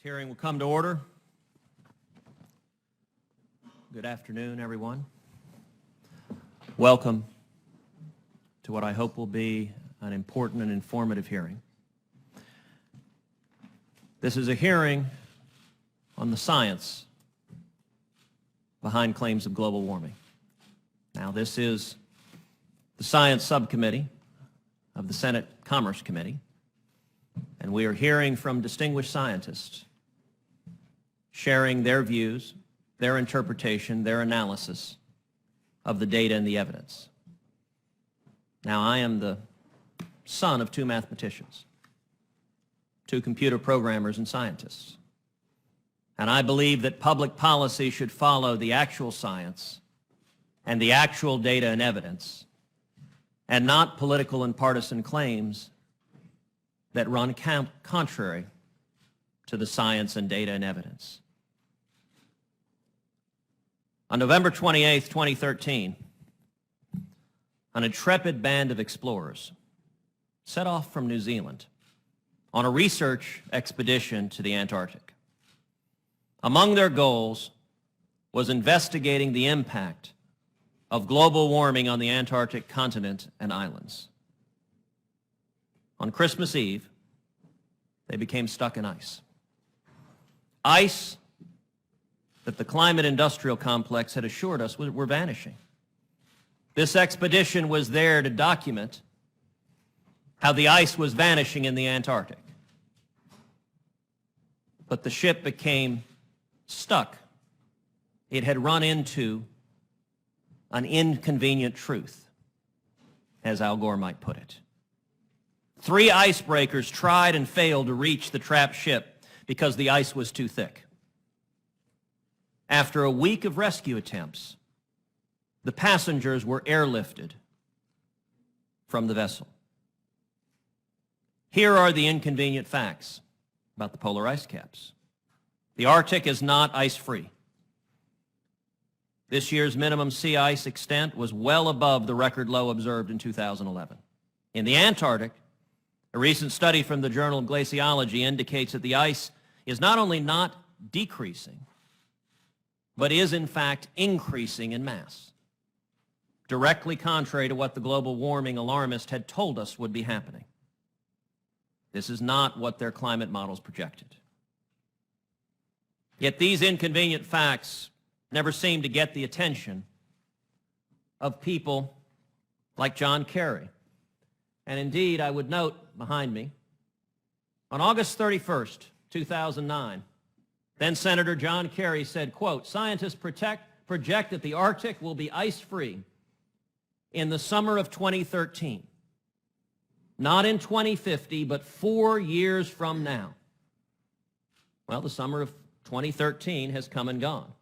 Hearing will come to order. Good afternoon, everyone. Welcome to what I hope will be an important and informative hearing. This is a hearing on the science behind claims of global warming. Now, this is the Science Subcommittee of the Senate Commerce Committee, and we are hearing from distinguished scientists sharing their views, their interpretation, their analysis of the data and the evidence. Now, I am the son of two mathematicians, two computer programmers and scientists, and I believe that public policy should follow the actual science and the actual data and evidence, and not political and partisan claims that run contrary to the science and data and evidence. On November 28, 2013, an intrepid band of explorers set off from New Zealand on a research expedition to the Antarctic. Among their goals was investigating the impact of global warming on the Antarctic continent and islands. On Christmas Eve, they became stuck in ice. Ice that the climate industrial complex had assured us were vanishing. This expedition was there to document how the ice was vanishing in the Antarctic. But the ship became stuck. It had run into an inconvenient truth, as Al Gore might put it. 3 icebreakers tried and failed to reach the trapped ship because the ice was too thick. After a week of rescue attempts, the passengers were airlifted from the vessel. Here are the inconvenient facts about the polar ice caps. The Arctic is not ice-free. This year's minimum sea ice extent was well above the record low observed in 2011. In the Antarctic, a recent study from the Journal of Glaciology indicates that the ice is not only not decreasing, but is in fact increasing in mass, directly contrary to what the global warming alarmist had told us would be happening. This is not what their climate models projected. Yet these inconvenient facts never seem to get the attention of people like John Kerry. And indeed, I would note behind me, on August 31st, 2009, then Senator John Kerry said, quote, "Scientists project that the Arctic will be ice-free in the summer of 2013. Not in 2050, but 4 years from now." Well, the summer of 2013 has come and gone.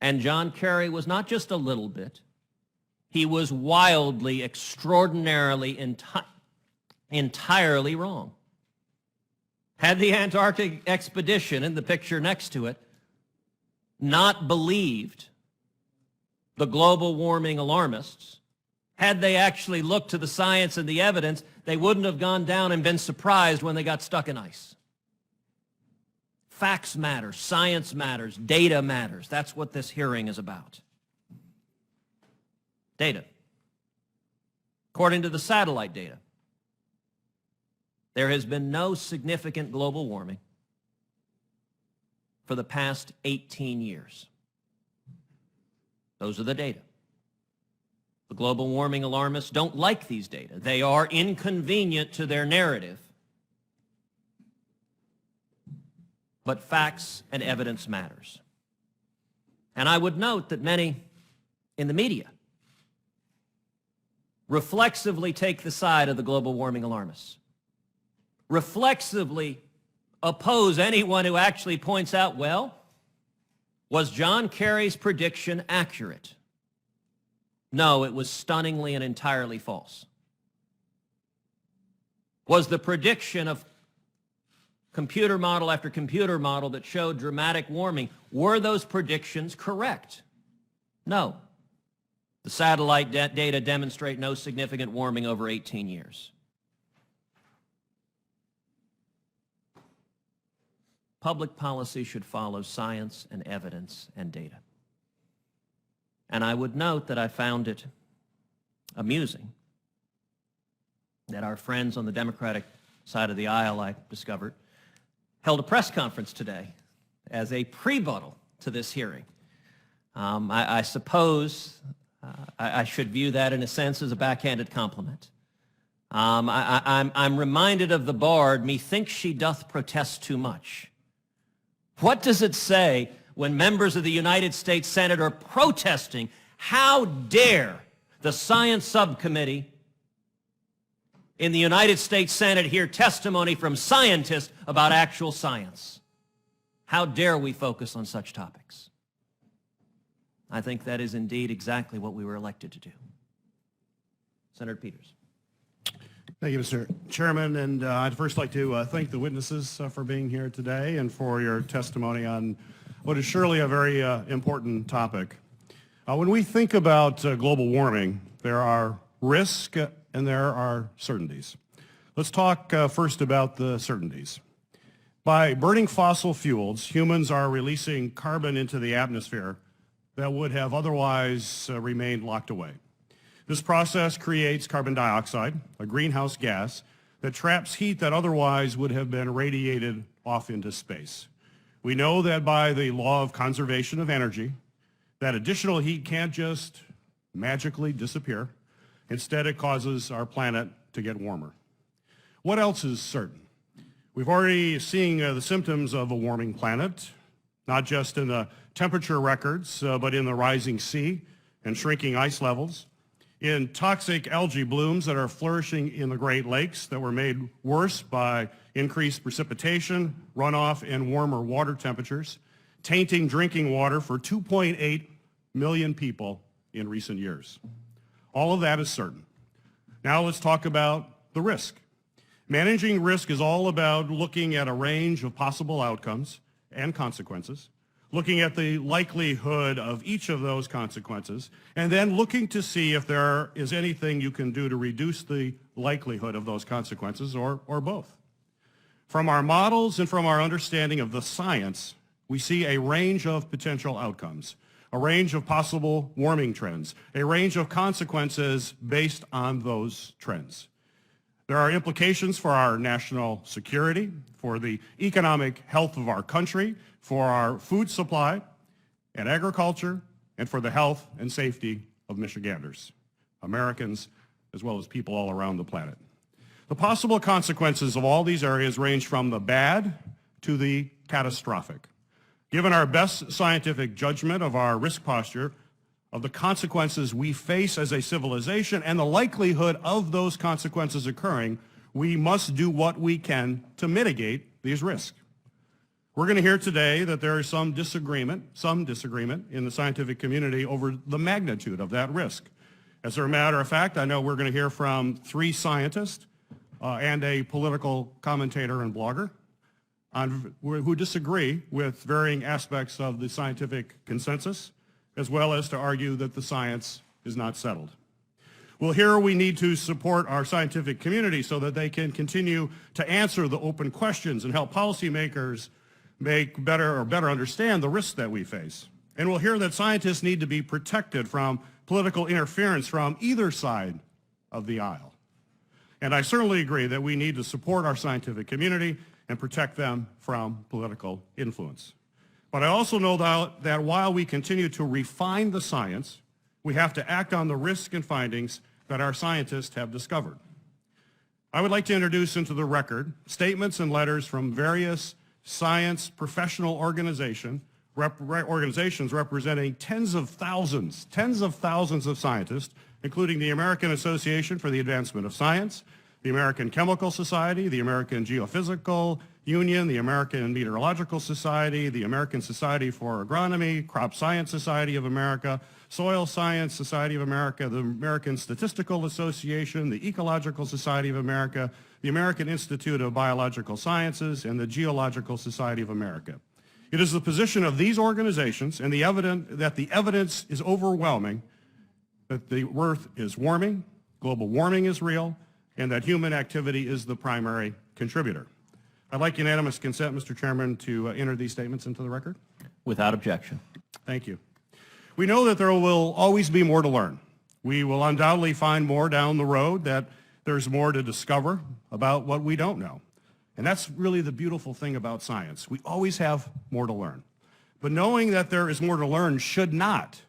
And John Kerry was not just a little bit. He was wildly, extraordinarily, entirely wrong. Had the Antarctic expedition, in the picture next to it, not believed the global warming alarmists, had they actually looked to the science and the evidence, they wouldn't have gone down and been surprised when they got stuck in ice. Facts matter, science matters, data matters. That's what this hearing is about. Data. According to the satellite data, there has been no significant global warming for the past 18 years. Those are the data. The global warming alarmists don't like these data. They are inconvenient to their narrative. But facts and evidence matters. And I would note that many in the media reflexively take the side of the global warming alarmists, reflexively oppose anyone who actually points out, well, was John Kerry's prediction accurate? No, it was stunningly and entirely false. Was the prediction of computer model after computer model that showed dramatic warming, were those predictions correct? No. The satellite data demonstrate no significant warming over 18 years. public policy should follow science and evidence and data. And I would note that I found it amusing that our friends on the Democratic side of the aisle, I discovered, held a press conference today as a prebuttal to this hearing. I suppose I should view that in a sense as a backhanded compliment. I'm reminded of the bard, methinks she doth protest too much. What does it say when members of the United States Senate are protesting? How dare the Science Subcommittee in the United States Senate hear testimony from scientists about actual science? How dare we focus on such topics? I think that is indeed exactly what we were elected to do. Senator Peters. Thank you, Mr. Chairman, and I'd first like to thank the witnesses for being here today and for your testimony on what is surely a very important topic. When we think about global warming, there are risks and there are certainties. Let's talk first about the certainties. By burning fossil fuels, humans are releasing carbon into the atmosphere that would have otherwise remained locked away. This process creates carbon dioxide, a greenhouse gas, that traps heat that otherwise would have been radiated off into space. We know that by the law of conservation of energy, that additional heat can't just magically disappear. Instead, it causes our planet to get warmer. What else is certain? We've already seen the symptoms of a warming planet, not just in the temperature records, but in the rising sea and shrinking ice levels, in toxic algae blooms that are flourishing in the Great Lakes that were made worse by increased precipitation, runoff, and warmer water temperatures, tainting drinking water for 2.8 million people in recent years. All of that is certain. Now let's talk about the risk. Managing risk is all about looking at a range of possible outcomes and consequences, looking at the likelihood of each of those consequences, and then looking to see if there is anything you can do to reduce the likelihood of those consequences or both. From our models and from our understanding of the science, we see a range of potential outcomes, a range of possible warming trends, a range of consequences based on those trends. There are implications for our national security, for the economic health of our country, for our food supply and agriculture, and for the health and safety of Michiganders, Americans, as well as people all around the planet. The possible consequences of all these areas range from the bad to the catastrophic. Given our best scientific judgment of our risk posture, of the consequences we face as a civilization and the likelihood of those consequences occurring, we must do what we can to mitigate these risks. We're going to hear today that there is some disagreement in the scientific community over the magnitude of that risk. As a matter of fact, I know we're going to hear from 3 scientists and a political commentator and blogger who disagree with varying aspects of the scientific consensus, as well as to argue that the science is not settled. Well, here we need to support our scientific community so that they can continue to answer the open questions and help policymakers make better understand the risks that we face. And we'll hear that scientists need to be protected from political interference from either side of the aisle. And I certainly agree that we need to support our scientific community and protect them from political influence. But I also know that while we continue to refine the science, we have to act on the risks and findings that our scientists have discovered. I would like to introduce into the record statements and letters from various science professional organizations representing tens of thousands of scientists, including the American Association for the Advancement of Science, the American Chemical Society, the American Geophysical Union, the American Meteorological Society, the American Society for Agronomy, Crop Science Society of America, Soil Science Society of America, the American Statistical Association, the Ecological Society of America, the American Institute of Biological Sciences, and the Geological Society of America. It is the position of these organizations and that the evidence is overwhelming that the Earth is warming, global warming is real, and that human activity is the primary contributor. I'd like unanimous consent, Mr. Chairman, to enter these statements into the record. Without objection. Thank you. We know that there will always be more to learn. We will undoubtedly find more down the road, that there's more to discover about what we don't know. And that's really the beautiful thing about science. We always have more to learn. But knowing that there is more to learn should not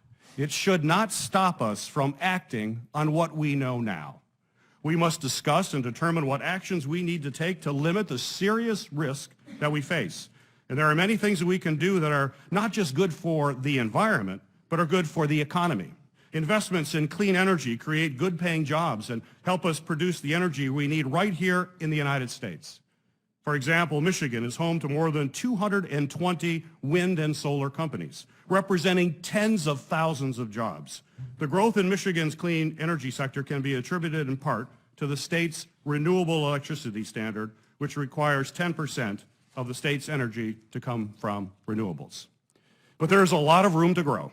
stop us from acting on what we know now. We must discuss and determine what actions we need to take to limit the serious risk that we face. And there are many things that we can do that are not just good for the environment, but are good for the economy. Investments in clean energy create good-paying jobs and help us produce the energy we need right here in the United States. For example, Michigan is home to more than 220 wind and solar companies, representing tens of thousands of jobs. The growth in Michigan's clean energy sector can be attributed in part to the state's renewable electricity standard, which requires 10% of the state's energy to come from renewables. But there's a lot of room to grow.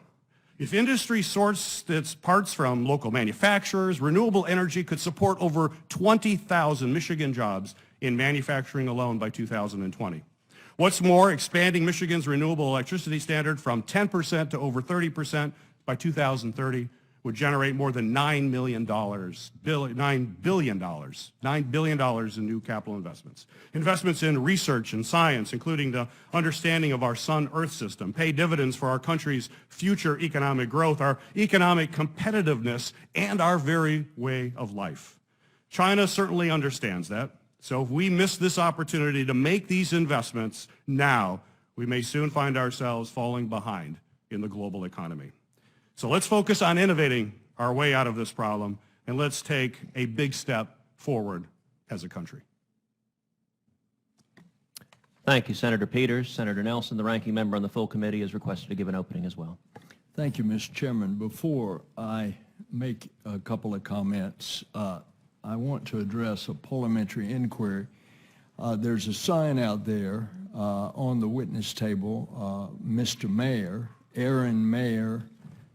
If industry sourced its parts from local manufacturers, renewable energy could support over 20,000 Michigan jobs in manufacturing alone by 2020. What's more, expanding Michigan's renewable electricity standard from 10% to over 30% by 2030 would generate more than $9 billion in new capital investments. Investments in research and science, including the understanding of our sun-earth system, pay dividends for our country's future economic growth, our economic competitiveness, and our very way of life. China certainly understands that. So if we miss this opportunity to make these investments now, we may soon find ourselves falling behind in the global economy. So let's focus on innovating our way out of this problem, and let's take a big step forward as a country. Thank you, Senator Peters. Senator Nelson, the ranking member on the full committee, is requested to give an opening as well. Thank you, Mr. Chairman. Before I make a couple of comments, I want to address a parliamentary inquiry. There's a sign out there on the witness table, Mr. Mayer, Aaron Mayer,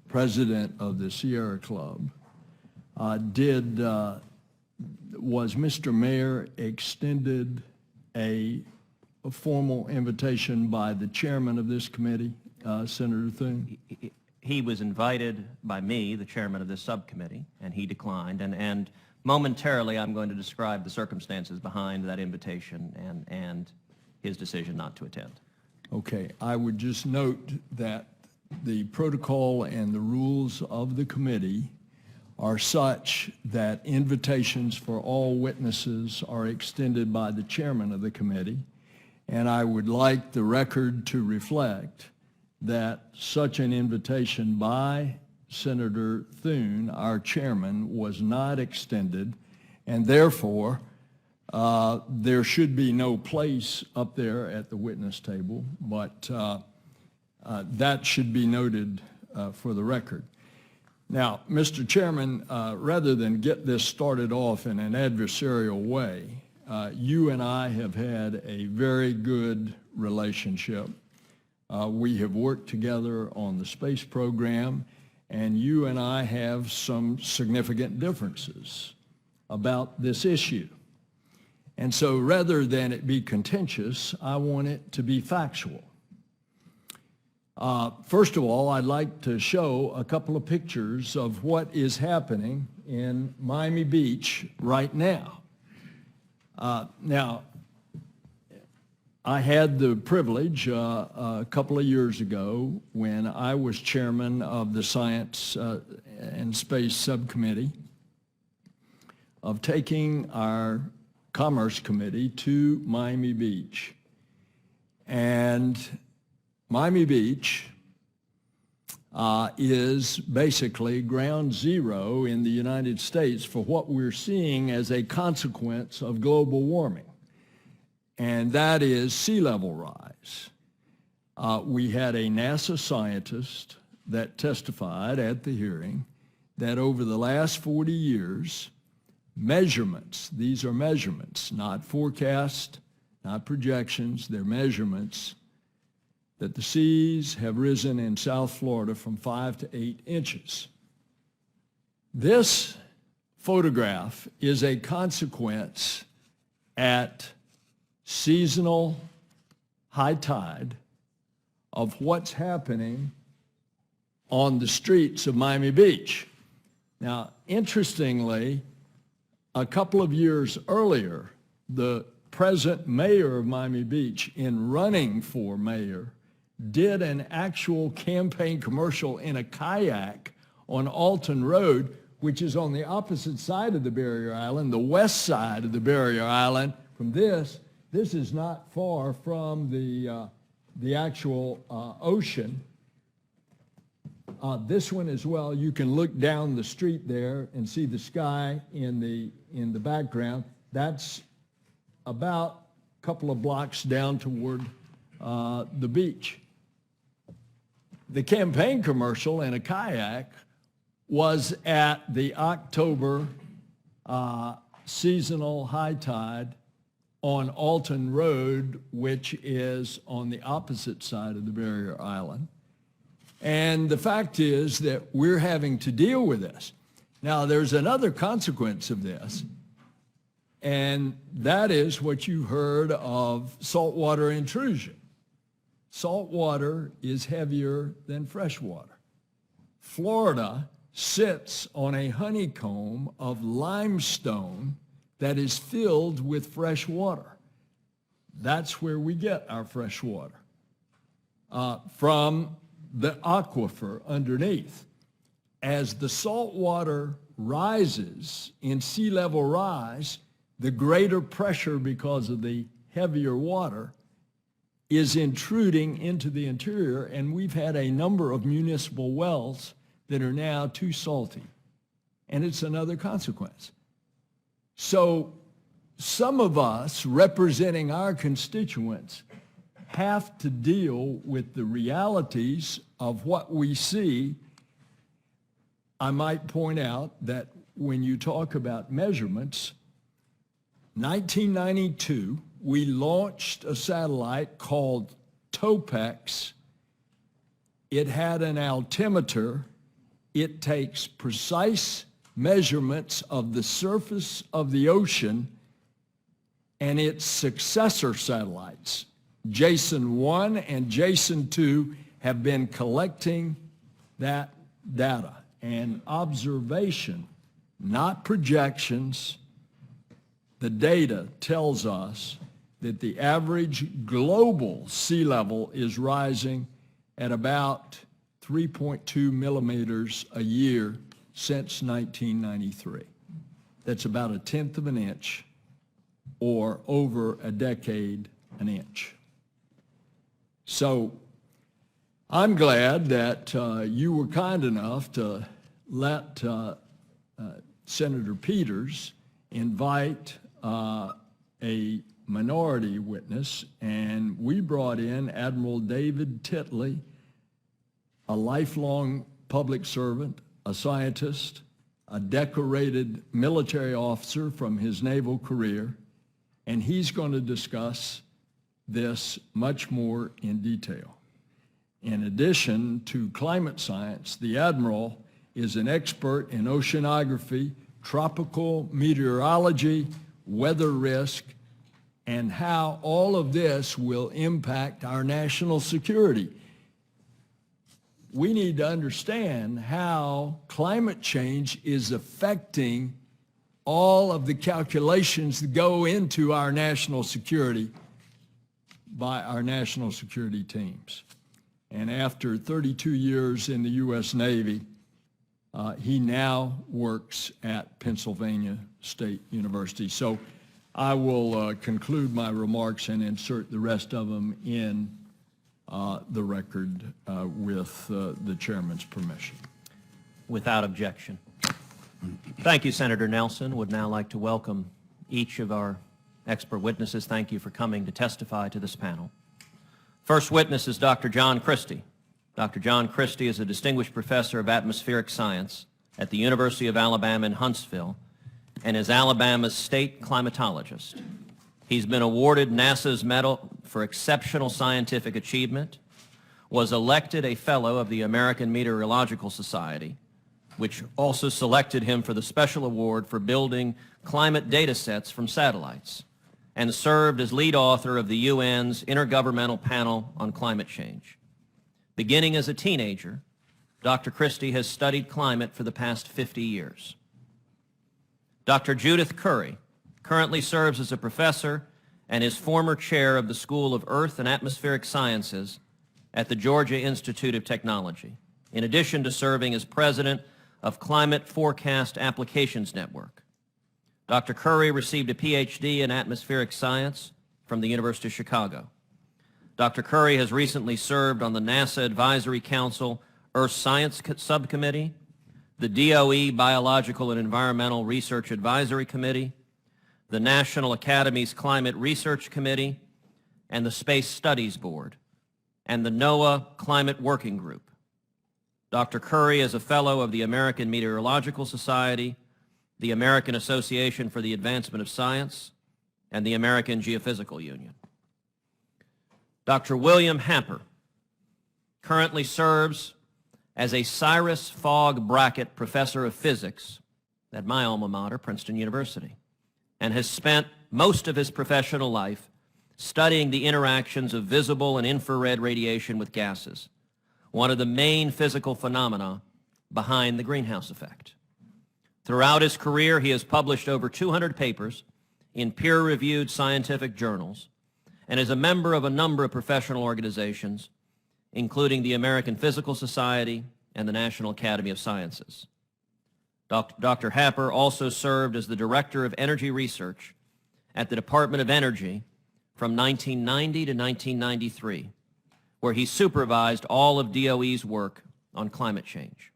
president of the Sierra Club. Was Mr. Mayer extended a formal invitation by the chairman of this committee, Senator Thune? He was invited by me, the chairman of this subcommittee, and he declined. And momentarily, I'm going to describe the circumstances behind that invitation and his decision not to attend. Okay, I would just note that the protocol and the rules of the committee are such that invitations for all witnesses are extended by the chairman of the committee, and I would like the record to reflect that such an invitation by Senator Thune, our chairman, was not extended, and therefore there should be no place up there at the witness table, but that should be noted for the record. Now, Mr. Chairman, rather than get this started off in an adversarial way, you and I have had a very good relationship. We have worked together on the space program, and you and I have some significant differences about this issue. And so rather than it be contentious, I want it to be factual. First of all, I'd like to show a couple of pictures of what is happening in Miami Beach right now. Now, I had the privilege a couple of years ago when I was chairman of the Science and Space Subcommittee of taking our Commerce Committee to Miami Beach. And Miami Beach is basically ground zero in the United States for what we're seeing as a consequence of global warming, and that is sea level rise. We had a NASA scientist that testified at the hearing that over the last 40 years, measurements, these are measurements, not forecasts, not projections, they're measurements, that the seas have risen in South Florida from 5 to 8 inches. This photograph is a consequence at seasonal high tide of what's happening on the streets of Miami Beach. Now, interestingly, a couple of years earlier, the present mayor of Miami Beach, in running for mayor, did an actual campaign commercial in a kayak on Alton Road, which is on the opposite side of the barrier island, the west side of the barrier island. From this is not far from the actual ocean. This one as well, you can look down the street there and see the sky in the background. That's about a couple of blocks down toward the beach. The campaign commercial in a kayak was at the October seasonal high tide on Alton Road, which is on the opposite side of the barrier island. And the fact is that we're having to deal with this. Now, there's another consequence of this, and that is what you heard of saltwater intrusion. Saltwater is heavier than fresh water. Florida sits on a honeycomb of limestone that is filled with fresh water. That's where we get our fresh water, from the aquifer underneath. As the salt water rises in sea level rise, the greater pressure because of the heavier water is intruding into the interior, and we've had a number of municipal wells that are now too salty, and it's another consequence. So some of us representing our constituents have to deal with the realities of what we see. I might point out that when you talk about measurements, 1992, we launched a satellite called TOPEX. It had an altimeter. It takes precise measurements of the surface of the ocean, and its successor satellites, Jason 1 and Jason 2, have been collecting that data. And observation, not projections, the data tells us that the average global sea level is rising at about 3.2 millimeters a year since 1993. That's about 1/10 of an inch, or over a decade, an inch. So I'm glad that you were kind enough to let Senator Peters invite a minority witness, and we brought in Admiral David Titley, a lifelong public servant, a scientist, a decorated military officer from his naval career, and he's going to discuss this much more in detail. In addition to climate science, the Admiral is an expert in oceanography, tropical meteorology, weather risk, and how all of this will impact our national security. We need to understand how climate change is affecting all of the calculations that go into our national security by our national security teams. And after 32 years in the U.S. Navy, he now works at Pennsylvania State University. So I will conclude my remarks and insert the rest of them in the record with the chairman's permission. Without objection. Thank you, Senator Nelson. Would now like to welcome each of our expert witnesses. Thank you for coming to testify to this panel. First witness is Dr. John Christie. Dr. John Christie is a distinguished professor of atmospheric science at the University of Alabama in Huntsville and is Alabama's state climatologist. He's been awarded NASA's Medal for Exceptional Scientific Achievement, was elected a Fellow of the American Meteorological Society, which also selected him for the Special Award for building climate data sets from satellites. and served as lead author of the UN's Intergovernmental Panel on Climate Change. Beginning as a teenager, Dr. Christie has studied climate for the past 50 years. Dr. Judith Curry currently serves as a professor and is former chair of the School of Earth and Atmospheric Sciences at the Georgia Institute of Technology, in addition to serving as president of Climate Forecast Applications Network. Dr. Curry received a PhD in atmospheric science from the University of Chicago. Dr. Curry has recently served on the NASA Advisory Council Earth Science Subcommittee, the DOE Biological and Environmental Research Advisory Committee, the National Academy's Climate Research Committee, and the Space Studies Board, and the NOAA Climate Working Group. Dr. Curry is a fellow of the American Meteorological Society, the American Association for the Advancement of Science, and the American Geophysical Union. Dr. William Happer currently serves as a Cyrus Fogg Brackett Professor of Physics at my alma mater, Princeton University, and has spent most of his professional life studying the interactions of visible and infrared radiation with gases, one of the main physical phenomena behind the greenhouse effect. Throughout his career, he has published over 200 papers in peer-reviewed scientific journals and is a member of a number of professional organizations, including the American Physical Society and the National Academy of Sciences. Dr. Happer also served as the Director of Energy Research at the Department of Energy from 1990 to 1993, where he supervised all of DOE's work on climate change.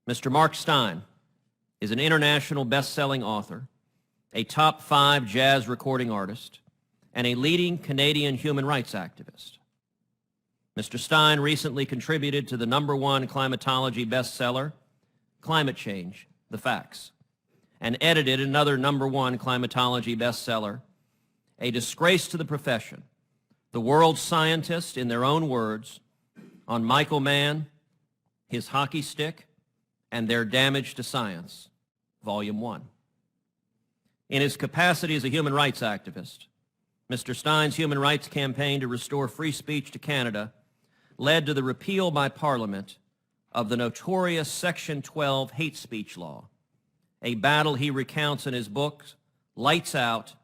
Mr. Mark Stein is an international best-selling author, a top 5 jazz recording artist, and a leading Canadian human rights activist. Mr. Stein recently contributed to the #1 climatology bestseller, Climate Change, The Facts, and edited another #1 climatology bestseller, A Disgrace to the Profession, the world's scientists, in their own words, on Michael Mann, his hockey stick, and their damage to science, Volume 1. In his capacity as a human rights activist, Mr. Stein's human rights campaign to restore free speech to Canada led to the repeal by Parliament of the notorious Section 12 hate speech law, a battle he recounts in his book, Lights Out,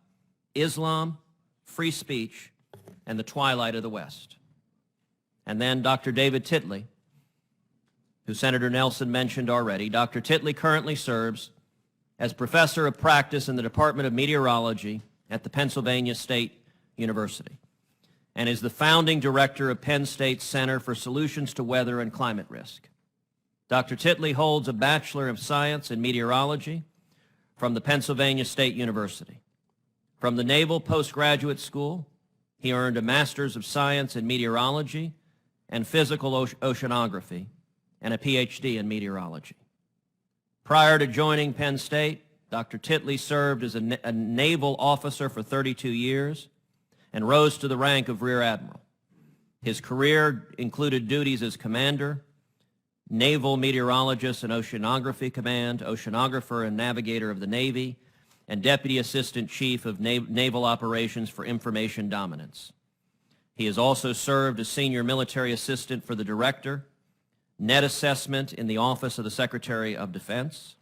Islam, Free Speech, and the Twilight of the West. And then Dr. David Titley, who Senator Nelson mentioned already. Dr. Titley currently serves as professor of practice in the Department of Meteorology at the Pennsylvania State University and is the founding director of Penn State's Center for Solutions to Weather and Climate Risk. Dr. Titley holds a Bachelor of Science in Meteorology from the Pennsylvania State University. From the Naval Postgraduate School, he earned a Master's of Science in Meteorology and Physical Oceanography and a PhD in Meteorology. Prior to joining Penn State, Dr. Titley served as a naval officer for 32 years and rose to the rank of Rear Admiral. His career included duties as commander, Naval Meteorologist and Oceanography Command, Oceanographer and Navigator of the Navy, and Deputy Assistant Chief of Naval Operations for Information Dominance. He has also served as Senior Military Assistant for the Director, Net Assessment in the Office of the Secretary of Defense.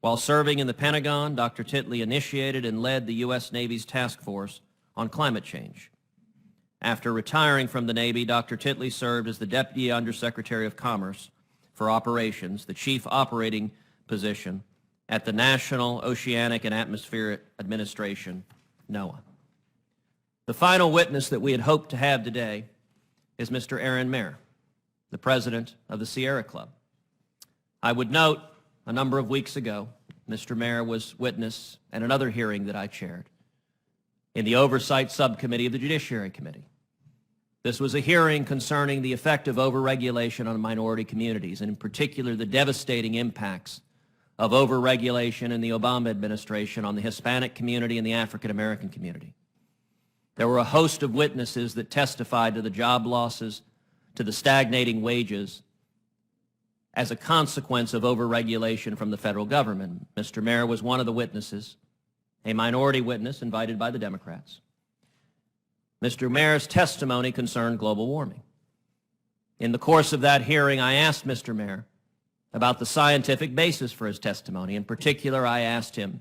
While serving in the Pentagon, Dr. Titley initiated and led the U.S. Navy's task force on climate change. After retiring from the Navy, Dr. Titley served as the Deputy Undersecretary of Commerce for Operations, the chief operating position at the National Oceanic and Atmospheric Administration, NOAA. The final witness that we had hoped to have today is Mr. Aaron Mair, the president of the Sierra Club. I would note, a number of weeks ago, Mr. Mair was witness at another hearing that I chaired in the Oversight Subcommittee of the Judiciary Committee. This was a hearing concerning the effect of overregulation on minority communities, and in particular the devastating impacts of overregulation in the Obama administration on the Hispanic community and the African American community. There were a host of witnesses that testified to the job losses, to the stagnating wages as a consequence of overregulation from the federal government. Mr. Mair was one of the witnesses, a minority witness invited by the Democrats. Mr. Mair's testimony concerned global warming. In the course of that hearing, I asked Mr. Mair about the scientific basis for his testimony. In particular, I asked him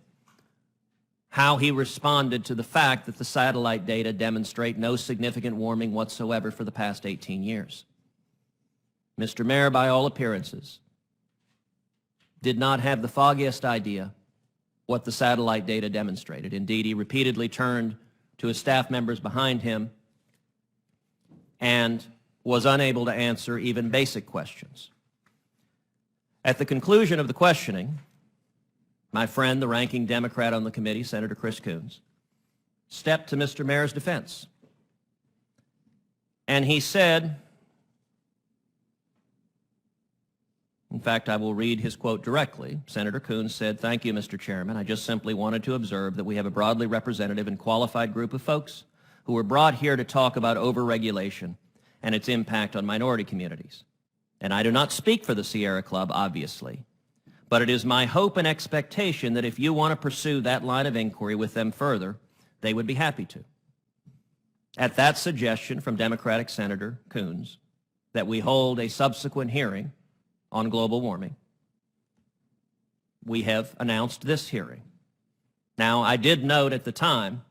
how he responded to the fact that the satellite data demonstrate no significant warming whatsoever for the past 18 years. Mr. Mair, by all appearances, did not have the foggiest idea what the satellite data demonstrated. Indeed, he repeatedly turned to his staff members behind him and was unable to answer even basic questions. At the conclusion of the questioning, my friend, the ranking Democrat on the committee, Senator Chris Coons, stepped to Mr. Mair's defense. And he said, in fact, I will read his quote directly. Senator Coons said, "Thank you, Mr. Chairman. I just simply wanted to observe that we have a broadly representative and qualified group of folks who were brought here to talk about overregulation and its impact on minority communities. And I do not speak for the Sierra Club, obviously, but it is my hope and expectation that if you want to pursue that line of inquiry with them further, they would be happy to." At that suggestion from Democratic Senator Coons that we hold a subsequent hearing on global warming, we have announced this hearing. Now, I did note at the time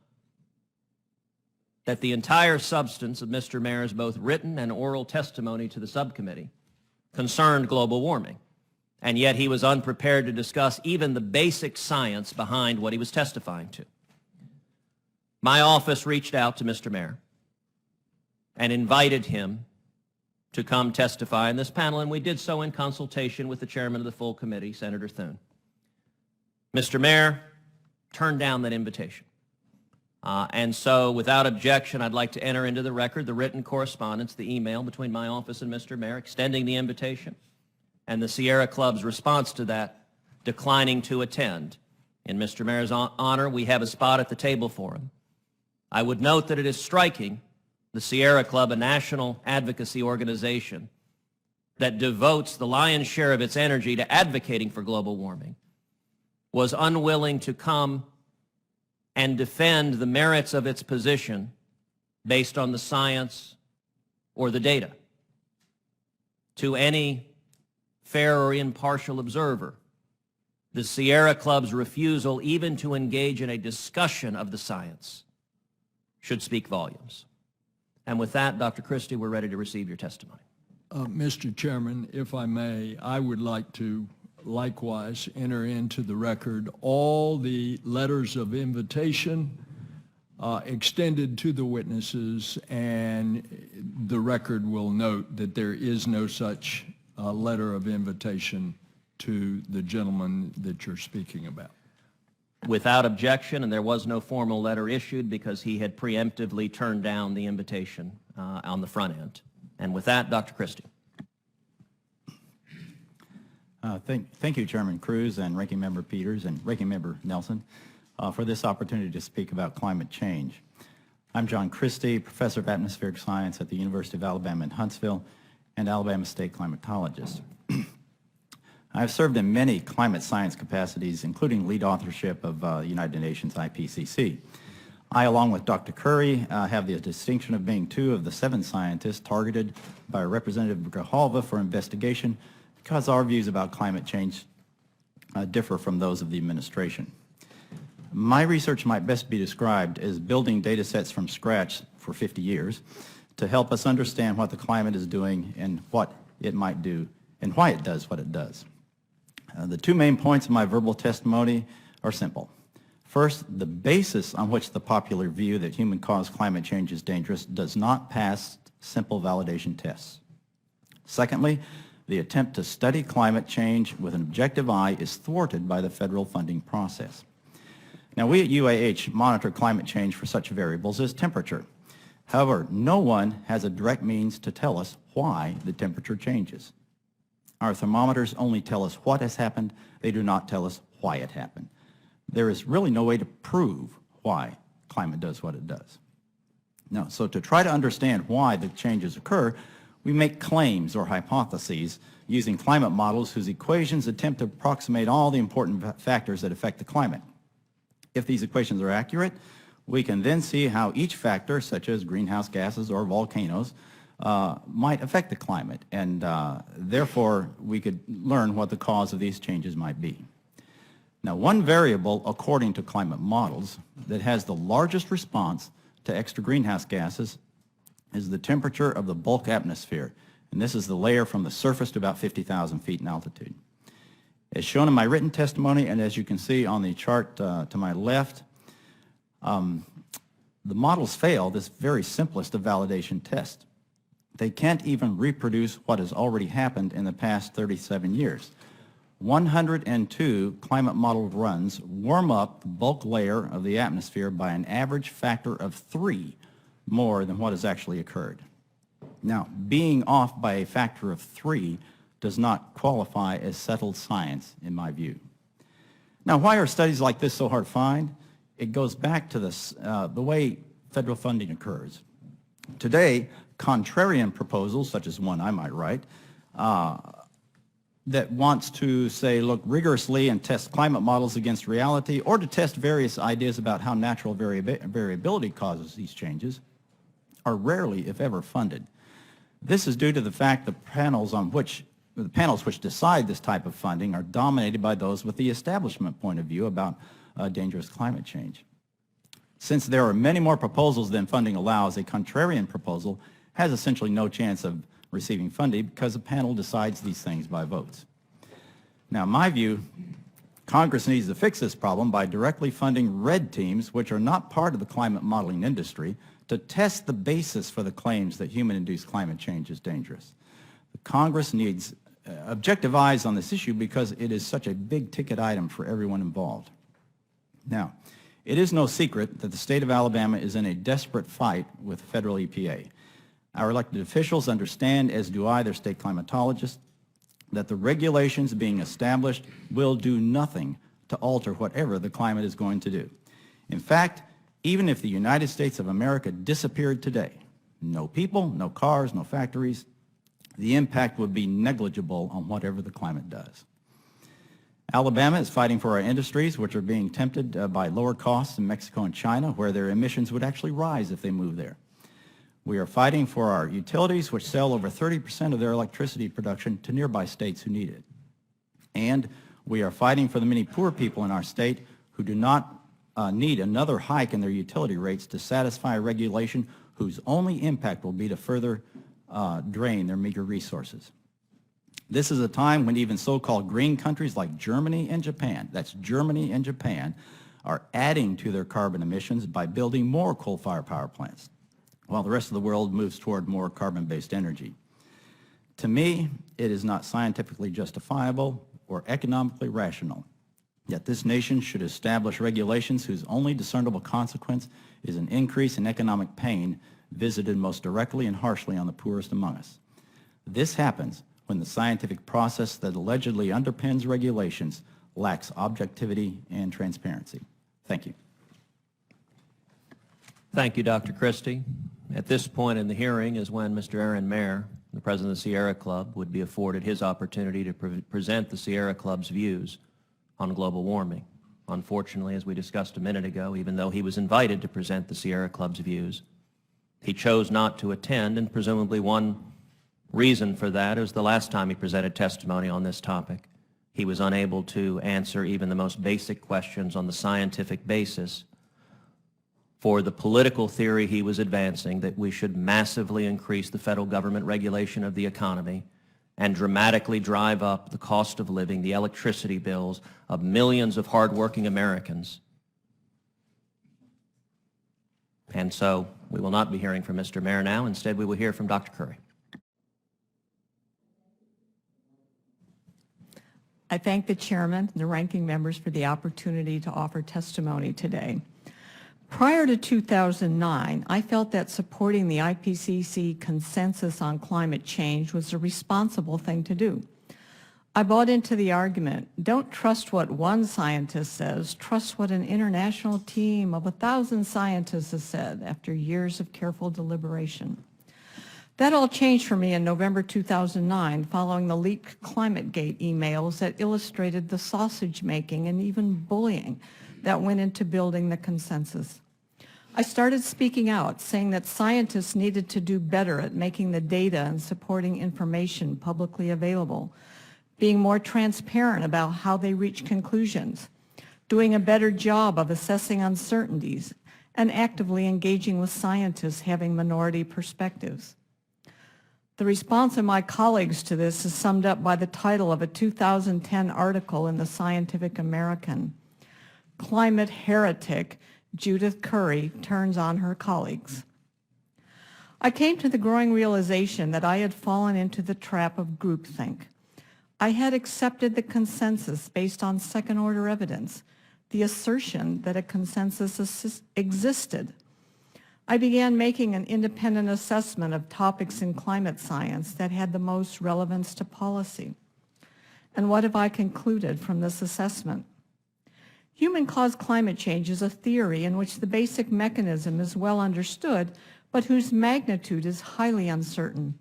that the entire substance of Mr. Mair's both written and oral testimony to the subcommittee concerned global warming, and yet he was unprepared to discuss even the basic science behind what he was testifying to. My office reached out to Mr. Mair and invited him to come testify in this panel, and we did so in consultation with the chairman of the full committee, Senator Thune. Mr. Mair turned down that invitation. And so, without objection, I'd like to enter into the record the written correspondence, the email between my office and Mr. Mair extending the invitation, and the Sierra Club's response to that, declining to attend. In Mr. Mair's honor, we have a spot at the table for him. I would note that it is striking the Sierra Club, a national advocacy organization that devotes the lion's share of its energy to advocating for global warming, was unwilling to come and defend the merits of its position based on the science or the data. To any fair or impartial observer, the Sierra Club's refusal even to engage in a discussion of the science should speak volumes. And with that, Dr. Christie, we're ready to receive your testimony. Mr. Chairman, if I may, I would like to likewise enter into the record all the letters of invitation extended to the witnesses, and the record will note that there is no such letter of invitation to the gentleman that you're speaking about. Without objection, and there was no formal letter issued because he had preemptively turned down the invitation on the front end. And with that, Dr. Christie. Thank you, Chairman Cruz and Ranking Member Peters and Ranking Member Nelson, for this opportunity to speak about climate change. I'm John Christie, Professor of Atmospheric Science at the University of Alabama in Huntsville and Alabama State climatologist. I've served in many climate science capacities, including lead authorship of United Nations IPCC. I, along with Dr. Curry, have the distinction of being 2 of the 7 scientists targeted by Representative Grijalva for investigation because our views about climate change differ from those of the administration. My research might best be described as building data sets from scratch for 50 years to help us understand what the climate is doing and what it might do and why it does what it does. The 2 main points of my verbal testimony are simple. First, the basis on which the popular view that human-caused climate change is dangerous does not pass simple validation tests. Secondly, the attempt to study climate change with an objective eye is thwarted by the federal funding process. Now, we at UAH monitor climate change for such variables as temperature. However, no one has a direct means to tell us why the temperature changes. Our thermometers only tell us what has happened. They do not tell us why it happened. There is really no way to prove why climate does what it does. Now, so to try to understand why the changes occur, we make claims or hypotheses using climate models whose equations attempt to approximate all the important factors that affect the climate. If these equations are accurate, we can then see how each factor, such as greenhouse gases or volcanoes, might affect the climate, and therefore we could learn what the cause of these changes might be. Now, one variable, according to climate models, that has the largest response to extra greenhouse gases is the temperature of the bulk atmosphere, and this is the layer from the surface to about 50,000 feet in altitude. As shown in my written testimony, and as you can see on the chart to my left, the models fail this very simplest of validation tests. They can't even reproduce what has already happened in the past 37 years. 102 climate model runs warm up the bulk layer of the atmosphere by an average factor of 3 more than what has actually occurred. Now, being off by a factor of 3 does not qualify as settled science, in my view. Now, why are studies like this so hard to find? It goes back to this, the way federal funding occurs. Today, contrarian proposals, such as one I might write, that wants to say, look rigorously and test climate models against reality, or to test various ideas about how natural variability causes these changes, are rarely, if ever, funded. This is due to the fact the panels which decide this type of funding are dominated by those with the establishment point of view about dangerous climate change. Since there are many more proposals than funding allows, a contrarian proposal has essentially no chance of receiving funding because the panel decides these things by votes. Now, in my view, Congress needs to fix this problem by directly funding red teams, which are not part of the climate modeling industry, to test the basis for the claims that human-induced climate change is dangerous. Congress needs objective eyes on this issue because it is such a big-ticket item for everyone involved. Now, it is no secret that the state of Alabama is in a desperate fight with the federal EPA. Our elected officials understand, as do I, their state climatologists, that the regulations being established will do nothing to alter whatever the climate is going to do. In fact, even if the United States of America disappeared today, no people, no cars, no factories, the impact would be negligible on whatever the climate does. Alabama is fighting for our industries, which are being tempted by lower costs in Mexico and China, where their emissions would actually rise if they move there. We are fighting for our utilities, which sell over 30% of their electricity production to nearby states who need it. And we are fighting for the many poor people in our state who do not need another hike in their utility rates to satisfy a regulation whose only impact will be to further drain their meager resources. This is a time when even so-called green countries like Germany and Japan, that's Germany and Japan, are adding to their carbon emissions by building more coal-fired power plants, while the rest of the world moves toward more carbon-based energy. To me, it is not scientifically justifiable or economically rational. Yet this nation should establish regulations whose only discernible consequence is an increase in economic pain visited most directly and harshly on the poorest among us. This happens when the scientific process that allegedly underpins regulations lacks objectivity and transparency. Thank you. Thank you, Dr. Christie. At this point in the hearing is when Mr. Aaron Mayer, the president of the Sierra Club, would be afforded his opportunity to present the Sierra Club's views on global warming. Unfortunately, as we discussed a minute ago, even though he was invited to present the Sierra Club's views, he chose not to attend, and presumably one reason for that is the last time he presented testimony on this topic, he was unable to answer even the most basic questions on the scientific basis for the political theory he was advancing that we should massively increase the federal government regulation of the economy and dramatically drive up the cost of living, the electricity bills of millions of hardworking Americans. And so we will not be hearing from Mr. Mayer now. Instead, we will hear from Dr. Curry. I thank the chairman and the ranking members for the opportunity to offer testimony today. Prior to 2009, I felt that supporting the IPCC consensus on climate change was a responsible thing to do. I bought into the argument, don't trust what one scientist says, trust what an international team of 1,000 scientists has said after years of careful deliberation. That all changed for me in November 2009 following the leaked ClimateGate emails that illustrated the sausage making and even bullying that went into building the consensus. I started speaking out, saying that scientists needed to do better at making the data and supporting information publicly available, being more transparent about how they reach conclusions, doing a better job of assessing uncertainties, and actively engaging with scientists having minority perspectives. The response of my colleagues to this is summed up by the title of a 2010 article in the Scientific American. Climate heretic Judith Curry turns on her colleagues. I came to the growing realization that I had fallen into the trap of groupthink. I had accepted the consensus based on second-order evidence, the assertion that a consensus existed. I began making an independent assessment of topics in climate science that had the most relevance to policy. And what have I concluded from this assessment? Human-caused climate change is a theory in which the basic mechanism is well understood, but whose magnitude is highly uncertain.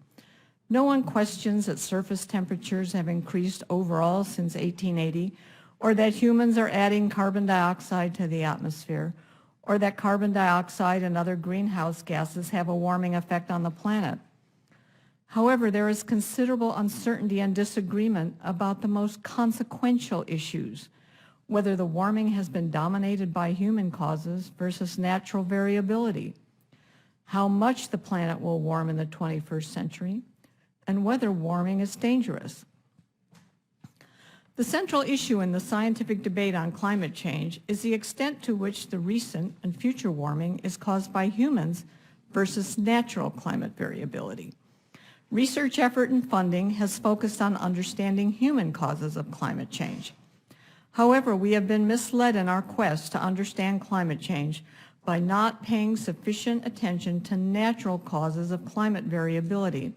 No one questions that surface temperatures have increased overall since 1880, or that humans are adding carbon dioxide to the atmosphere, or that carbon dioxide and other greenhouse gases have a warming effect on the planet. However, there is considerable uncertainty and disagreement about the most consequential issues, whether the warming has been dominated by human causes versus natural variability, how much the planet will warm in the 21st century, and whether warming is dangerous. The central issue in the scientific debate on climate change is the extent to which the recent and future warming is caused by humans versus natural climate variability. Research effort and funding has focused on understanding human causes of climate change. However, we have been misled in our quest to understand climate change by not paying sufficient attention to natural causes of climate variability,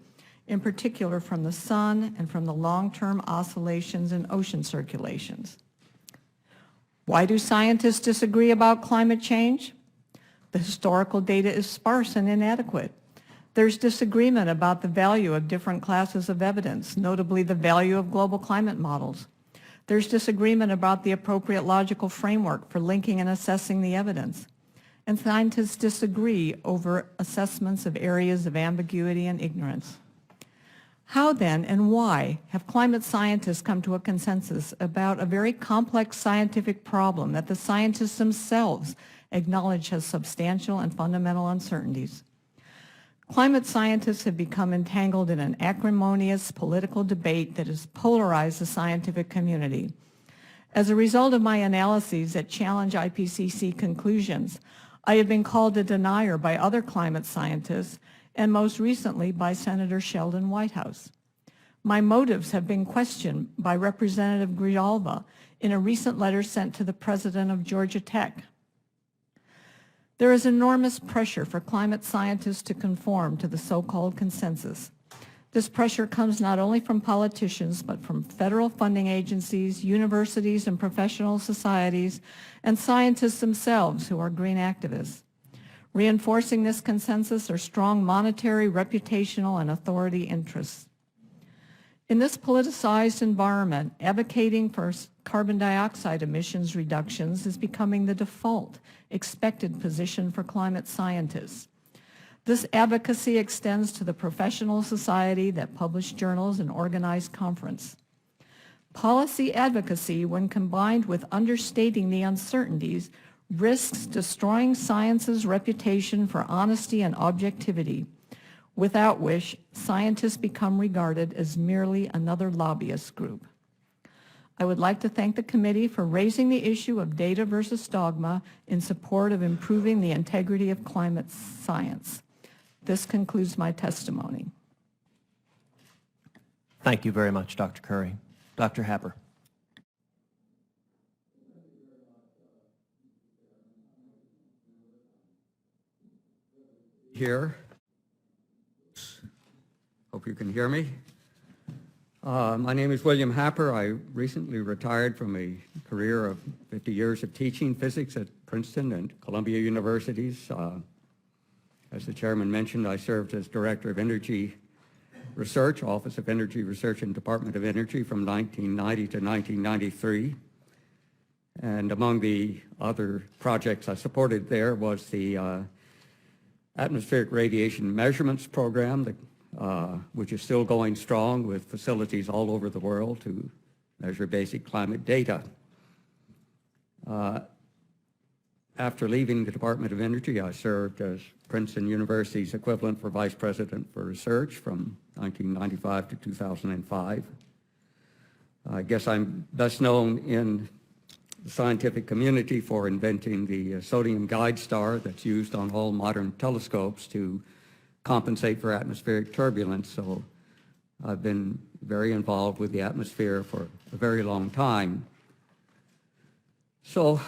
in particular from the sun and from the long-term oscillations in ocean circulations. Why do scientists disagree about climate change? The historical data is sparse and inadequate. There's disagreement about the value of different classes of evidence, notably the value of global climate models. There's disagreement about the appropriate logical framework for linking and assessing the evidence. And scientists disagree over assessments of areas of ambiguity and ignorance. How then and why have climate scientists come to a consensus about a very complex scientific problem that the scientists themselves acknowledge has substantial and fundamental uncertainties? Climate scientists have become entangled in an acrimonious political debate that has polarized the scientific community. As a result of my analyses that challenge IPCC conclusions, I have been called a denier by other climate scientists and most recently by Senator Sheldon Whitehouse. My motives have been questioned by Representative Grijalva in a recent letter sent to the president of Georgia Tech. There is enormous pressure for climate scientists to conform to the so-called consensus. This pressure comes not only from politicians, but from federal funding agencies, universities and professional societies, and scientists themselves who are green activists. Reinforcing this consensus are strong monetary, reputational, and authority interests. In this politicized environment, advocating for carbon dioxide emissions reductions is becoming the default, expected position for climate scientists. This advocacy extends to the professional society that publish journals and organize conference. Policy advocacy, when combined with understating the uncertainties, risks destroying science's reputation for honesty and objectivity, without which scientists become regarded as merely another lobbyist group. I would like to thank the committee for raising the issue of data versus dogma in support of improving the integrity of climate science. This concludes my testimony. Thank you very much, Dr. Curry. Dr. Happer. Here. Hope you can hear me. My name is William Happer. I recently retired from a career of 50 years of teaching physics at Princeton and Columbia Universities. As the chairman mentioned, I served as Director of Energy Research, Office of Energy Research and Department of Energy from 1990 to 1993. And among the other projects I supported there was the atmospheric radiation measurements program, which is still going strong with facilities all over the world to measure basic climate data. After leaving the Department of Energy, I served as Princeton University's equivalent for Vice President for Research from 1995 to 2005. I guess I'm best known in the scientific community for inventing the sodium guide star that's used on all modern telescopes to compensate for atmospheric turbulence. So I've been very involved with the atmosphere for a very long time. So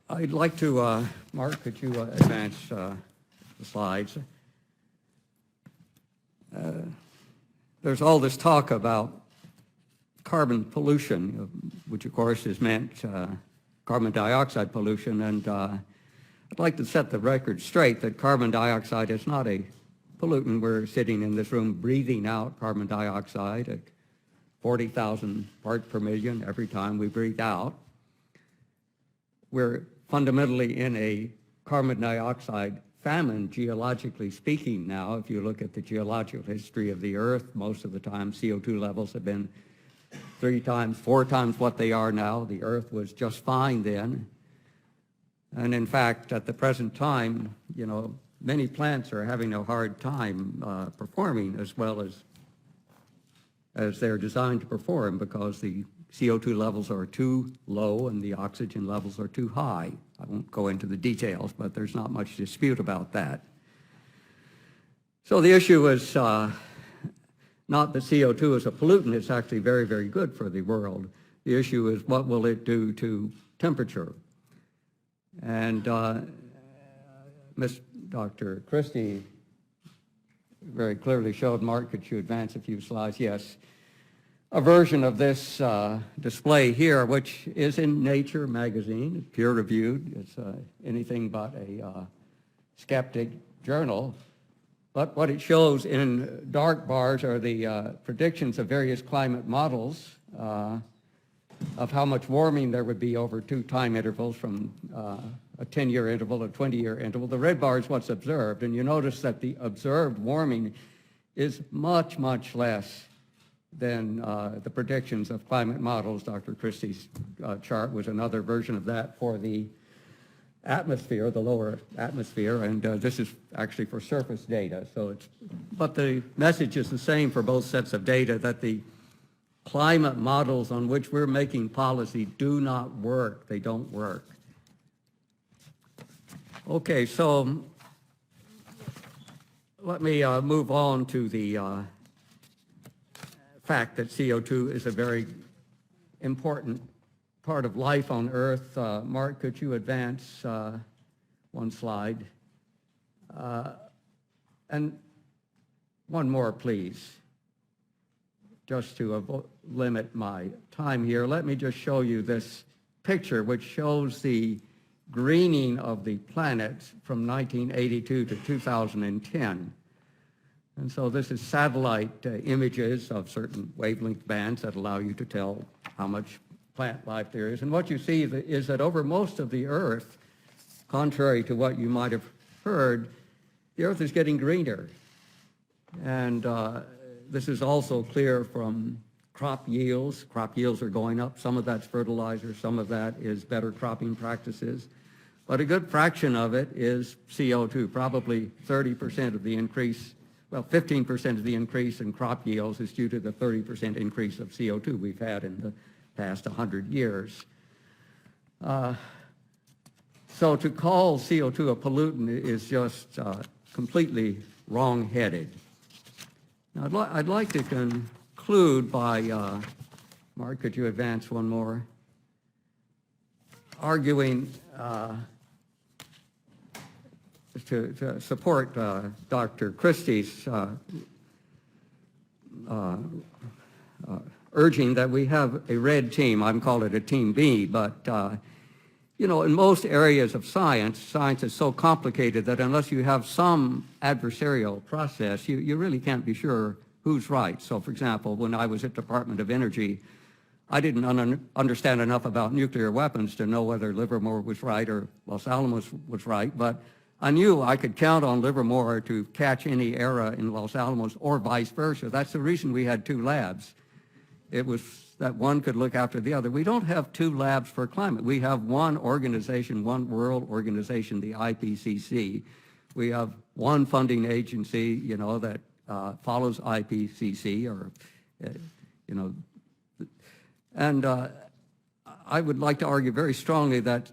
I'd like to, Mark, could you advance the slides? There's all this talk about carbon pollution, which of course is meant carbon dioxide pollution, and I'd like to set the record straight that carbon dioxide is not a pollutant. We're sitting in this room breathing out carbon dioxide at 40,000 parts per million every time we breathe out. We're fundamentally in a carbon dioxide famine, geologically speaking now. If you look at the geological history of the Earth, most of the time CO2 levels have been 3 times, 4 times what they are now. The Earth was just fine then. And in fact, at the present time, you know, many plants are having a hard time performing as well as they're designed to perform because the CO2 levels are too low and the oxygen levels are too high. I won't go into the details, but there's not much dispute about that. So the issue is not that CO2 is a pollutant. It's actually very, very good for the world. The issue is what will it do to temperature? And Dr. Christie very clearly showed, Mark, could you advance a few slides? Yes. A version of this display here, which is in Nature magazine, peer-reviewed. It's anything but a skeptic journal. But what it shows in dark bars are the predictions of various climate models of how much warming there would be over 2 time intervals from a 10-year interval, a 20-year interval. The red bar is what's observed, and you notice that the observed warming is much, much less than the predictions of climate models. Dr. Christie's chart was another version of that for the atmosphere, the lower atmosphere, and this is actually for surface data. So it's, but the message is the same for both sets of data, that the climate models on which we're making policy do not work. They don't work. Okay, so let me move on to the fact that CO2 is a very important part of life on Earth. Mark, could you advance one slide? And one more, please. Just to limit my time here, let me just show you this picture, which shows the greening of the planet from 1982 to 2010. And so this is satellite images of certain wavelength bands that allow you to tell how much plant life there is. And what you see is that over most of the Earth, contrary to what you might have heard, the Earth is getting greener. And this is also clear from crop yields. Crop yields are going up. Some of that's fertilizer, some of that is better cropping practices. But a good fraction of it is CO2, probably 30% of the increase. Well, 15% of the increase in crop yields is due to the 30% increase of CO2 we've had in the past 100 years. So to call CO2 a pollutant is just completely wrong-headed. Now, I'd like to conclude by, Mark, could you advance one more? Arguing to support Dr. Christie's urging that we have a red team. I'm calling it a team B, but you know, in most areas of science, science is so complicated that unless you have some adversarial process, you really can't be sure who's right. So for example, when I was at Department of Energy, I didn't understand enough about nuclear weapons to know whether Livermore was right or Los Alamos was right, but I knew I could count on Livermore to catch any error in Los Alamos or vice versa. That's the reason we had two labs. It was that one could look after the other. We don't have two labs for climate. We have one organization, one world organization, the IPCC. We have one funding agency, that follows IPCC, or, and I would like to argue very strongly that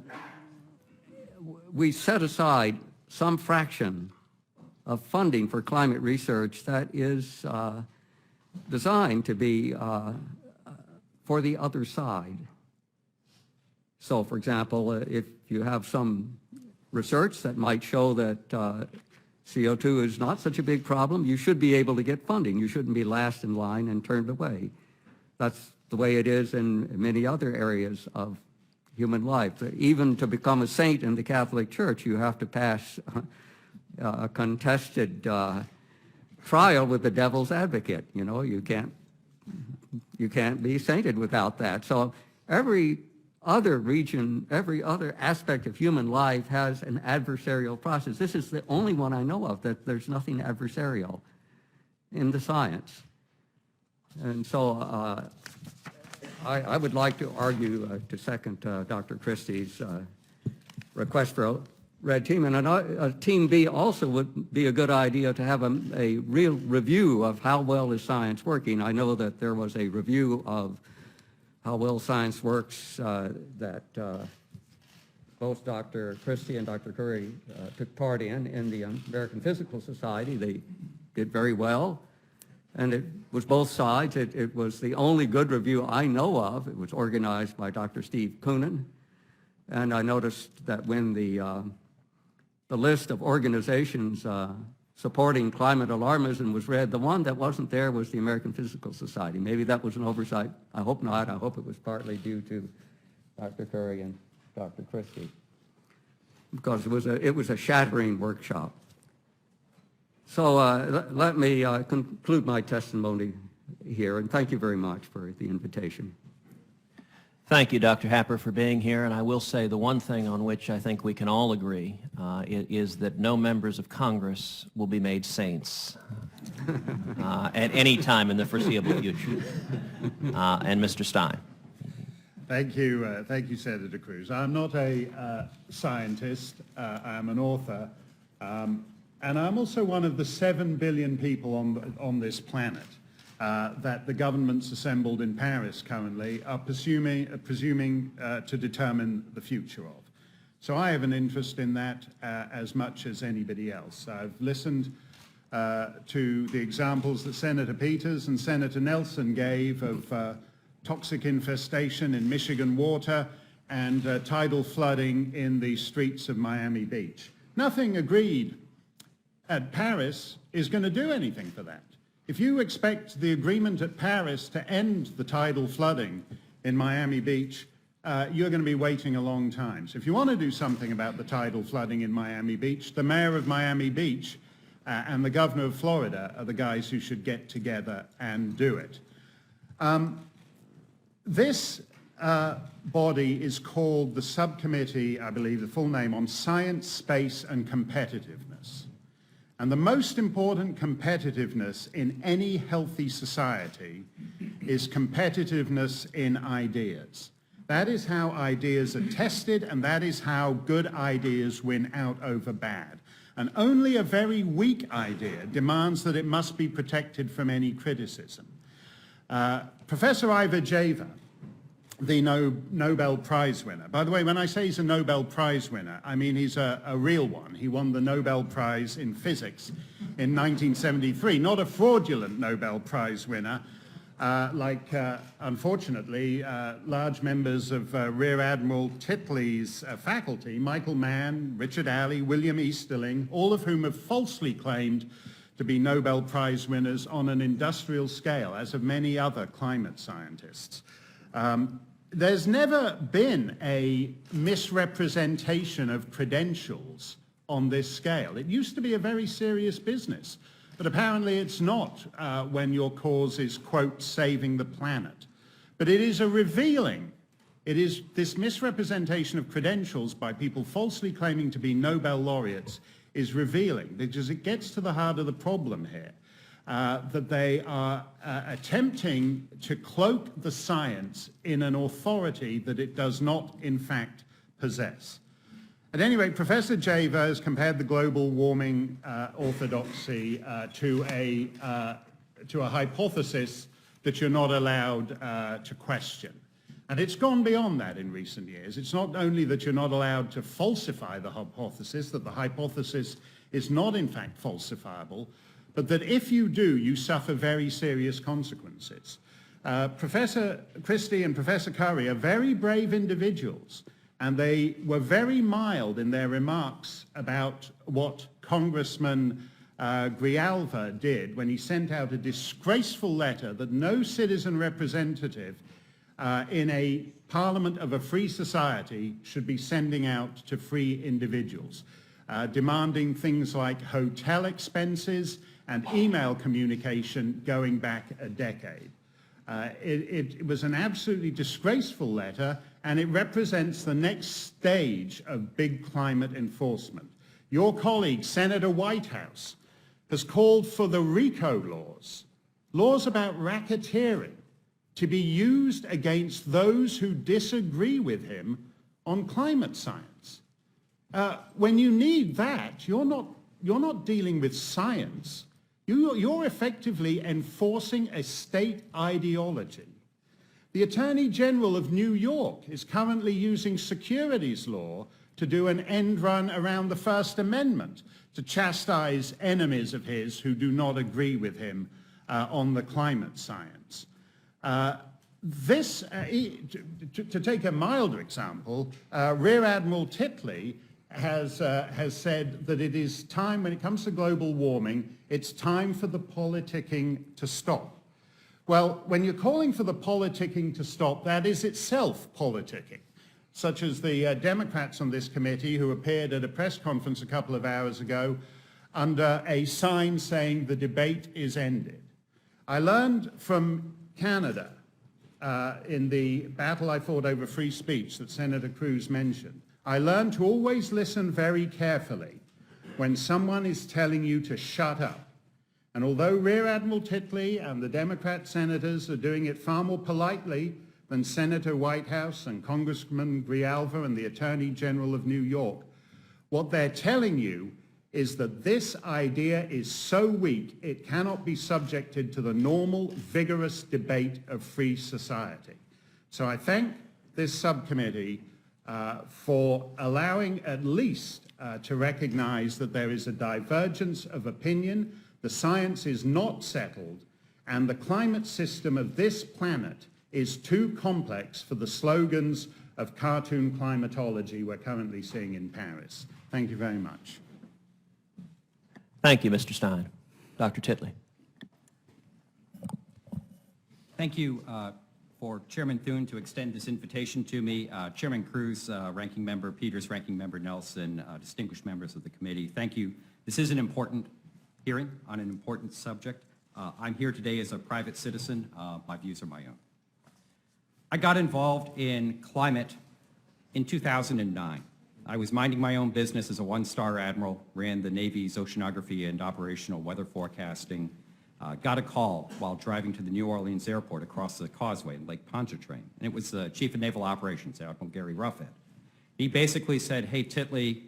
we set aside some fraction of funding for climate research that is designed to be for the other side. So, for example, if you have some research that might show that CO2 is not such a big problem, you should be able to get funding. You shouldn't be last in line and turned away. That's the way it is in many other areas of human life. Even to become a saint in the Catholic Church, you have to pass a contested trial with the devil's advocate. You can't be sainted without that. So every other region, every other aspect of human life has an adversarial process. This is the only one I know of that there's nothing adversarial in the science. And so I would like to argue to second Dr. Christie's request for a red team. And a team B also would be a good idea to have a real review of how well is science working. I know that there was a review of how well science works that both Dr. Christie and Dr. Curry took part in the American Physical Society. They did very well. And it was both sides. It was the only good review I know of. It was organized by Dr. Steve Koonin. And I noticed that when the list of organizations supporting climate alarmism was read, the one that wasn't there was the American Physical Society. Maybe that was an oversight. I hope not. I hope it was partly due to Dr. Curry and Dr. Christie, because it was a shattering workshop. So let me conclude my testimony here, and thank you very much for the invitation. Thank you, Dr. Happer, for being here. And I will say the one thing on which I think we can all agree is that no members of Congress will be made saints at any time in the foreseeable future. And Mr. Stein. Thank you, Senator Cruz. I'm not a scientist. I'm an author. And I'm also one of the 7 billion people on this planet that the governments assembled in Paris currently are presuming to determine the future of. So I have an interest in that as much as anybody else. I've listened to the examples that Senator Peters and Senator Nelson gave of toxic infestation in Michigan water and tidal flooding in the streets of Miami Beach. Nothing agreed at Paris is going to do anything for that. If you expect the agreement at Paris to end the tidal flooding in Miami Beach, you're going to be waiting a long time. So if you want to do something about the tidal flooding in Miami Beach, the mayor of Miami Beach and the governor of Florida are the guys who should get together and do it. This body is called the Subcommittee, I believe the full name, on Science, Space and Competitiveness. And the most important competitiveness in any healthy society is competitiveness in ideas. That is how ideas are tested, and that is how good ideas win out over bad. And only a very weak idea demands that it must be protected from any criticism. Professor Ivar Jeva, the Nobel Prize winner. By the way, when I say he's a Nobel Prize winner, I mean he's a real one. He won the Nobel Prize in Physics in 1973, not a fraudulent Nobel Prize winner, unfortunately, large members of Rear Admiral Titley's faculty, Michael Mann, Richard Alley, William Easterling, all of whom have falsely claimed to be Nobel Prize winners on an industrial scale, as have many other climate scientists. There's never been a misrepresentation of credentials on this scale. It used to be a very serious business, but apparently it's not when your cause is, quote, saving the planet. But it is a revealing. It is this misrepresentation of credentials by people falsely claiming to be Nobel laureates is revealing, because it gets to the heart of the problem here, that they are attempting to cloak the science in an authority that it does not, in fact, possess. At any rate, Professor Java has compared the global warming orthodoxy to a hypothesis that you're not allowed to question. And it's gone beyond that in recent years. It's not only that you're not allowed to falsify the hypothesis, that the hypothesis is not in fact falsifiable, but that if you do, you suffer very serious consequences. Professor Christie and Professor Curry are very brave individuals, and they were very mild in their remarks about what Congressman Grijalva did when he sent out a disgraceful letter that no citizen representative in a parliament of a free society should be sending out to free individuals, demanding things like hotel expenses and email communication going back a decade. It was an absolutely disgraceful letter, and it represents the next stage of big climate enforcement. Your colleague, Senator Whitehouse, has called for the RICO laws about racketeering, to be used against those who disagree with him on climate science. When you need that, you're not dealing with science. You're effectively enforcing a state ideology. The Attorney General of New York is currently using securities law to do an end run around the First Amendment to chastise enemies of his who do not agree with him on the climate science. To take a milder example, Rear Admiral Titley has said that it is time, when it comes to global warming, it's time for the politicking to stop. Well, when you're calling for the politicking to stop, that is itself politicking, such as the Democrats on this committee who appeared at a press conference a couple of hours ago under a sign saying the debate is ended. I learned from Canada in the battle I fought over free speech that Senator Cruz mentioned. I learned to always listen very carefully when someone is telling you to shut up. And although Rear Admiral Titley and the Democrat senators are doing it far more politely than Senator Whitehouse and Congressman Grijalva and the Attorney General of New York, what they're telling you is that this idea is so weak it cannot be subjected to the normal, vigorous debate of free society. So I thank this subcommittee for allowing at least to recognize that there is a divergence of opinion, the science is not settled, and the climate system of this planet is too complex for the slogans of cartoon climatology we're currently seeing in Paris. Thank you very much. Thank you, Mr. Stein. Dr. Titley. Thank you for Chairman Thune to extend this invitation to me. Chairman Cruz, Ranking Member Peters, Ranking Member Nelson, distinguished members of the committee, thank you. This is an important hearing on an important subject. I'm here today as a private citizen. My views are my own. I got involved in climate in 2009. I was minding my own business as a one-star admiral, ran the Navy's oceanography and operational weather forecasting, got a call while driving to the New Orleans airport across the causeway in Lake Pontchartrain, and it was the Chief of Naval Operations, Admiral Gary Ruffhead. He basically said, hey, Titley,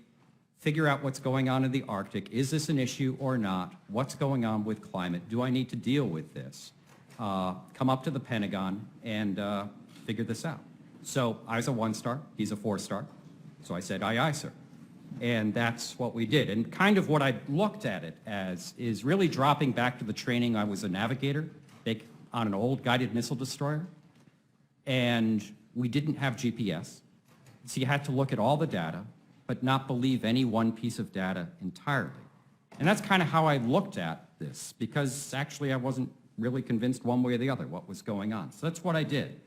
figure out what's going on in the Arctic. Is this an issue or not? What's going on with climate? Do I need to deal with this? Come up to the Pentagon and figure this out. So I was a one-star, he's a four-star. So I said, aye, aye, sir. And that's what we did. And kind of what I looked at it as is really dropping back to the training. I was a navigator on an old guided missile destroyer. And we didn't have GPS. So you had to look at all the data, but not believe any one piece of data entirely. And that's kind of how I looked at this, because actually I wasn't really convinced one way or the other what was going on. So that's what I did.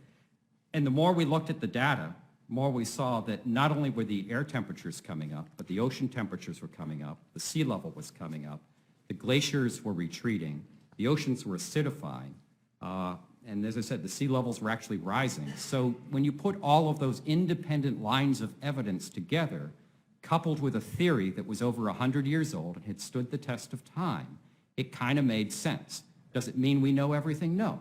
And the more we looked at the data, more we saw that not only were the air temperatures coming up, but the ocean temperatures were coming up, the sea level was coming up, the glaciers were retreating, the oceans were acidifying, And as I said, the sea levels were actually rising. So when you put all of those independent lines of evidence together, coupled with a theory that was over 100 years old and had stood the test of time, it kind of made sense. Does it mean we know everything? No.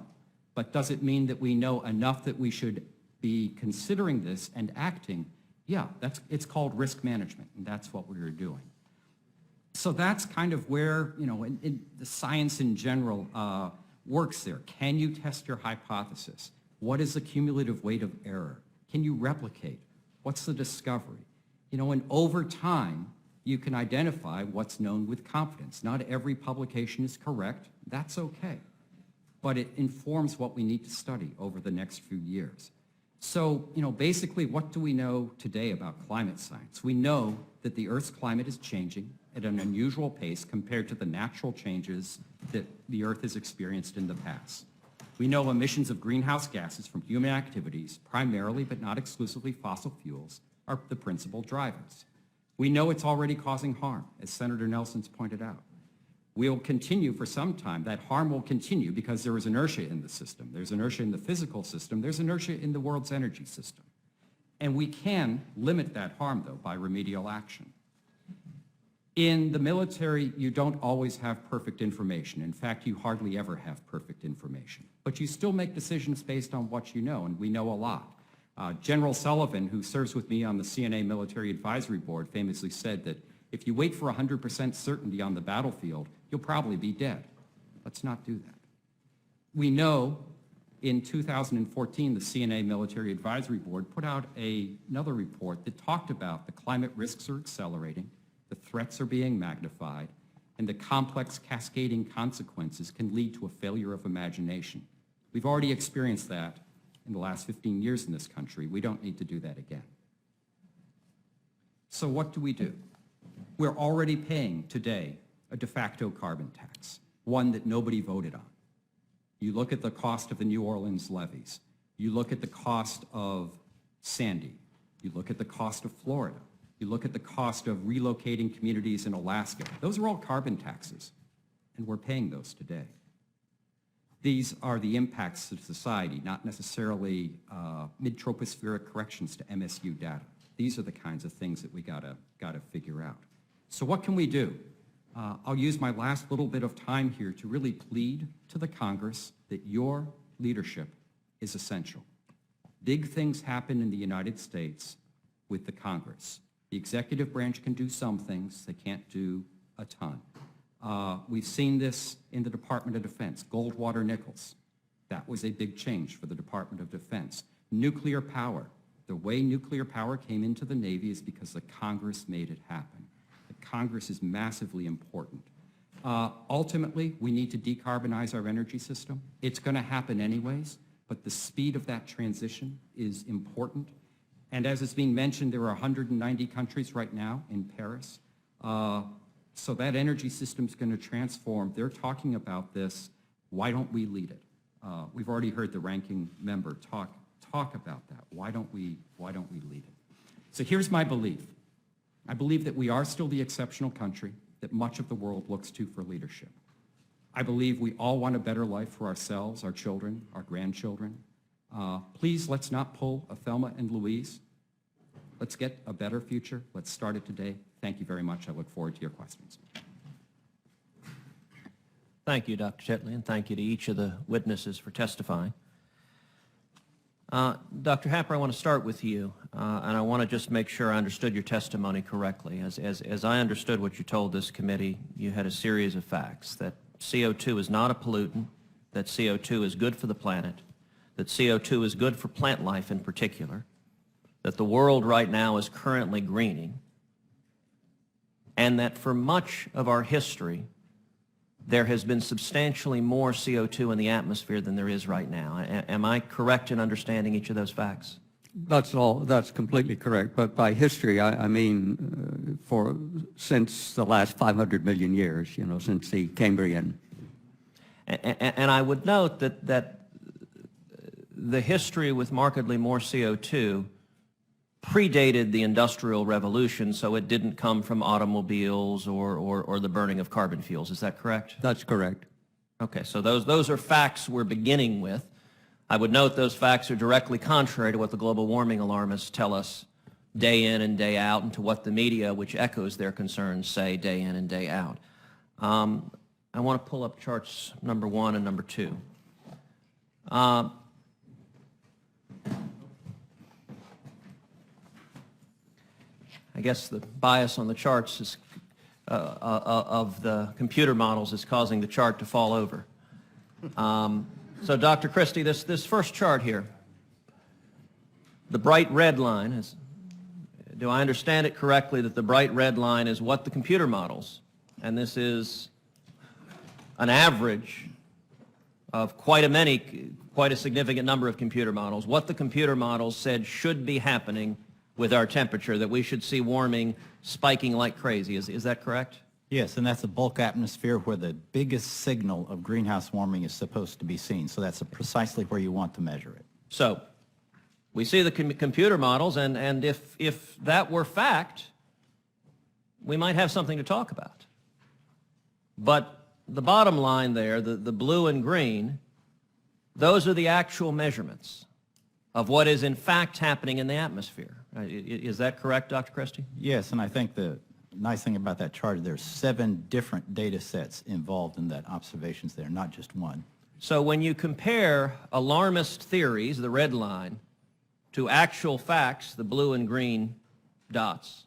But does it mean that we know enough that we should be considering this and acting? Yeah, it's called risk management, and that's what we were doing. So that's kind of where, in the science in general works there. Can you test your hypothesis? What is the cumulative weight of error? Can you replicate? What's the discovery? And over time, you can identify what's known with confidence. Not every publication is correct. That's okay. But it informs what we need to study over the next few years. So, basically, what do we know today about climate science? We know that the Earth's climate is changing at an unusual pace compared to the natural changes that the Earth has experienced in the past. We know emissions of greenhouse gases from human activities, primarily but not exclusively fossil fuels, are the principal drivers. We know it's already causing harm, as Senator Nelson's pointed out. We'll continue for some time. That harm will continue because there is inertia in the system. There's inertia in the physical system. There's inertia in the world's energy system. And we can limit that harm, though, by remedial action. In the military, you don't always have perfect information. In fact, you hardly ever have perfect information. But you still make decisions based on what you know, and we know a lot. General Sullivan, who serves with me on the CNA Military Advisory Board, famously said that if you wait for 100% certainty on the battlefield, you'll probably be dead. Let's not do that. We know in 2014, the CNA Military Advisory Board put out another report that talked about the climate risks are accelerating, the threats are being magnified, and the complex cascading consequences can lead to a failure of imagination. We've already experienced that in the last 15 years in this country. We don't need to do that again. So what do? We're already paying today a de facto carbon tax, one that nobody voted on. You look at the cost of the New Orleans levees. You look at the cost of Sandy. You look at the cost of Florida. You look at the cost of relocating communities in Alaska. Those are all carbon taxes, and we're paying those today. These are the impacts to society, not necessarily mid-tropospheric corrections to MSU data. These are the kinds of things that we gotta figure out. So what can we do? I'll use my last little bit of time here to really plead to the Congress that your leadership is essential. Big things happen in the United States with the Congress. The executive branch can do some things, they can't do a ton. We've seen this in the Department of Defense. Goldwater-Nichols, that was a big change for the Department of Defense. Nuclear power. The way nuclear power came into the Navy is because the Congress made it happen. The Congress is massively important. Ultimately, we need to decarbonize our energy system. It's going to happen anyways, but the speed of that transition is important. And as it's being mentioned, there are 190 countries right now in Paris. So that energy system's going to transform. They're talking about this. Why don't we lead it? We've already heard the ranking member talk about that. Why don't we lead it? So here's my belief. I believe that we are still the exceptional country that much of the world looks to for leadership. I believe we all want a better life for ourselves, our children, our grandchildren. Please, let's not pull a Thelma and Louise. Let's get a better future. Let's start it today. Thank you very much. I look forward to your questions. Thank you, Dr. Tetley, and thank you to each of the witnesses for testifying. Dr. Happer, I want to start with you, and I want to just make sure I understood your testimony correctly. As I understood what you told this committee, you had a series of facts, that CO2 is not a pollutant, that CO2 is good for the planet, that CO2 is good for plant life in particular, that the world right now is currently greening, and that for much of our history, there has been substantially more CO2 in the atmosphere than there is right now. Am I correct in understanding each of those facts? That's completely correct. But by history, I mean since the last 500 million years, since the Cambrian. And I would note that the history with markedly more CO2 predated the Industrial Revolution, so it didn't come from automobiles or the burning of carbon fuels. Is that correct? That's correct. Okay, so those are facts we're beginning with. I would note those facts are directly contrary to what the global warming alarmists tell us day in and day out, and to what the media, which echoes their concerns, say day in and day out. I want to pull up charts number 1 and number 2. I guess the bias on the charts is, of the computer models is causing the chart to fall over. So Dr. Christie, this first chart here, the bright red line is, do I understand it correctly that the bright red line is what the computer models, and this is an average of quite a significant number of computer models, what the computer models said should be happening with our temperature, that we should see warming spiking like crazy. Is that correct? Yes, and that's a bulk atmosphere where the biggest signal of greenhouse warming is supposed to be seen. So that's precisely where you want to measure it. So we see the computer models, and if that were fact, we might have something to talk about. But the bottom line there, the blue and green, those are the actual measurements of what is in fact happening in the atmosphere. Is that correct, Dr. Christie? Yes, and I think the nice thing about that chart, there's 7 different data sets involved in that observations there, not just one. So when you compare alarmist theories, the red line, to actual facts, the blue and green dots,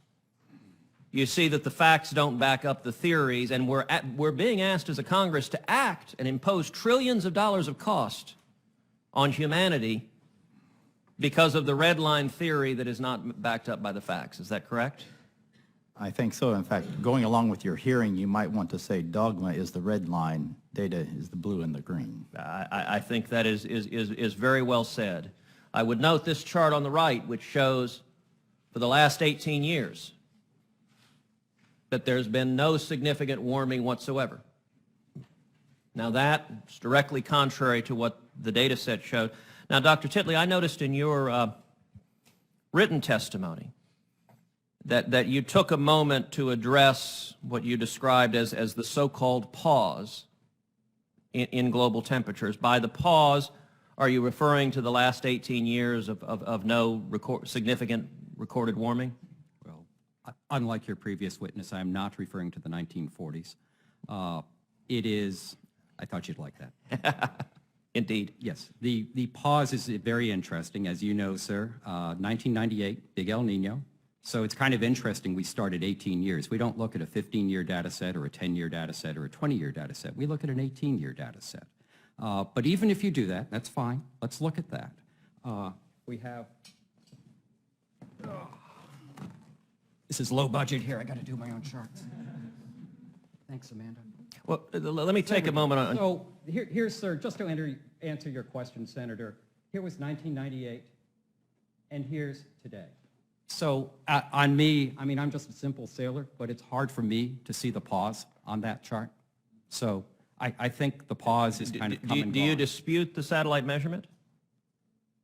you see that the facts don't back up the theories, and we're being asked as a Congress to act and impose trillions of dollars of cost on humanity because of the red line theory that is not backed up by the facts. Is that correct? I think so. In fact, going along with your hearing, you might want to say dogma is the red line, data is the blue and the green. I think that is very well said. I would note this chart on the right, which shows for the last 18 years that there's been no significant warming whatsoever. Now that's directly contrary to what the data set showed. Now, Dr. Titley, I noticed in your written testimony that you took a moment to address what you described as the so-called pause in global temperatures. By the pause, are you referring to the last 18 years of no significant recorded warming? Well, unlike your previous witness, I am not referring to the 1940s. It is, I thought you'd like that. Indeed. Yes, the pause is very interesting. As you know, sir, 1998, big El Nino. So it's kind of interesting we started 18 years. We don't look at a 15-year data set or a 10-year data set or a 20-year data set. We look at an 18-year data set. But even if you do that, that's fine. Let's look at that. We have... This is low budget here. I got to do my own charts. Thanks, Amanda. Well, let me take a moment on... So here's, sir, just to answer your question, Senator, here was 1998, and here's today. So on me, I mean, I'm just a simple sailor, but it's hard for me to see the pause on that chart. So I think the pause is kind of come and gone. Do you dispute the satellite measurement?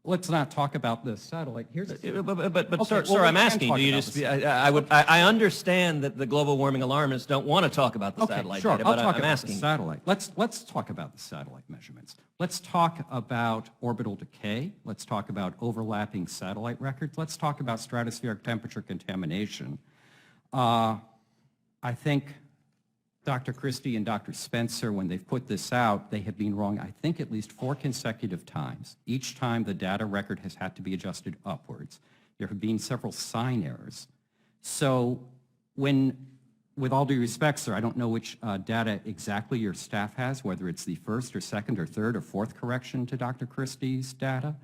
Let's not talk about the satellite. Here's But Okay, sir, well, we I'm can asking, talk do you about dispute? this. I understand that the global warming alarmists don't want to talk about the Okay, satellite sure. data, I'll but talk I'm about asking. the satellite. Let's talk about the satellite measurements. Let's talk about orbital decay. Let's talk about overlapping satellite records. Let's talk about stratospheric temperature contamination. I think Dr. Christie and Dr. Spencer, when they've put this out, they have been wrong, I think, at least 4 consecutive times. Each time the data record has had to be adjusted upwards. There have been several sign errors. So when, with all due respect, sir, I don't know which data exactly your staff has, whether it's the first or second or third or fourth correction to Dr. Christie's data.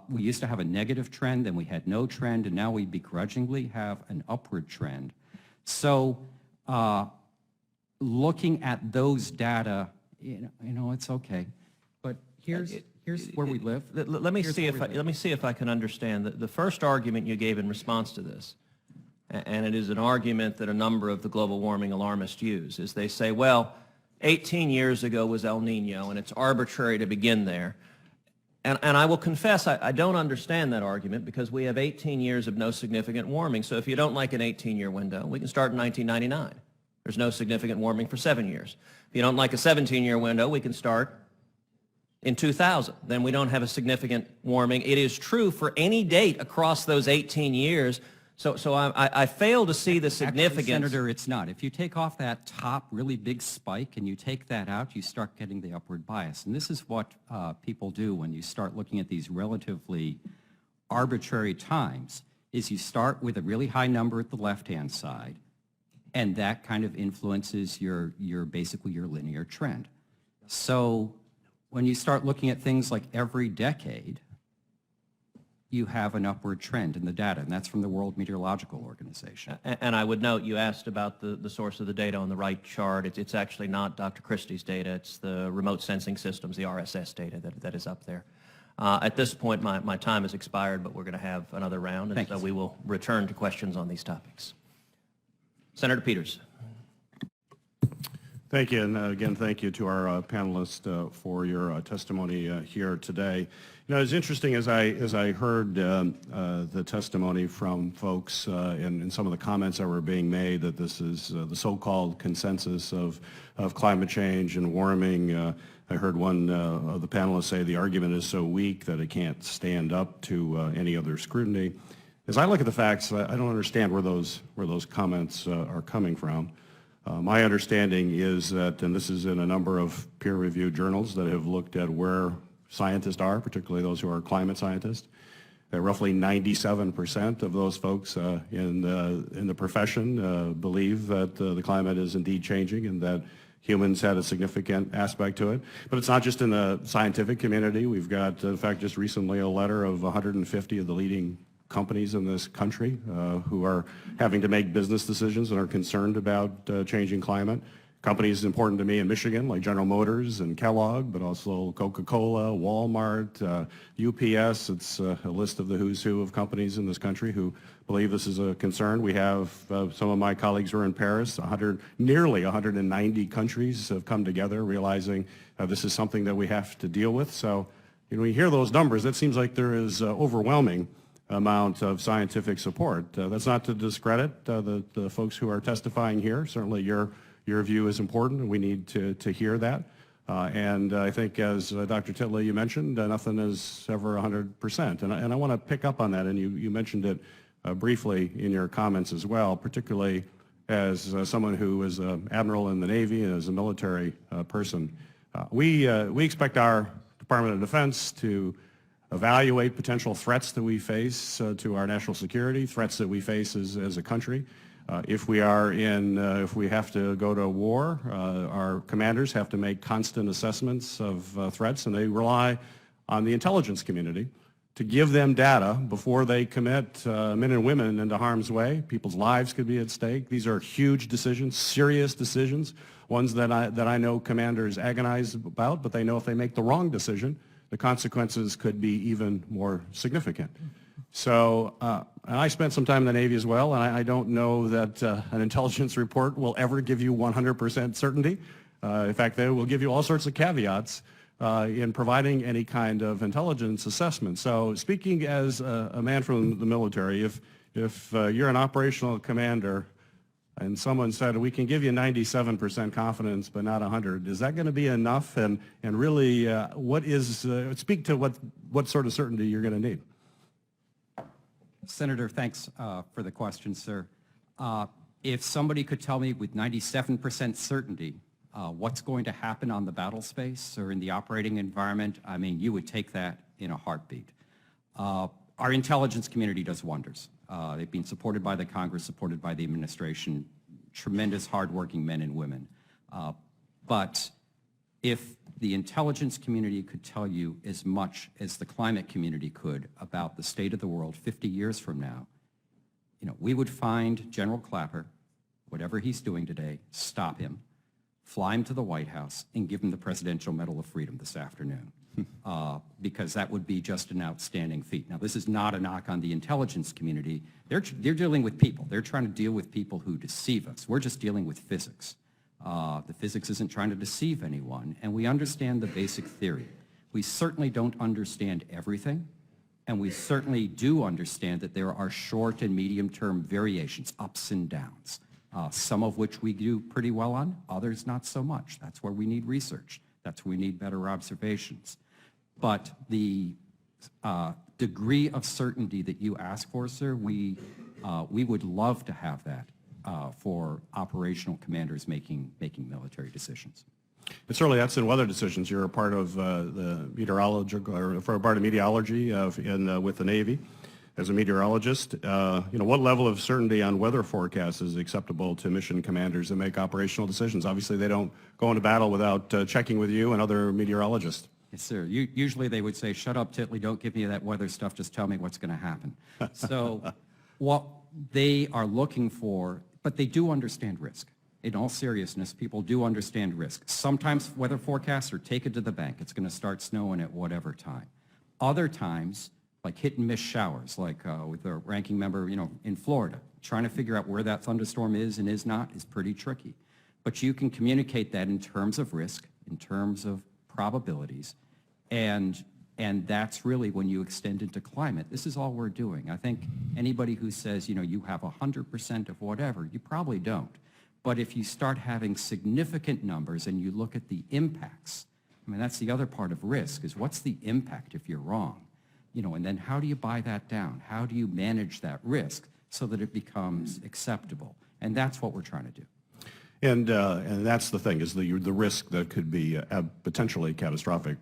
We used to have a negative trend, then we had no trend, and now we begrudgingly have an upward trend. So looking at those data, you know, it's okay. But here's where we live. Let me see if I can understand. The first argument you gave in response to this, and it is an argument that a number of the global warming alarmists use, is they say, well, 18 years ago was El Nino, and it's arbitrary to begin there. And I will confess, I don't understand that argument, because we have 18 years of no significant warming. So if you don't like an 18-year window, we can start in 1999. There's no significant warming for 7 years. If you don't like a 17-year window, we can start in 2000, then we don't have a significant warming. It is true for any date across those 18 years. So I fail to see the significance. Actually, Senator, it's not. If you take off that top really big spike and you take that out, you start getting the upward bias. And this is what people do when you start looking at these relatively arbitrary times, is you start with a really high number at the left-hand side, and that kind of influences your basically your linear trend. So when you start looking at things like every decade, you have an upward trend in the data, and that's from the World Meteorological Organization. And I would note, you asked about the source of the data on the right chart. It's actually not Dr. Christie's data. It's the remote sensing systems, the RSS data that is up there. At this point, my time has expired, but we're going to have another round, and Thank so you, we will return to questions on these topics. Senator Peters. Thank you, and again, thank you to our panelists for your testimony here today. You know, it's interesting as I heard the testimony from folks and some of the comments that were being made that this is the so-called consensus of climate change and warming. I heard one of the panelists say the argument is so weak that it can't stand up to any other scrutiny. As I look at the facts, I don't understand where those comments are coming from. My understanding is that, and this is in a number of peer-reviewed journals that have looked at where scientists are, particularly those who are climate scientists, that roughly 97% of those folks in the profession believe that the climate is indeed changing and that humans had a significant aspect to it. But it's not just in the scientific community. We've got, in fact, just recently a letter of 150 of the leading companies in this country who are having to make business decisions and are concerned about changing climate. Companies important to me in Michigan, like General Motors and Kellogg, but also Coca-Cola, Walmart, UPS. It's a list of the who's who of companies in this country who believe this is a concern. We have some of my colleagues who are in Paris. Nearly 190 countries have come together realizing this is something that we have to deal with. So, you know, when you hear those numbers, it seems like there is overwhelming amount of scientific support. That's not to discredit the folks who are testifying here. Certainly your view is important, and we need to hear that. And I think, as Dr. Titley, you mentioned, nothing is ever 100%. And I want to pick up on that, and you mentioned it briefly in your comments as well, particularly as someone who was an admiral in the Navy and as a military person. We expect our Department of Defense to evaluate potential threats that we face to our national security, threats that we face as a country. If we have to go to war, our commanders have to make constant assessments of threats, and they rely on the intelligence community to give them data before they commit men and women into harm's way. People's lives could be at stake. These are huge decisions, serious decisions, ones that I know commanders agonize about, but they know if they make the wrong decision, the consequences could be even more significant. So, and I spent some time in the Navy as well, and I don't know that an intelligence report will ever give you 100% certainty. In fact, they will give you all sorts of caveats in providing any kind of intelligence assessment. So, speaking as a man from the military, if you're an operational commander and someone said, we can give you 97% confidence but not 100, is that going to be enough? And really, speak to what sort of certainty you're going to need. Senator, thanks for the question, sir. If somebody could tell me with 97% certainty what's going to happen on the battle space or in the operating environment, I mean, you would take that in a heartbeat. Our intelligence community does wonders. They've been supported by the Congress, supported by the administration, tremendous hardworking men and women. But if the intelligence community could tell you as much as the climate community could about the state of the world 50 years from now, you know, we would find General Clapper, whatever he's doing today, stop him, fly him to the White House, and give him the Presidential Medal of Freedom this afternoon. Because that would be just an outstanding feat. Now, this is not a knock on the intelligence community. They're dealing with people. They're trying to deal with people who deceive us. We're just dealing with physics. The physics isn't trying to deceive anyone, and we understand the basic theory. We certainly don't understand everything, and we certainly do understand that there are short and medium-term variations, ups and downs, some of which we do pretty well on, others not so much. That's where we need research. That's where we need better observations. But the degree of certainty that you ask for, sir, we would love to have that for operational commanders making military decisions. And certainly that's in weather decisions. You're a part of the meteorology, or for a part of meteorology with the Navy as a meteorologist. What level of certainty on weather forecasts is acceptable to mission commanders that make operational decisions? Obviously, they don't go into battle without checking with you and other meteorologists. Yes, sir. Usually they would say, shut up, Titley, don't give me that weather stuff, just tell me what's going to happen. So what they are looking for, but they do understand risk. In all seriousness, people do understand risk. Sometimes weather forecasts are taken to the bank. It's going to start snowing at whatever time. Other times, like hit and miss showers, like with the ranking member, in Florida, trying to figure out where that thunderstorm is and is not is pretty tricky. But you can communicate that in terms of risk, in terms of probabilities, and that's really when you extend into climate. This is all we're doing. I think anybody who says, you have 100% of whatever, you probably don't. But if you start having significant numbers and you look at the impacts, that's the other part of risk, is what's the impact if you're wrong? And then how do you buy that down? How do you manage that risk so that it becomes acceptable? And that's what we're trying to do. And that's the thing, is the risk that could be potentially catastrophic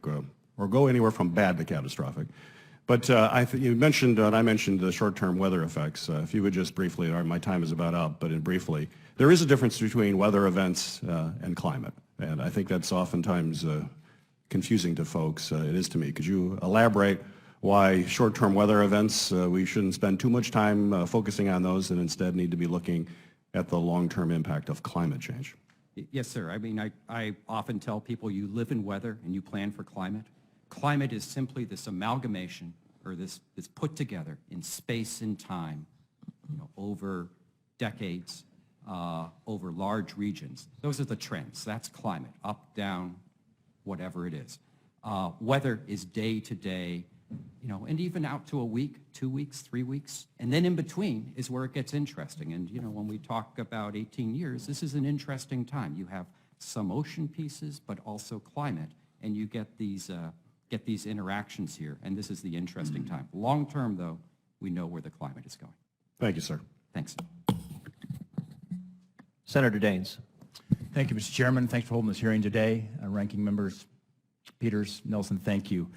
or go anywhere from bad to catastrophic. But you mentioned, and I mentioned the short-term weather effects. If you would just briefly, my time is about up, but briefly, there is a difference between weather events and climate. And I think that's oftentimes confusing to folks. It is to me. Could you elaborate why short-term weather events, we shouldn't spend too much time focusing on those and instead need to be looking at the long-term impact of climate change? Yes, sir. I often tell people you live in weather and you plan for climate. Climate is simply this amalgamation, or this put together in space and time, over decades, over large regions. Those are the trends. That's climate, up, down, whatever it is. Weather is day to day, and even out to a week, 2 weeks, 3 weeks. And then in between is where it gets interesting. And, when we talk about 18 years, this is an interesting time. You have some ocean pieces, but also climate, and you get these interactions here, and this is the interesting time. Long term, though, we know where the climate is going. Thank you, sir. Thanks. Senator Daines. Thank you, Mr. Chairman. Thanks for holding this hearing today. Ranking members Peters, Nelson, thank you.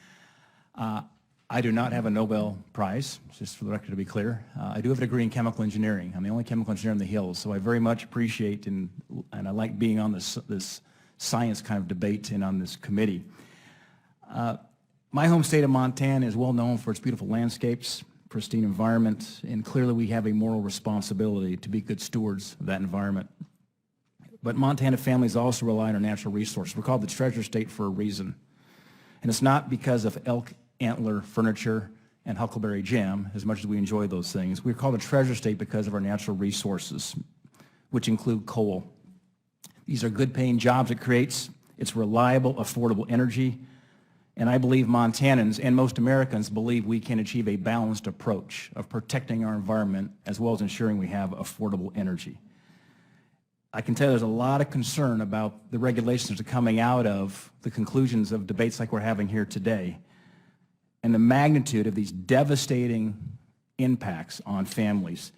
I do not have a Nobel Prize, just for the record to be clear. I do have a degree in chemical engineering. I'm the only chemical engineer in the Hills, so I very much appreciate and I like being on this science kind of debate and on this committee. My home state of Montana is well known for its beautiful landscapes, pristine environment, and clearly we have a moral responsibility to be good stewards of that environment. But Montana families also rely on our natural resources. We're called the treasure state for a reason. And it's not because of elk antler furniture and huckleberry jam, as much as we enjoy those things. We're called a treasure state because of our natural resources, which include coal. These are good paying jobs it creates. It's reliable, affordable energy. And I believe Montanans and most Americans believe we can achieve a balanced approach of protecting our environment as well as ensuring we have affordable energy. I can tell you there's a lot of concern about the regulations that are coming out of the conclusions of debates like we're having here today and the magnitude of these devastating impacts on families.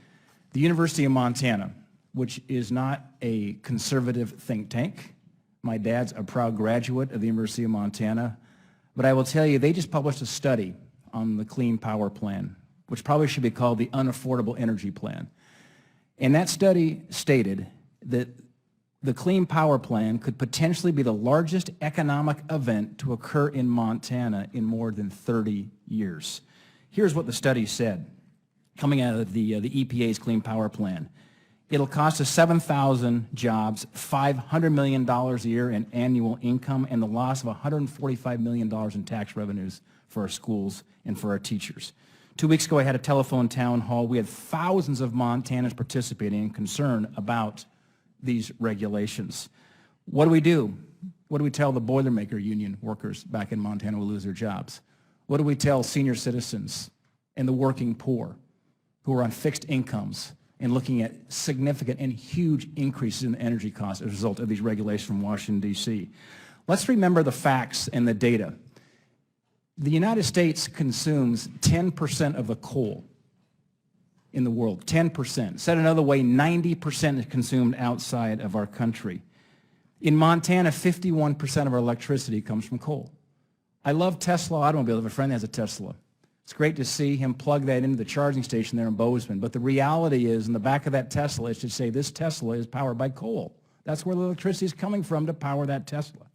The University of Montana, which is not a conservative think tank, my dad's a proud graduate of the University of Montana, but I will tell you, they just published a study on the Clean Power Plan, which probably should be called the Unaffordable Energy Plan. And that study stated that the Clean Power Plan could potentially be the largest economic event to occur in Montana in more than 30 years. Here's what the study said, coming out of the EPA's Clean Power Plan. It'll cost us 7,000 jobs, $500 million a year in annual income, and the loss of $145 million in tax revenues for our schools and for our teachers. 2 weeks ago, I had a telephone town hall. We had thousands of Montanans participating in concern about these regulations. What do? What do we tell the Boilermaker Union workers back in Montana who lose their jobs? What do we tell senior citizens and the working poor who are on fixed incomes and looking at significant and huge increases in energy costs as a result of these regulations from Washington, D.C.? Let's remember the facts and the data. The United States consumes 10% of the coal in the world, 10%. Said another way, 90% is consumed outside of our country. In Montana, 51% of our electricity comes from coal. I love Tesla automobiles. I have a friend that has a Tesla. It's great to see him plug that into the charging station there in Bozeman. But the reality is, in the back of that Tesla, it should say, this Tesla is powered by coal. That's where the electricity is coming from to power that Tesla.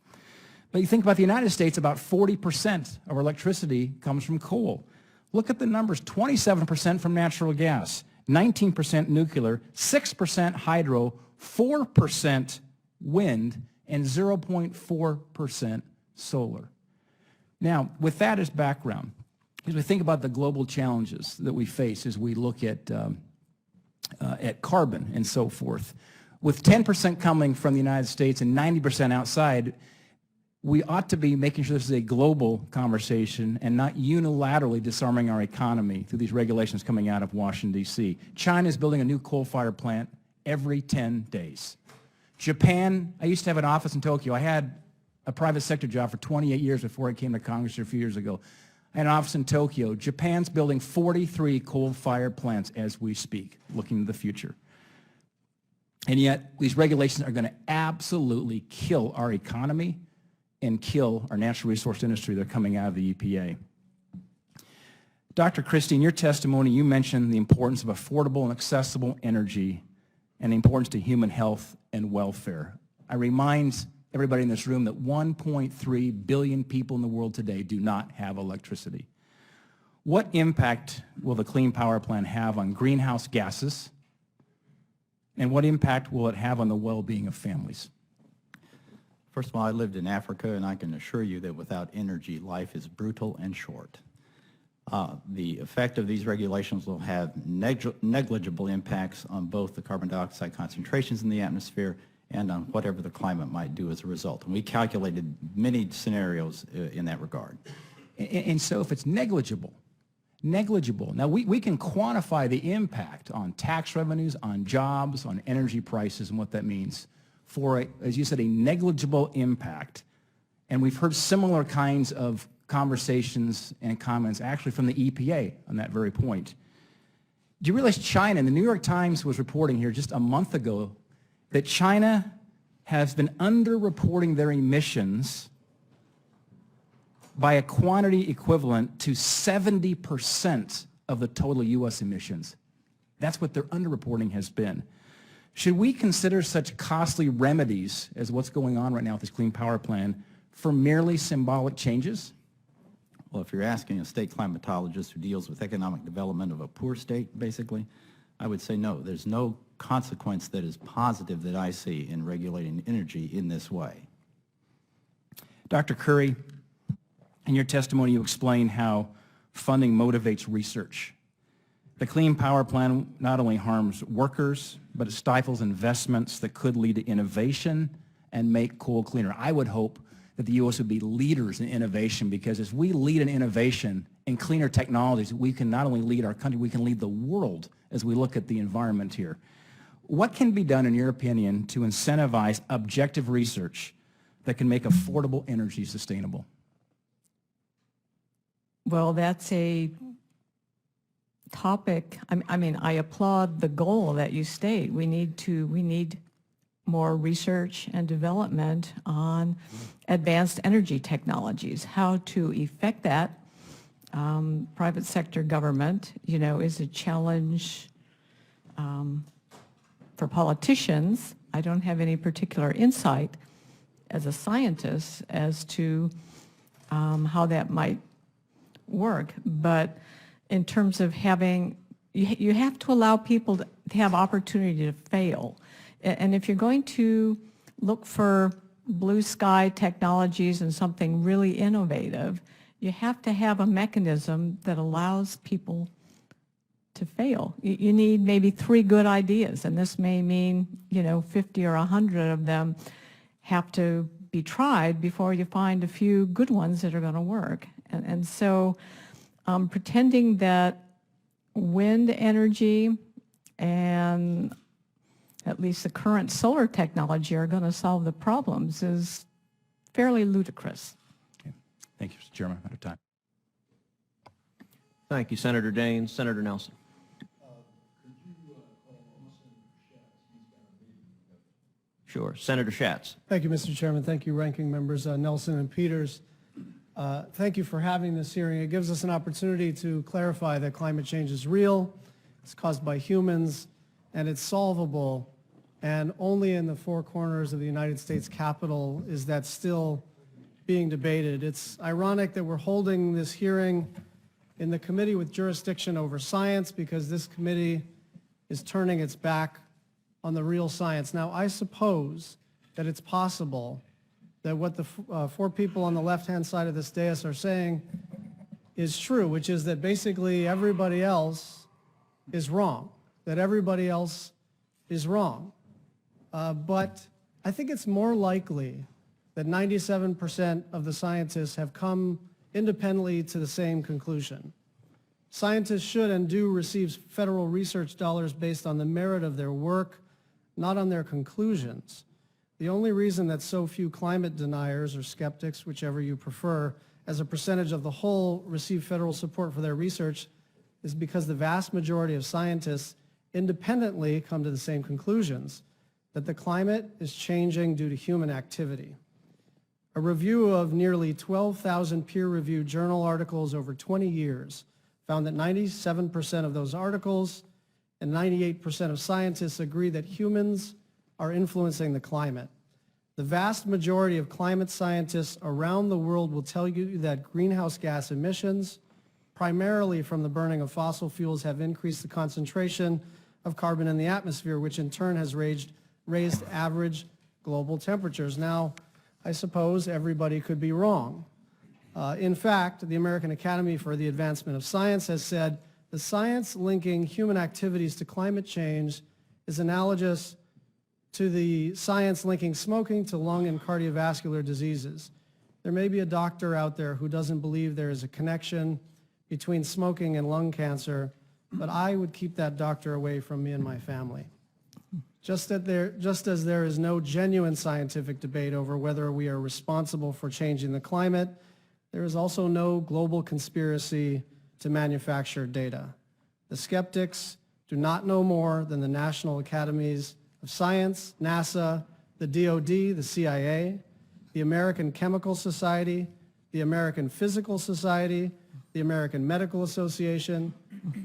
But you think about the United States, about 40% of our electricity comes from coal. Look at the numbers, 27% from natural gas, 19% nuclear, 6% hydro, 4% wind, and 0.4% solar. Now, with that as background, as we think about the global challenges that we face as we look at carbon and so forth, with 10% coming from the United States and 90% outside, we ought to be making sure this is a global conversation and not unilaterally disarming our economy through these regulations coming out of Washington, D.C. China is building a new coal-fired plant every 10 days. Japan, I used to have an office in Tokyo. I had a private sector job for 28 years before I came to Congress a few years ago. I had an office in Tokyo. Japan's building 43 coal-fired plants as we speak, looking to the future. And yet, these regulations are going to absolutely kill our economy and kill our natural resource industry that are coming out of the EPA. Dr. Christie, in your testimony, you mentioned the importance of affordable and accessible energy and the importance to human health and welfare. I remind everybody in this room that 1.3 billion people in the world today do not have electricity. What impact will the Clean Power Plan have on greenhouse gases, and what impact will it have on the well-being of families? First of all, I lived in Africa, and I can assure you that without energy, life is brutal and short. The effect of these regulations will have negligible impacts on both the carbon dioxide concentrations in the atmosphere and on whatever the climate might do as a result. And we calculated many scenarios in that regard. And so if it's negligible, now we can quantify the impact on tax revenues, on jobs, on energy prices, and what that means for, as you said, a negligible impact. And we've heard similar kinds of conversations and comments actually from the EPA on that very point. Do you realize China, and the New York Times was reporting here just a month ago, that China has been underreporting their emissions by a quantity equivalent to 70% of the total U.S. emissions. That's what their underreporting has been. Should we consider such costly remedies as what's going on right now with this Clean Power Plan for merely symbolic changes? Well, if you're asking a state climatologist who deals with economic development of a poor state, basically, I would say no. There's no consequence that is positive that I see in regulating energy in this way. Dr. Curry, in your testimony, you explain how funding motivates research. The Clean Power Plan not only harms workers, but it stifles investments that could lead to innovation and make coal cleaner. I would hope that the U.S. would be leaders in innovation, because as we lead in innovation and cleaner technologies, we can not only lead our country, we can lead the world as we look at the environment here. What can be done, in your opinion, to incentivize objective research that can make affordable energy sustainable? Well, that's a topic. I mean, I applaud the goal that you state. We need more research and development on advanced energy technologies, how to effect that. Private sector government, is a challenge for politicians. I don't have any particular insight as a scientist as to how that might work, but in terms of having, you have to allow people to have opportunity to fail. And if you're going to look for blue sky technologies and something really innovative, you have to have a mechanism that allows people to fail. You need maybe 3 good ideas, and this may mean, 50 or 100 of them have to be tried before you find a few good ones that are going to work. And so pretending that wind energy and at least the current solar technology are going to solve the problems is fairly ludicrous. Okay. Thank you, Mr. Chairman. I'm out of time. Thank you, Senator Daines. Senator Nelson. Sure. Senator Schatz. Thank you, Mr. Chairman. Thank you, Ranking Members Nelson and Peters. Thank you for having this hearing. It gives us an opportunity to clarify that climate change is real, it's caused by humans, and it's solvable. And only in the four corners of the United States Capitol is that still being debated. It's ironic that we're holding this hearing in the committee with jurisdiction over science because this committee is turning its back on the real science. Now, I suppose that it's possible that what the four people on the left-hand side of this dais are saying is true, which is that basically everybody else is wrong, that everybody else is wrong. But I think it's more likely that 97% of the scientists have come independently to the same conclusion. Scientists should and do receive federal research dollars based on the merit of their work, not on their conclusions. The only reason that so few climate deniers or skeptics, whichever you prefer, as a percentage of the whole receive federal support for their research is because the vast majority of scientists independently come to the same conclusions, that the climate is changing due to human activity. A review of nearly 12,000 peer-reviewed journal articles over 20 years found that 97% of those articles and 98% of scientists agree that humans are influencing the climate. The vast majority of climate scientists around the world will tell you that greenhouse gas emissions, primarily from the burning of fossil fuels, have increased the concentration of carbon in the atmosphere, which in turn has raised average global temperatures. Now, I suppose everybody could be wrong. In fact, the American Academy for the Advancement of Science has said the science linking human activities to climate change is analogous to the science linking smoking to lung and cardiovascular diseases. There may be a doctor out there who doesn't believe there is a connection between smoking and lung cancer, but I would keep that doctor away from me and my family. Just as there is no genuine scientific debate over whether we are responsible for changing the climate, there is also no global conspiracy to manufacture data. The skeptics do not know more than the National Academies of Science, NASA, the DoD, the CIA, the American Chemical Society, the American Physical Society, the American Medical Association,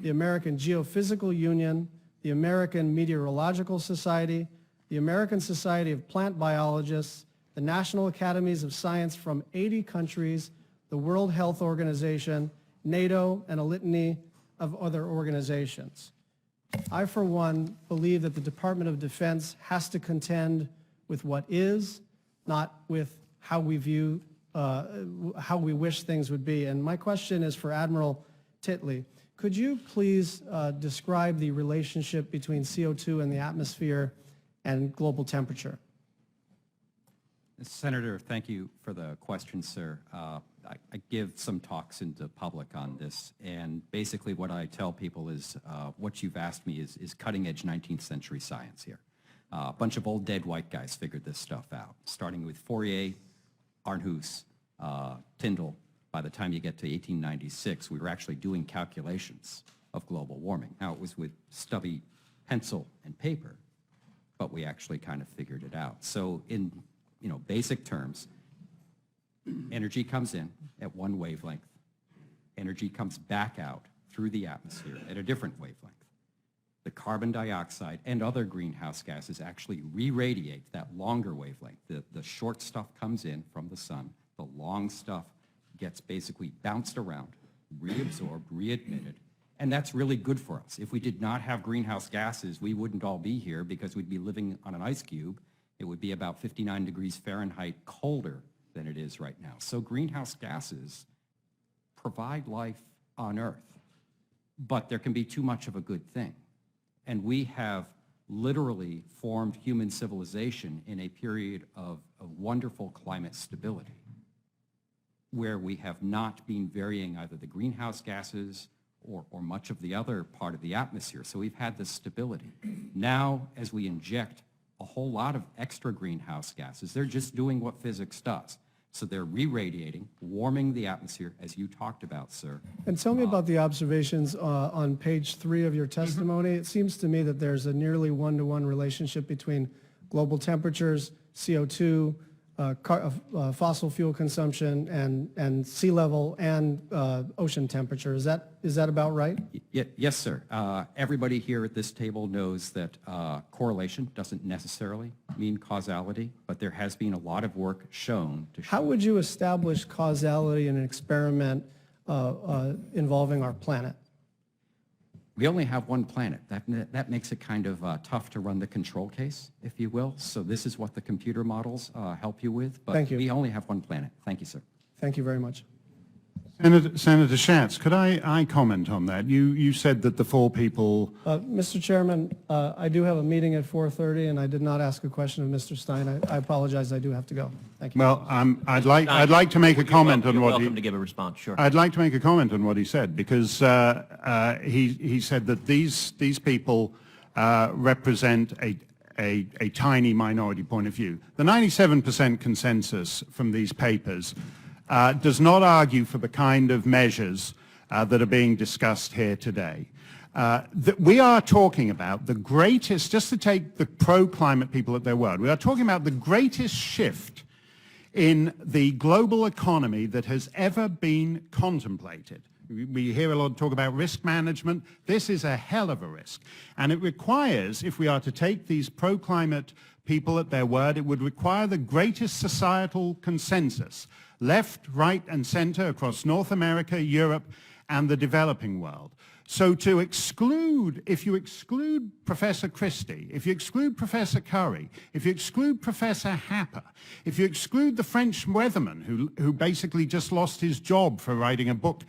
the American Geophysical Union, the American Meteorological Society, the American Society of Plant Biologists, the National Academies of Science from 80 countries, the World Health Organization, NATO, and a litany of other organizations. I, for one, believe that the Department of Defense has to contend with what is, not with how we view, how we wish things would be. And my question is for Admiral Titley. Could you please describe the relationship between CO2 in the atmosphere and global temperature? Senator, thank you for the question, sir. I give some talks into public on this, and basically what I tell people is what you've asked me is cutting-edge 19th century science here. A bunch of old dead white guys figured this stuff out, starting with Fourier, Aarhus, Tyndall. By the time you get to 1896, we were actually doing calculations of global warming. Now, it was with stubby pencil and paper, but we actually kind of figured it out. So in basic terms, energy comes in at one wavelength. Energy comes back out through the atmosphere at a different wavelength. The carbon dioxide and other greenhouse gases actually re-radiate that longer wavelength. The short stuff comes in from the sun. The long stuff gets basically bounced around, reabsorbed, readmitted, and that's really good for us. If we did not have greenhouse gases, we wouldn't all be here because we'd be living on an ice cube. It would be about 59 degrees Fahrenheit colder than it is right now. So greenhouse gases provide life on Earth, but there can be too much of a good thing. And we have literally formed human civilization in a period of wonderful climate stability, where we have not been varying either the greenhouse gases or much of the other part of the atmosphere. So we've had this stability. Now, as we inject a whole lot of extra greenhouse gases, they're just doing what physics does. So they're re-radiating, warming the atmosphere, as you talked about, sir. And tell me about the observations on page 3 of your testimony. It seems to me that there's a nearly one-to-one relationship between global temperatures, CO2, fossil fuel consumption, and sea level and ocean temperature. Is that about right? Yes, sir. Everybody here at this table knows that correlation doesn't necessarily mean causality, but there has been a lot of work shown to show. How would you establish causality in an experiment involving our planet? We only have one planet. That makes it kind of tough to run the control case, if you will. So this is what the computer models help you with. But Thank you. we only have one planet. Thank you, sir. Thank you very much. Senator Schatz, could I comment on that? You said that the 4 people... Mr. Chairman, I do have a meeting at 4:30, and I did not ask a question of Mr. Stein. I apologize. I do have to go. Thank you. Well, I'd like to make a comment on You're what welcome to give a response, sure. I'd like to make a comment on what he said, because he said that these people represent a tiny minority point of view. The 97% consensus from these papers does not argue for the kind of measures that are being discussed here today. That we are talking about the greatest, just to take the pro-climate people at their word, we are talking about the greatest shift in the global economy that has ever been contemplated. We hear a lot of talk about risk management. This is a hell of a risk. And it requires, if we are to take these pro-climate people at their word, it would require the greatest societal consensus, left, right, and center across North America, Europe, and the developing world. So to exclude, if you exclude Professor Christie, if you exclude Professor Curry, if you exclude Professor Happer, if you exclude the French weatherman who basically just lost his job for writing a book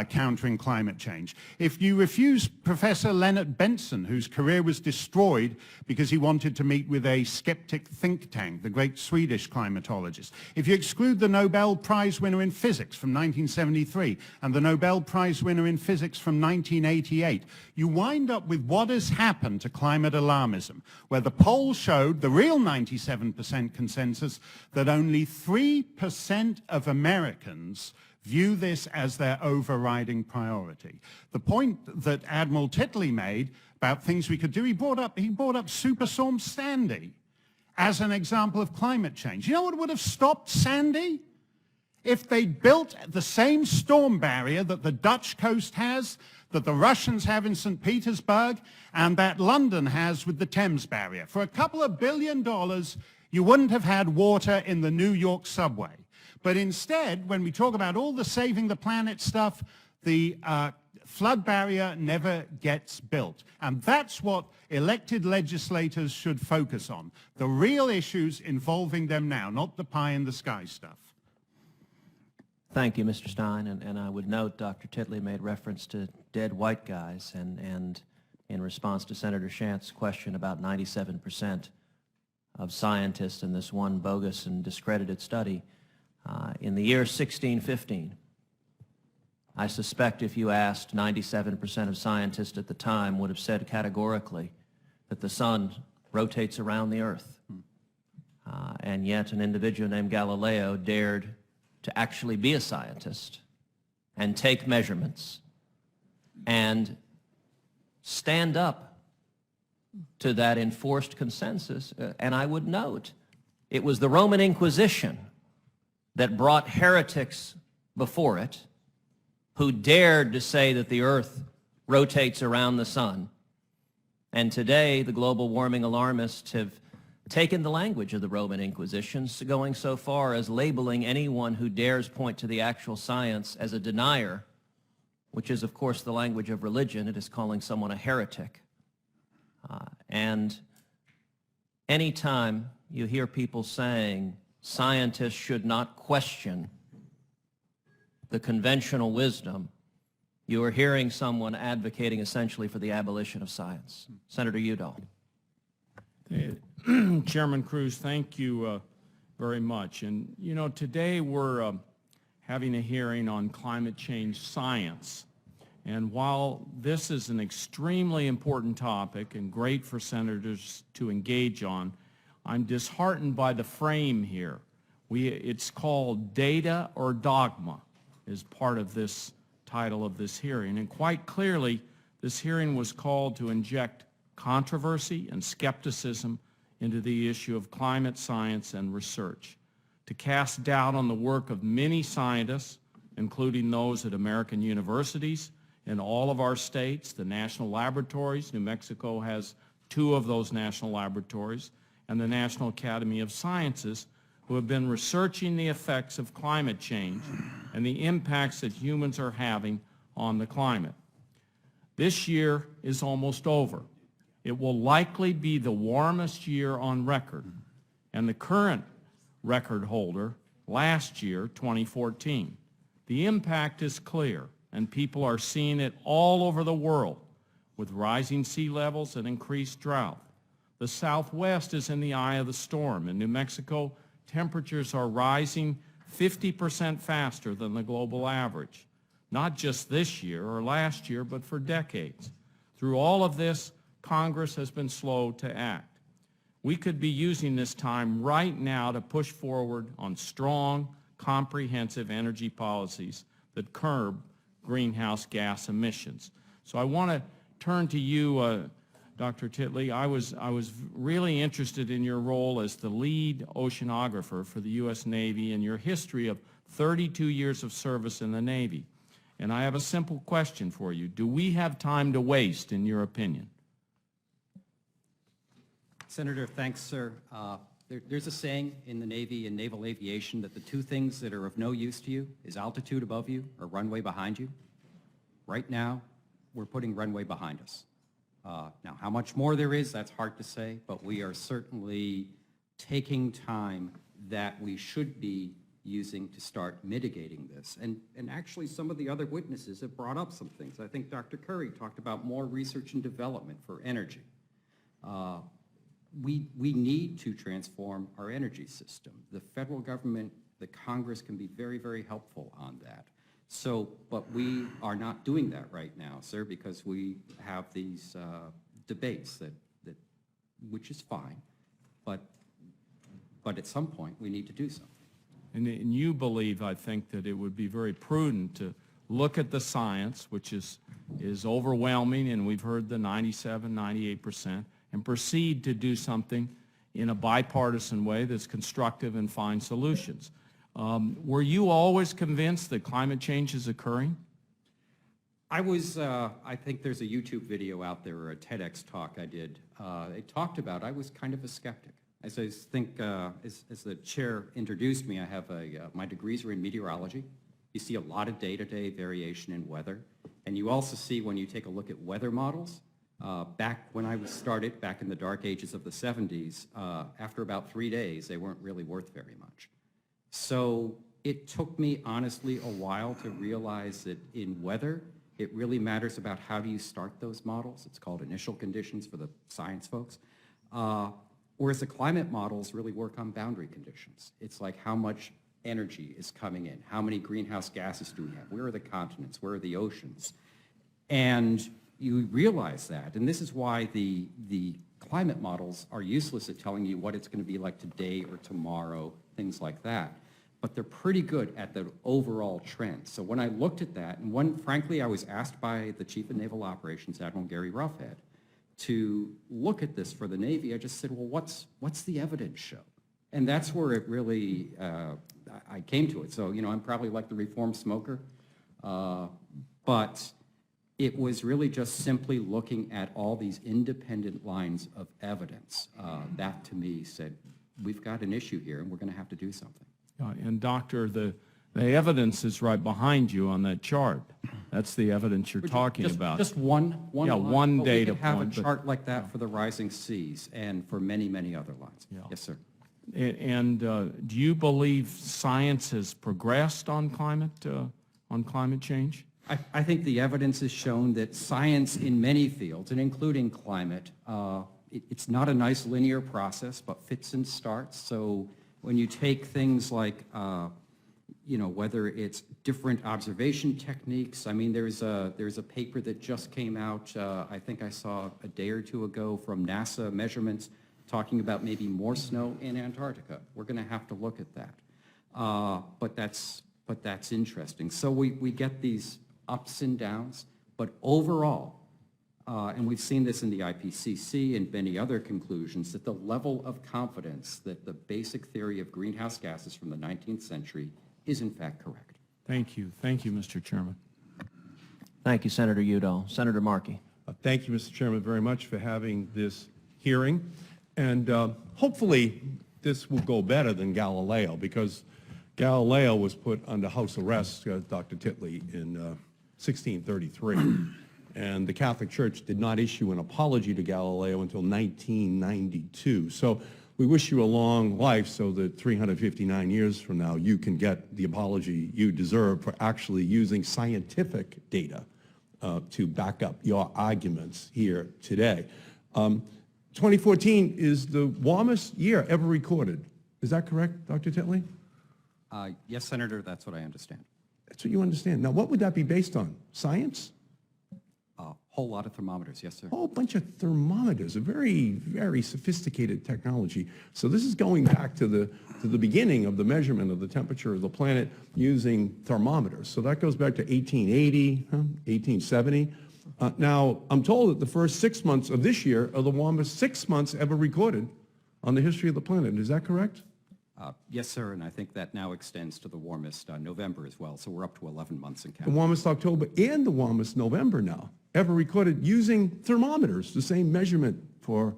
countering climate change, if you refuse Professor Leonard Benson, whose career was destroyed because he wanted to meet with a skeptic think tank, the great Swedish climatologist, if you exclude the Nobel Prize winner in physics from 1973 and the Nobel Prize winner in physics from 1988, you wind up with what has happened to climate alarmism, where the poll showed, the real 97% consensus, that only 3% of Americans view this as their overriding priority. The point that Admiral Titley made about things we could do, he brought up Superstorm Sandy as an example of climate change. You know what would have stopped Sandy? If they built the same storm barrier that the Dutch coast has, that the Russians have in St. Petersburg, and that London has with the Thames barrier. For a couple of $1 billion, you wouldn't have had water in the New York subway. But instead, when we talk about all the saving the planet stuff, the flood barrier never gets built. And that's what elected legislators should focus on, the real issues involving them now, not the pie in the sky stuff. Thank you, Mr. Stein, and I would note Dr. Titley made reference to dead white guys, and in response to Senator Schatz's question about 97% of scientists in this one bogus and discredited study, in the year 1615, I suspect if you asked, 97% of scientists at the time would have said categorically that the sun rotates around the earth. And yet an individual named Galileo dared to actually be a scientist and take measurements and stand up to that enforced consensus. And I would note, it was the Roman Inquisition that brought heretics before it who dared to say that the earth rotates around the sun. And today, the global warming alarmists have taken the language of the Roman Inquisition, going so far as labeling anyone who dares point to the actual science as a denier, which is, of course, the language of religion. It is calling someone a heretic. And anytime you hear people saying scientists should not question the conventional wisdom, you are hearing someone advocating essentially for the abolition of science. Senator Udall. Chairman Cruz, thank you very much. And, you know, today we're having a hearing on climate change science. And while this is an extremely important topic and great for senators to engage on, I'm disheartened by the frame here, It's called Data or Dogma, is part of this title of this hearing. And quite clearly, this hearing was called to inject controversy and skepticism into the issue of climate science and research, to cast doubt on the work of many scientists, including those at American universities in all of our states, the national laboratories. New Mexico has 2 of those national laboratories, and the National Academy of Sciences, who have been researching the effects of climate change and the impacts that humans are having on the climate. This year is almost over. It will likely be the warmest year on record, and the current record holder last year, 2014. The impact is clear, and people are seeing it all over the world with rising sea levels and increased drought. The Southwest is in the eye of the storm. In New Mexico, temperatures are rising 50% faster than the global average, not just this year or last year, but for decades. Through all of this, Congress has been slow to act. We could be using this time right now to push forward on strong, comprehensive energy policies that curb greenhouse gas emissions. So I want to turn to you, Dr. Titley. I was really interested in your role as the lead oceanographer for the U.S. Navy and your history of 32 years of service in the Navy. And I have a simple question for you. Do we have time to waste, in your opinion? Senator, thanks, sir. There's a saying in the Navy and naval aviation that the 2 things that are of no use to you is altitude above you or runway behind you. Right now, we're putting runway behind us. Now, how much more there is, that's hard to say, but we are certainly taking time that we should be using to start mitigating this. And actually, some of the other witnesses have brought up some things. I think Dr. Curry talked about more research and development for energy. We need to transform our energy system. The federal government, the Congress can be very, very helpful on that. So, but we are not doing that right now, sir, because we have these debates which is fine, but at some point we need to do something. And you believe, I think, that it would be very prudent to look at the science, which is overwhelming, and we've heard the 97, 98%, and proceed to do something in a bipartisan way that's constructive and find solutions. Were you always convinced that climate change is occurring? I think there's a YouTube video out there or a TEDx talk I did. It talked about, I was kind of a skeptic. As I think, as the chair introduced me, I have my degrees are in meteorology. You see a lot of day-to-day variation in weather. And you also see when you take a look at weather models, back when I started, back in the dark ages of the 70s, after about 3 days, they weren't really worth very much. So it took me, honestly, a while to realize that in weather, it really matters about how do you start those models. It's called initial conditions for the science folks. Whereas the climate models really work on boundary conditions. It's like how much energy is coming in, how many greenhouse gases do we have, where are the continents, where are the oceans? And you realize that, and this is why the climate models are useless at telling you what it's going to be like today or tomorrow, things like that. But they're pretty good at the overall trend. So when I looked at that, and frankly, I was asked by the Chief of Naval Operations, Admiral Gary Roughead, to look at this for the Navy. I just said, well, what's the evidence show? And that's where it really, I came to it. So, I'm probably like the reformed smoker, but it was really just simply looking at all these independent lines of evidence. That, to me, said, we've got an issue here, and we're going to have to do something. And Doctor, the evidence is right behind you on that chart. That's the evidence you're talking about. Just one yeah, line, one but data we could have point, a chart like that for the rising seas and for many, many other lines. Yeah. Yes, sir. And do you believe science has progressed on climate change? I think the evidence has shown that science in many fields, and including climate, it's not a nice linear process, but fits and starts. So when you take things like, whether it's different observation techniques. I mean, there's a paper that just came out, I think I saw a day or two ago from NASA measurements talking about maybe more snow in Antarctica. We're going to have to look at that. but that's interesting. So we get these ups and downs, but overall, and we've seen this in the IPCC and many other conclusions, that the level of confidence that the basic theory of greenhouse gases from the 19th century is in fact correct. Thank you. Thank you, Mr. Chairman. Thank you, Senator Udall. Senator Markey. Thank you, Mr. Chairman, very much for having this hearing. And hopefully this will go better than Galileo, because Galileo was put under house arrest, Dr. Titley, in 1633. And the Catholic Church did not issue an apology to Galileo until 1992. So we wish you a long life so that 359 years from now you can get the apology you deserve for actually using scientific data to back up your arguments here today. 2014 is the warmest year ever recorded. Is that correct, Dr. Titley? Yes, Senator, that's what I understand. That's what you understand. Now, what would that be based on? Science? A whole lot of thermometers, yes, sir. A whole bunch of thermometers, a very, very sophisticated technology. So this is going back to the beginning of the measurement of the temperature of the planet using thermometers. So that goes back to 1880, 1870. Now, I'm told that the first 6 months of this year are the warmest 6 months ever recorded on the history of the planet. Is that correct? Yes, sir, and I think that now extends to the warmest November as well, so we're up to 11 months in The counting. warmest October and the warmest November now ever recorded using thermometers, the same measurement for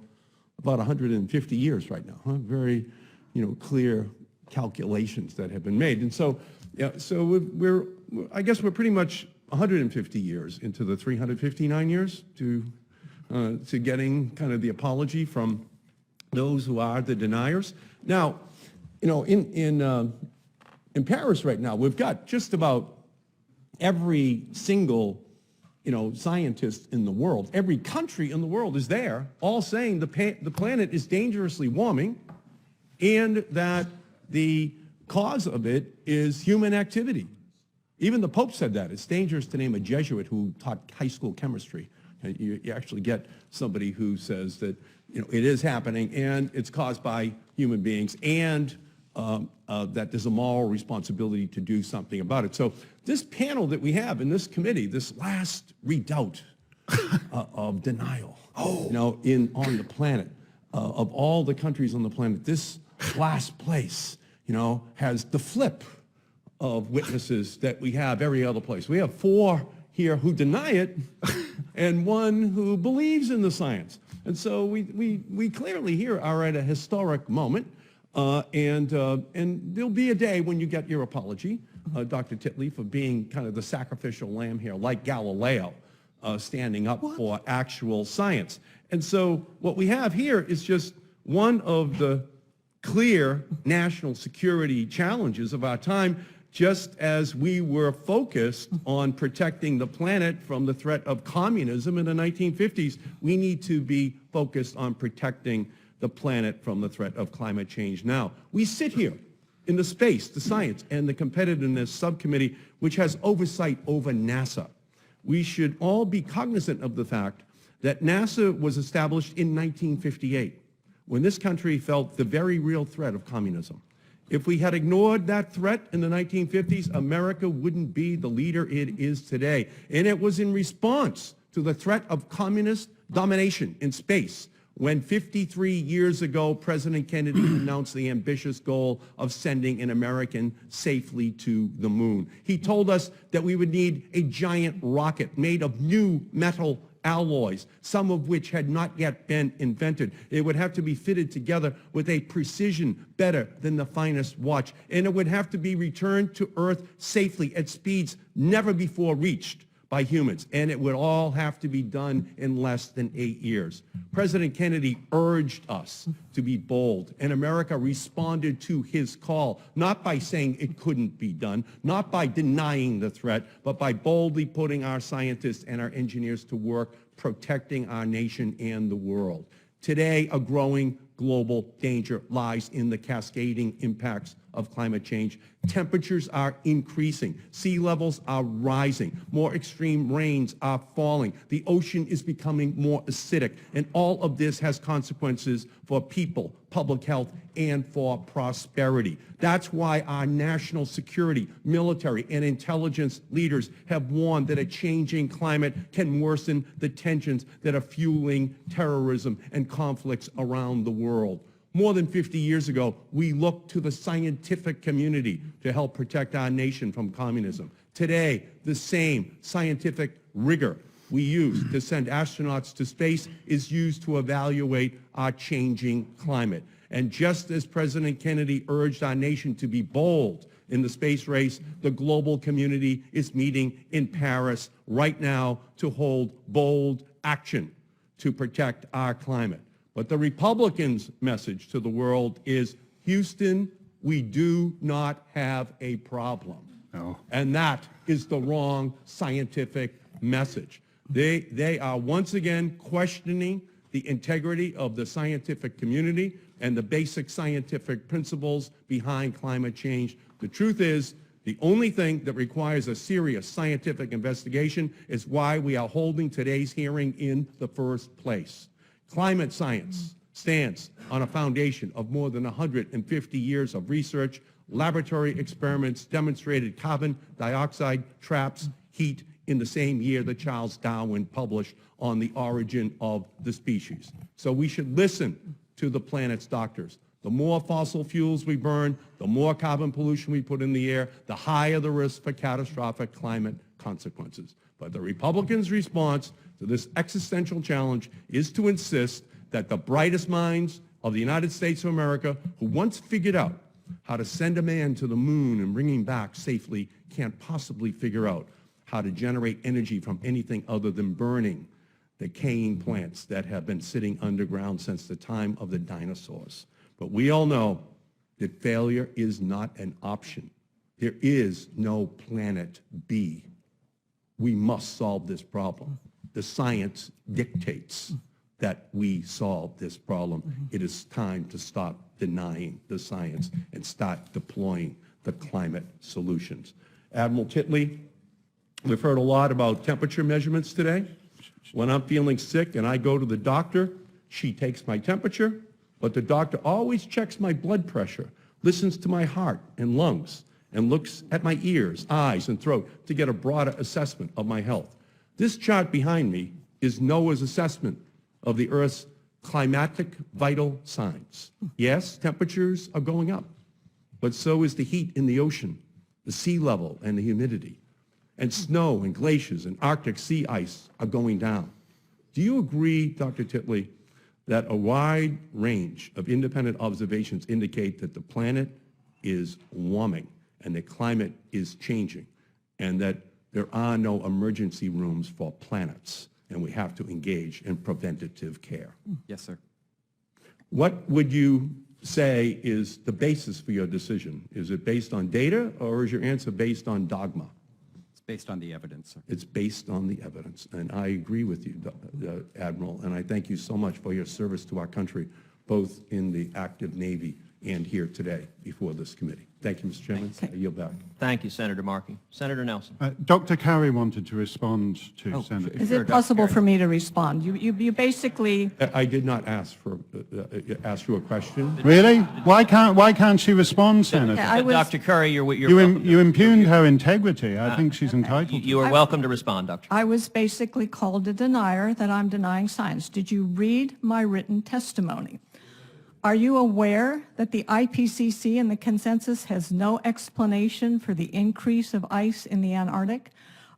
about 150 years right now. Very, clear calculations that have been made. And so, yeah, so I guess we're pretty much 150 years into the 359 years to getting kind of the apology from those who are the deniers. Now, in Paris right now, we've got just about every single, scientist in the world, every country in the world is there, all saying the planet is dangerously warming and that the cause of it is human activity. Even the Pope said that. It's dangerous to name a Jesuit who taught high school chemistry. You actually get somebody who says that, it is happening and it's caused by human beings and that there's a moral responsibility to do something about it. So this panel that we have in this committee, this last redoubt of denial, on the planet, of all the countries on the planet, this last place, has the flip of witnesses that we have every other place. We have 4 here who deny it and 1 who believes in the science. And so we clearly here are at a historic moment. And there'll be a day when you get your apology, Dr. Titley, for being kind of the sacrificial lamb here, like Galileo, standing up for actual science. And so what we have here is just one of the clear national security challenges of our time, just as we were focused on protecting the planet from the threat of communism in the 1950s, we need to be focused on protecting the planet from the threat of climate change now. We sit here in the space, the science, and the competitiveness subcommittee, which has oversight over NASA. We should all be cognizant of the fact that NASA was established in 1958, when this country felt the very real threat of communism. If we had ignored that threat in the 1950s, America wouldn't be the leader it is today. And it was in response to the threat of communist domination in space when 53 years ago, President Kennedy announced the ambitious goal of sending an American safely to the moon. He told us that we would need a giant rocket made of new metal alloys, some of which had not yet been invented. It would have to be fitted together with a precision better than the finest watch, and it would have to be returned to Earth safely at speeds never before reached by humans, and it would all have to be done in less than 8 years. President Kennedy urged us to be bold, and America responded to his call, not by saying it couldn't be done, not by denying the threat, but by boldly putting our scientists and our engineers to work protecting our nation and the world. Today, a growing global danger lies in the cascading impacts of climate change. Temperatures are increasing. Sea levels are rising. More extreme rains are falling. The ocean is becoming more acidic. And all of this has consequences for people, public health, and for prosperity. That's why our national security, military, and intelligence leaders have warned that a changing climate can worsen the tensions that are fueling terrorism and conflicts around the world. More than 50 years ago, we looked to the scientific community to help protect our nation from communism. Today, the same scientific rigor we use to send astronauts to space is used to evaluate our changing climate. And just as President Kennedy urged our nation to be bold in the space race, the global community is meeting in Paris right now to hold bold action to protect our climate. But the Republicans' message to the world is, Houston, we do not have a problem. No. And that is the wrong scientific message. They are once again questioning the integrity of the scientific community and the basic scientific principles behind climate change. The truth is, the only thing that requires a serious scientific investigation is why we are holding today's hearing in the first place. Climate science stands on a foundation of more than 150 years of research. Laboratory experiments demonstrated carbon dioxide traps heat in the same year that Charles Darwin published on the origin of the species. So we should listen to the planet's doctors. The more fossil fuels we burn, the more carbon pollution we put in the air, the higher the risk for catastrophic climate consequences. But the Republicans' response to this existential challenge is to insist that the brightest minds of the United States of America, who once figured out how to send a man to the moon and bring him back safely, can't possibly figure out how to generate energy from anything other than burning decaying plants that have been sitting underground since the time of the dinosaurs. But we all know that failure is not an option. There is no planet B. We must solve this problem. The science dictates that we solve this problem. It is time to stop denying the science and start deploying the climate solutions. Admiral Titley, we've heard a lot about temperature measurements today. When I'm feeling sick and I go to the doctor, she takes my temperature, but the doctor always checks my blood pressure, listens to my heart and lungs, and looks at my ears, eyes, and throat to get a broader assessment of my health. This chart behind me is NOAA's assessment of the Earth's climatic vital signs. Yes, temperatures are going up, but so is the heat in the ocean, the sea level, and the humidity. And snow and glaciers and Arctic sea ice are going down. Do you agree, Dr. Titley, that a wide range of independent observations indicate that the planet is warming and the climate is changing, and that there are no emergency rooms for planets, and we have to engage in preventative care? Yes, sir. What would you say is the basis for your decision? Is it based on data, or is your answer based on dogma? It's based on the evidence, sir. It's based on the evidence, and I agree with you, Admiral, and I thank you so much for your service to our country, both in the active Navy and here today before this committee. Thank you, Mr. Chairman. I yield back. Thank you, Senator Markey. Senator Nelson. Dr. Carey wanted to respond to Oh, Senator. Is Sure, it Dr. possible Carey. for me to respond? You basically, I did not ask you a question. Really? Why can't she respond, Senator? I was- Dr. Curry, you're You welcome. impugned her integrity. I think she's entitled to. You are welcome to respond, Dr. I was basically called a denier that I'm denying science. Did you read my written testimony? Are you aware that the IPCC and the consensus has no explanation for the increase of ice in the Antarctic?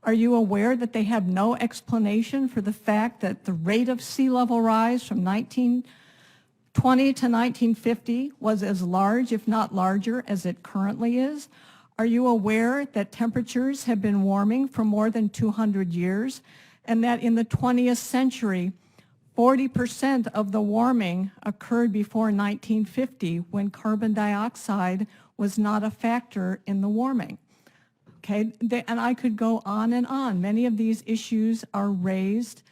Are you aware that they have no explanation for the fact that the rate of sea level rise from 1920 to 1950 was as large, if not larger, as it currently is? Are you aware that temperatures have been warming for more than 200 years, and that in the 20th century, 40% of the warming occurred before 1950, when carbon dioxide was not a factor in the warming? Okay, and I could go on and on. Many of these issues are raised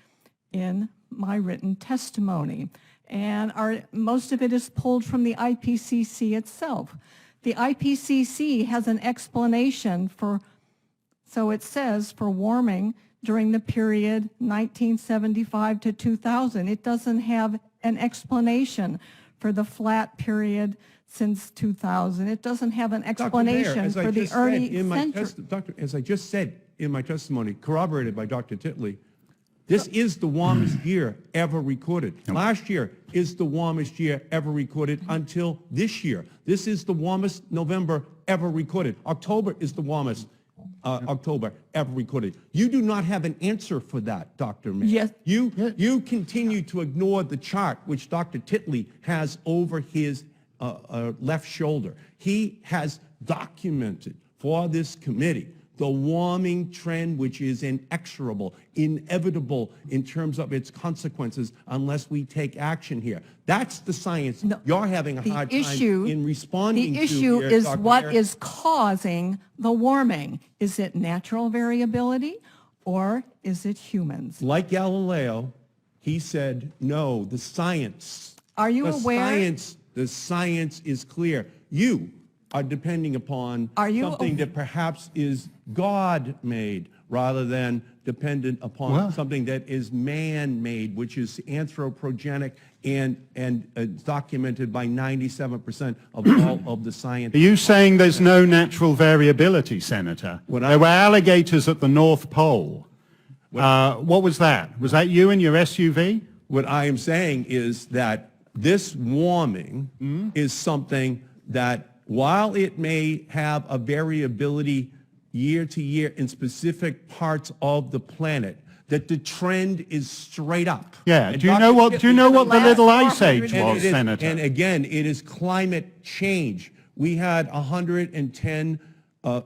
in my written testimony, and most of it is pulled from the IPCC itself. The IPCC has an explanation for, so it says, for warming during the period 1975 to 2000. It doesn't have an explanation for the flat period since 2000. It doesn't have an explanation for the early century. Doctor, as I just said in my testimony, corroborated by Dr. Titley, this is the warmest year ever recorded. Last year is the warmest year ever recorded until this year. This is the warmest November ever recorded. October is the warmest October ever recorded. You do not have an answer for that, Dr. Mayer. Yes. You continue to ignore the chart which Dr. Titley has over his left shoulder. He has documented for this committee the warming trend, which is inexorable, inevitable in terms of its consequences unless we take action here. That's the science you're having a hard time in responding to. The issue here, is Dr. what Mayer. is causing the warming. Is it natural variability or is it humans? Like Galileo, he said, no, the science. Are you aware? The science is clear. You are depending upon something that perhaps is God-made rather than dependent upon something that is man-made, which is anthropogenic and documented by 97% of all of the scientists. Are you saying there's no natural variability, Senator? There were alligators at the North Pole. What was that? Was that you in your SUV? What I am saying is that this warming is something that, while it may have a variability year to year in specific parts of the planet, that the trend is straight up. Yeah. And Do you know what the little ice age and was, it is- Senator? And again, it is climate change. We had 110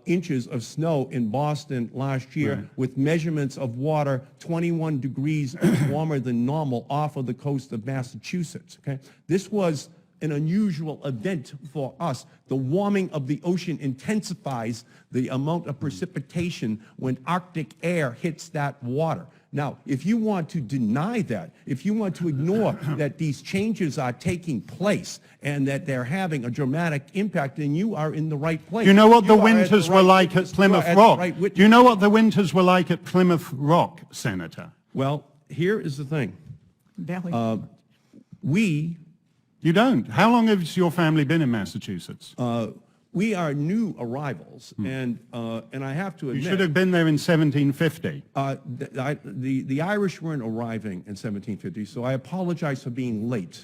inches of snow in Boston last year with measurements of water 21 degrees warmer than normal off of the coast of Massachusetts. Okay, this was an unusual event for us. The warming of the ocean intensifies the amount of precipitation when Arctic air hits that water. Now, if you want to deny that, if you want to ignore that these changes are taking place and that they're having a dramatic impact, then you are in the right place. Do you know what the You are at winters the were right like at witness. You Plymouth are at the Rock? right witness. Do you know what the winters were like at Plymouth Rock, Senator? Well, here is the thing. You don't. How long has your family been in Massachusetts? We are new arrivals, and I have to admit, You should have been there in 1750. the Irish weren't arriving in 1750, so I apologize for being late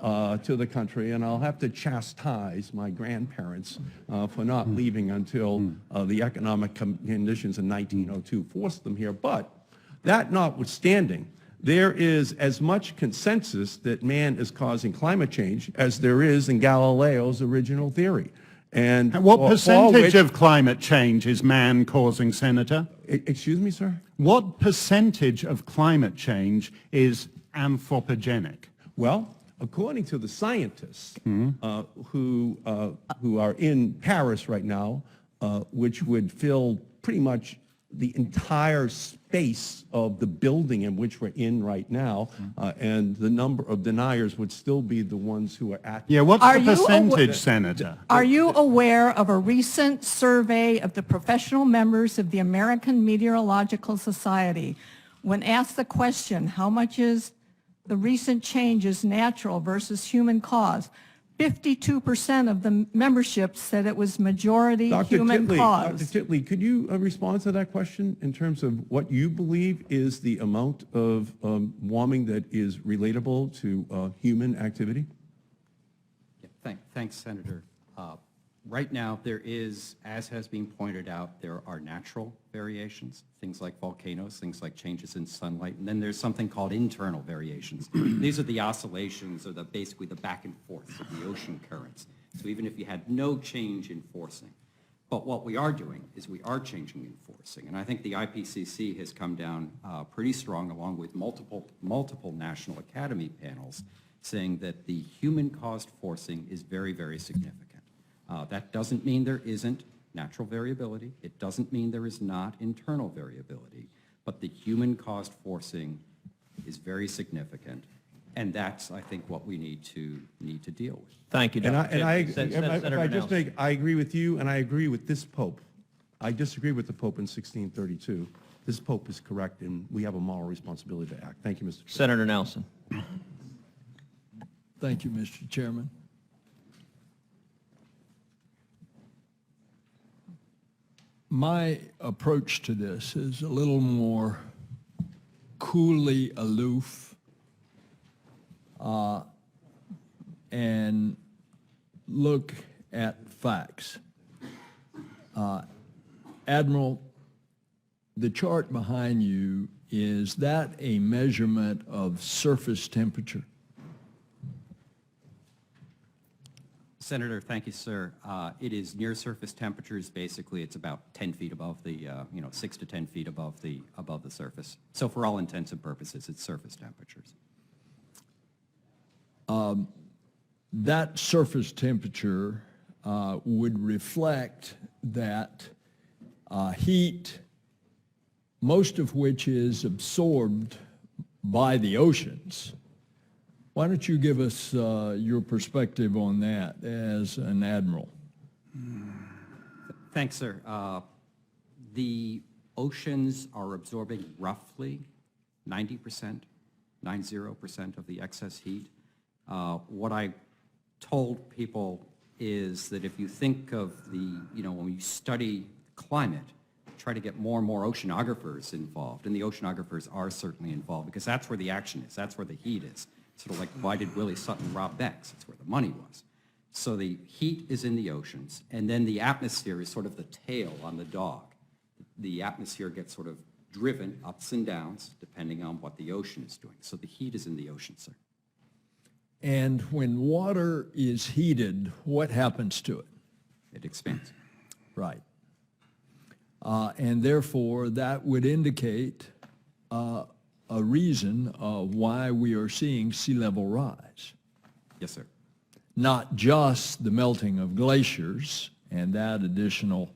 to the country, and I'll have to chastise my grandparents for not leaving until the economic conditions in 1902 forced them here. But that notwithstanding, there is as much consensus that man is causing climate change as there is in Galileo's original theory. And What for percentage which- of climate change is man causing, Senator? Excuse me, sir? What percentage of climate change is anthropogenic? Well, according to the scientists who are in Paris right now, which would fill pretty much the entire space of the building in which we're in right now, and the number of deniers would still be the ones who are active. Yeah, what's Are the you percentage, Senator? Are you aware of a recent survey of the professional members of the American Meteorological Society? When asked the question, how much is the recent changes natural versus human cause, 52% of the membership said it was majority human cause. Dr. Titley, could you respond to that question in terms of what you believe is the amount of warming that is relatable to human activity? Yeah, thanks, Senator. Right now, there is, as has been pointed out, there are natural variations, things like volcanoes, things like changes in sunlight, and then there's something called internal variations. These are the oscillations, or basically the back and forth of the ocean currents. So even if you had no change in forcing, but what we are doing is we are changing in forcing, and I think the IPCC has come down pretty strong, along with multiple National Academy panels, saying that the human-caused forcing is very, very significant. That doesn't mean there isn't natural variability. It doesn't mean there is not internal variability. But the human-caused forcing is very significant. And that's, I think, what we need to deal with. Thank you, And Dr. I just make, I agree with you, and I agree with this Pope. I disagree with the Pope in 1632. This Pope is correct, and we have a moral responsibility to act. Thank you, Mr. Chairman. Senator Nelson. Thank you, Mr. Chairman. My approach to this is a little more coolly aloof and look at facts. Admiral, the chart behind you, is that a measurement of surface temperature? Senator, thank you, sir. It is near surface temperatures. Basically, it's about 10 feet above the, 6 to 10 feet above the surface. So for all intents and purposes, it's surface temperatures. That surface temperature would reflect that heat, most of which is absorbed by the oceans. Why don't you give us your perspective on that as an admiral? Thanks, sir. The oceans are absorbing roughly 90% of the excess heat. What I told people is that if you think of when you study climate, try to get more and more oceanographers involved, and the oceanographers are certainly involved because that's where the action is, that's where the heat is. Sort of like, why did Willie Sutton rob banks? That's where the money was. So the heat is in the oceans, and then the atmosphere is sort of the tail on the dog. The atmosphere gets sort of driven ups and downs depending on what the ocean is doing. So the heat is in the ocean, sir. And when water is heated, what happens to it? It expands. Right. And therefore, that would indicate a reason why we are seeing sea level rise. Yes, sir. Not just the melting of glaciers and that additional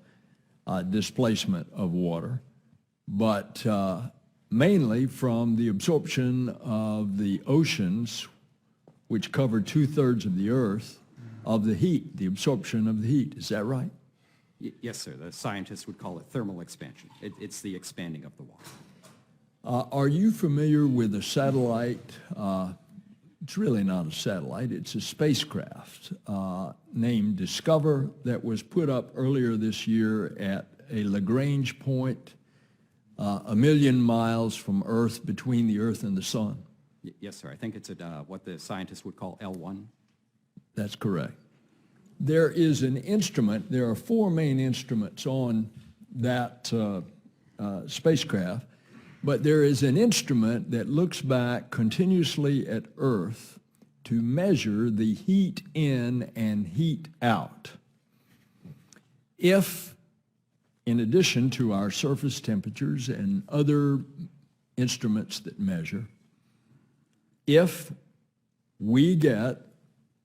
displacement of water, but mainly from the absorption of the oceans, which cover 2/3 of the Earth, of the heat, the absorption of the heat. Is that right? Yes, sir. The scientists would call it thermal expansion. It's the expanding of the water. Are you familiar with a satellite? It's really not a satellite. It's a spacecraft named Discover that was put up earlier this year at a Lagrange point 1 million miles from Earth, between the Earth and the Sun. Yes, sir. I think it's at what the scientists would call L1. That's correct. There is an instrument. There are 4 main instruments on that spacecraft, but there is an instrument that looks back continuously at Earth to measure the heat in and heat out. If, in addition to our surface temperatures and other instruments that measure, if we get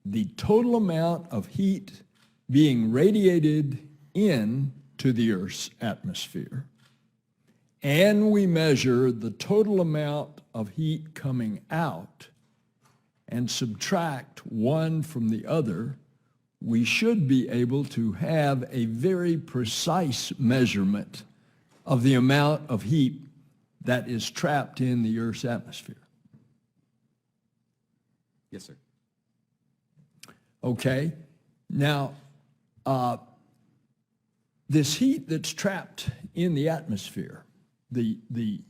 the total amount of heat being radiated into the Earth's atmosphere, and we measure the total amount of heat coming out and subtract one from the other, we should be able to have a very precise measurement of the amount of heat that is trapped in the Earth's atmosphere. Yes, sir. Okay. Now, this heat that's trapped in the atmosphere, the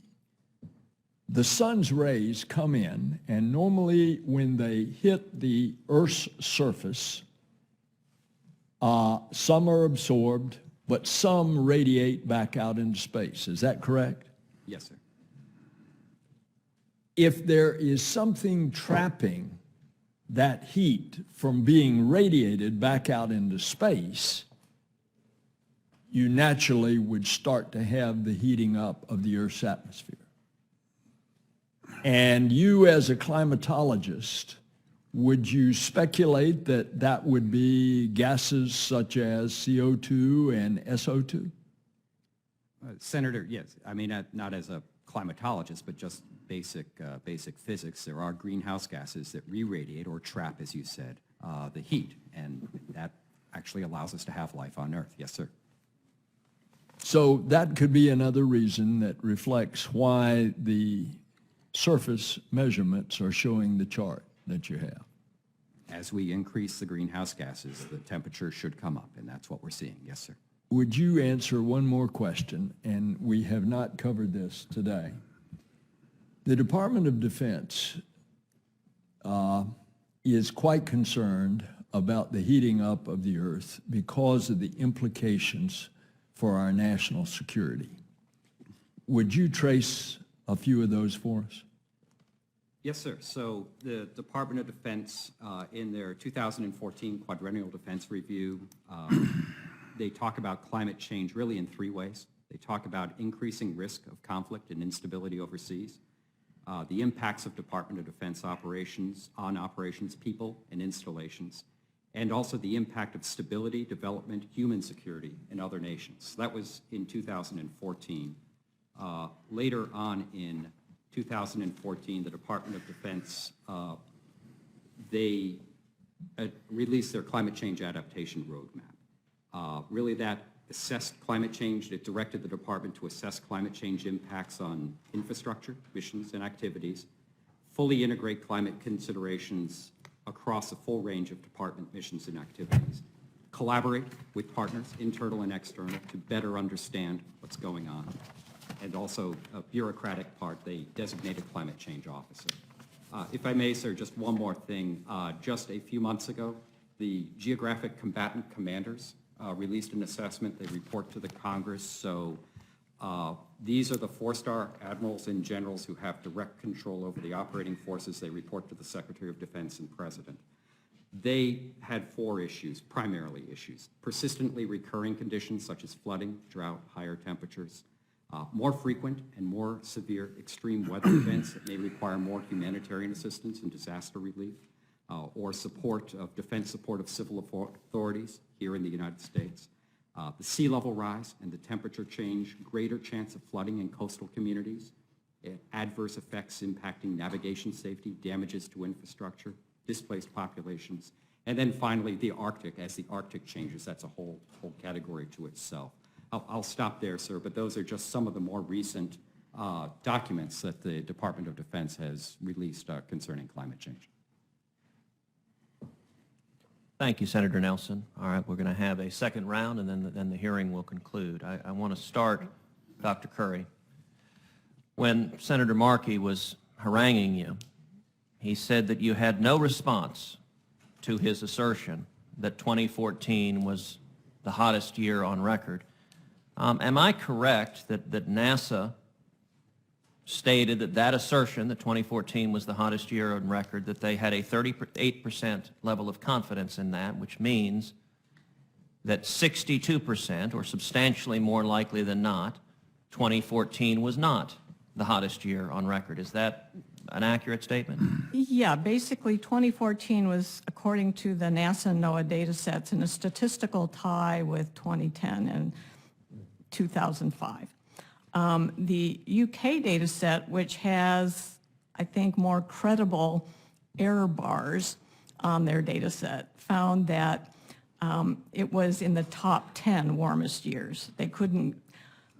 sun's rays come in, and normally when they hit the Earth's surface, some are absorbed, but some radiate back out into space. Is that correct? Yes, sir. If there is something trapping that heat from being radiated back out into space, you naturally would start to have the heating up of the Earth's atmosphere. And you, as a climatologist, would you speculate that that would be gases such as CO2 and SO2? Senator, yes. I mean, not as a climatologist, but just basic physics. There are greenhouse gases that re-radiate or trap, as you said, the heat, and that actually allows us to have life on Earth. Yes, sir. So that could be another reason that reflects why the surface measurements are showing the chart that you have. As we increase the greenhouse gases, the temperature should come up, and that's what we're seeing. Yes, sir. Would you answer one more question, and we have not covered this today. The Department of Defense is quite concerned about the heating up of the Earth because of the implications for our national security. Would you trace a few of those for us? Yes, sir. So the Department of Defense, in their 2014 Quadrennial Defense Review, they talk about climate change really in three ways. They talk about increasing risk of conflict and instability overseas, the impacts of Department of Defense operations on operations, people, and installations, and also the impact of stability, development, human security in other nations. That was in 2014. Later on in 2014, the Department of Defense, they released their climate change adaptation roadmap. Really that assessed climate change. It directed the department to assess climate change impacts on infrastructure, missions, and activities, fully integrate climate considerations across a full range of department missions and activities, collaborate with partners, internal and external, to better understand what's going on, and also a bureaucratic part, they designated climate change officer. If I may, sir, just one more thing. Just a few months ago, the Geographic Combatant Commanders released an assessment. They report to the Congress. So these are the four-star admirals and generals who have direct control over the operating forces. They report to the Secretary of Defense and President. They had four issues, primarily issues: persistently recurring conditions such as flooding, drought, higher temperatures, more frequent and more severe extreme weather events that may require more humanitarian assistance and disaster relief, or defense support of civil authorities here in the United States. The sea level rise and the temperature change, greater chance of flooding in coastal communities, adverse effects impacting navigation safety, damages to infrastructure, displaced populations, and then finally the Arctic. As the Arctic changes, that's a whole category to itself. I'll stop there, sir, but those are just some of the more recent documents that the Department of Defense has released concerning climate change. Thank you, Senator Nelson. All right, we're going to have a second round, and then the hearing will conclude. I want to start, Dr. Curry. When Senator Markey was haranguing you, he said that you had no response to his assertion that 2014 was the hottest year on record. Am I correct that NASA stated that assertion, that 2014 was the hottest year on record, that they had a 38% level of confidence in that, which means that 62%, or substantially more likely than not, 2014 was not the hottest year on record? Is that an accurate statement? Yeah, basically 2014 was, according to the NASA and NOAA data sets, in a statistical tie with 2010 and 2005. The UK data set, which has, I think, more credible error bars on their data set, found that it was in the top 10 warmest years. They couldn't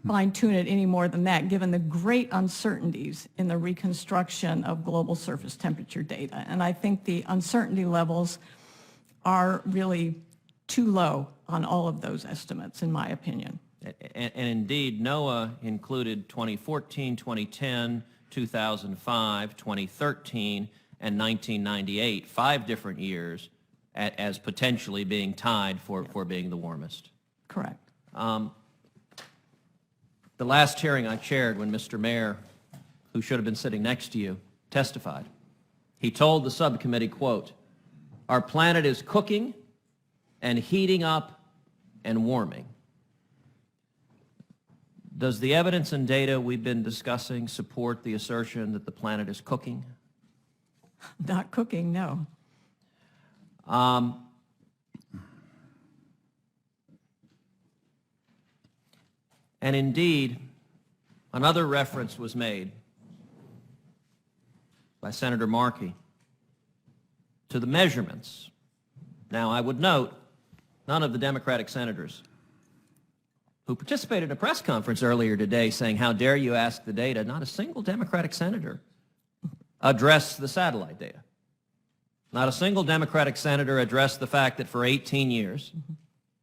fine-tune it any more than that, given the great uncertainties in the reconstruction of global surface temperature data. And I think the uncertainty levels are really too low on all of those estimates, in my opinion. And indeed, NOAA included 2014, 2010, 2005, 2013, and 1998, 5 different years, as potentially being tied for being the warmest. Correct. The last hearing I chaired, when Mr. Mayor, who should have been sitting next to you, testified, he told the subcommittee, quote, "Our planet is cooking and heating up and warming." Does the evidence and data we've been discussing support the assertion that the planet is cooking? Not cooking, no. And indeed, Another reference was made by Senator Markey to the measurements. Now, I would note, none of the Democratic senators who participated in a press conference earlier today saying, how dare you ask the data, not a single Democratic senator addressed the satellite data. Not a single Democratic senator addressed the fact that for 18 years,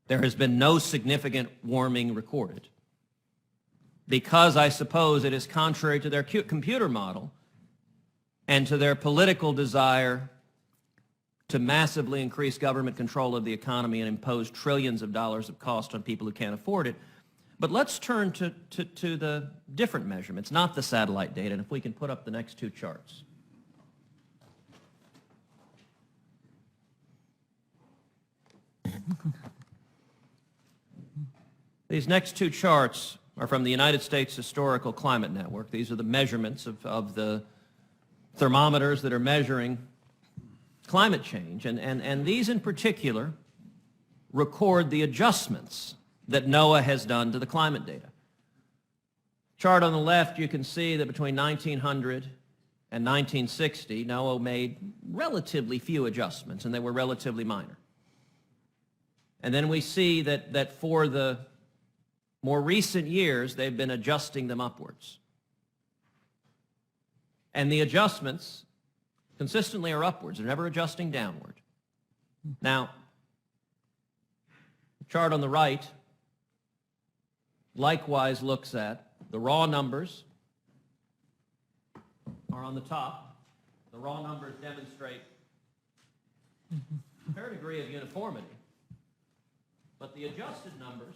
there has been no significant warming recorded. Because I suppose it is contrary to their computer model and to their political desire to massively increase government control of the economy and impose trillions of dollars of cost on people who can't afford it. But let's turn to the different measurements, not the satellite data, and if we can put up the next two charts. These next two charts are from the United States Historical Climate Network. These are the measurements of the thermometers that are measuring climate change. And these in particular record the adjustments that NOAA has done to the climate data. Chart on the left, you can see that between 1900 and 1960, NOAA made relatively few adjustments, and they were relatively minor. And then we see that for the more recent years, they've been adjusting them upwards. And the adjustments consistently are upwards. They're never adjusting downward. Now, the chart on the right likewise looks at the raw numbers are on the top. The raw numbers demonstrate a fair degree of uniformity. But the adjusted numbers,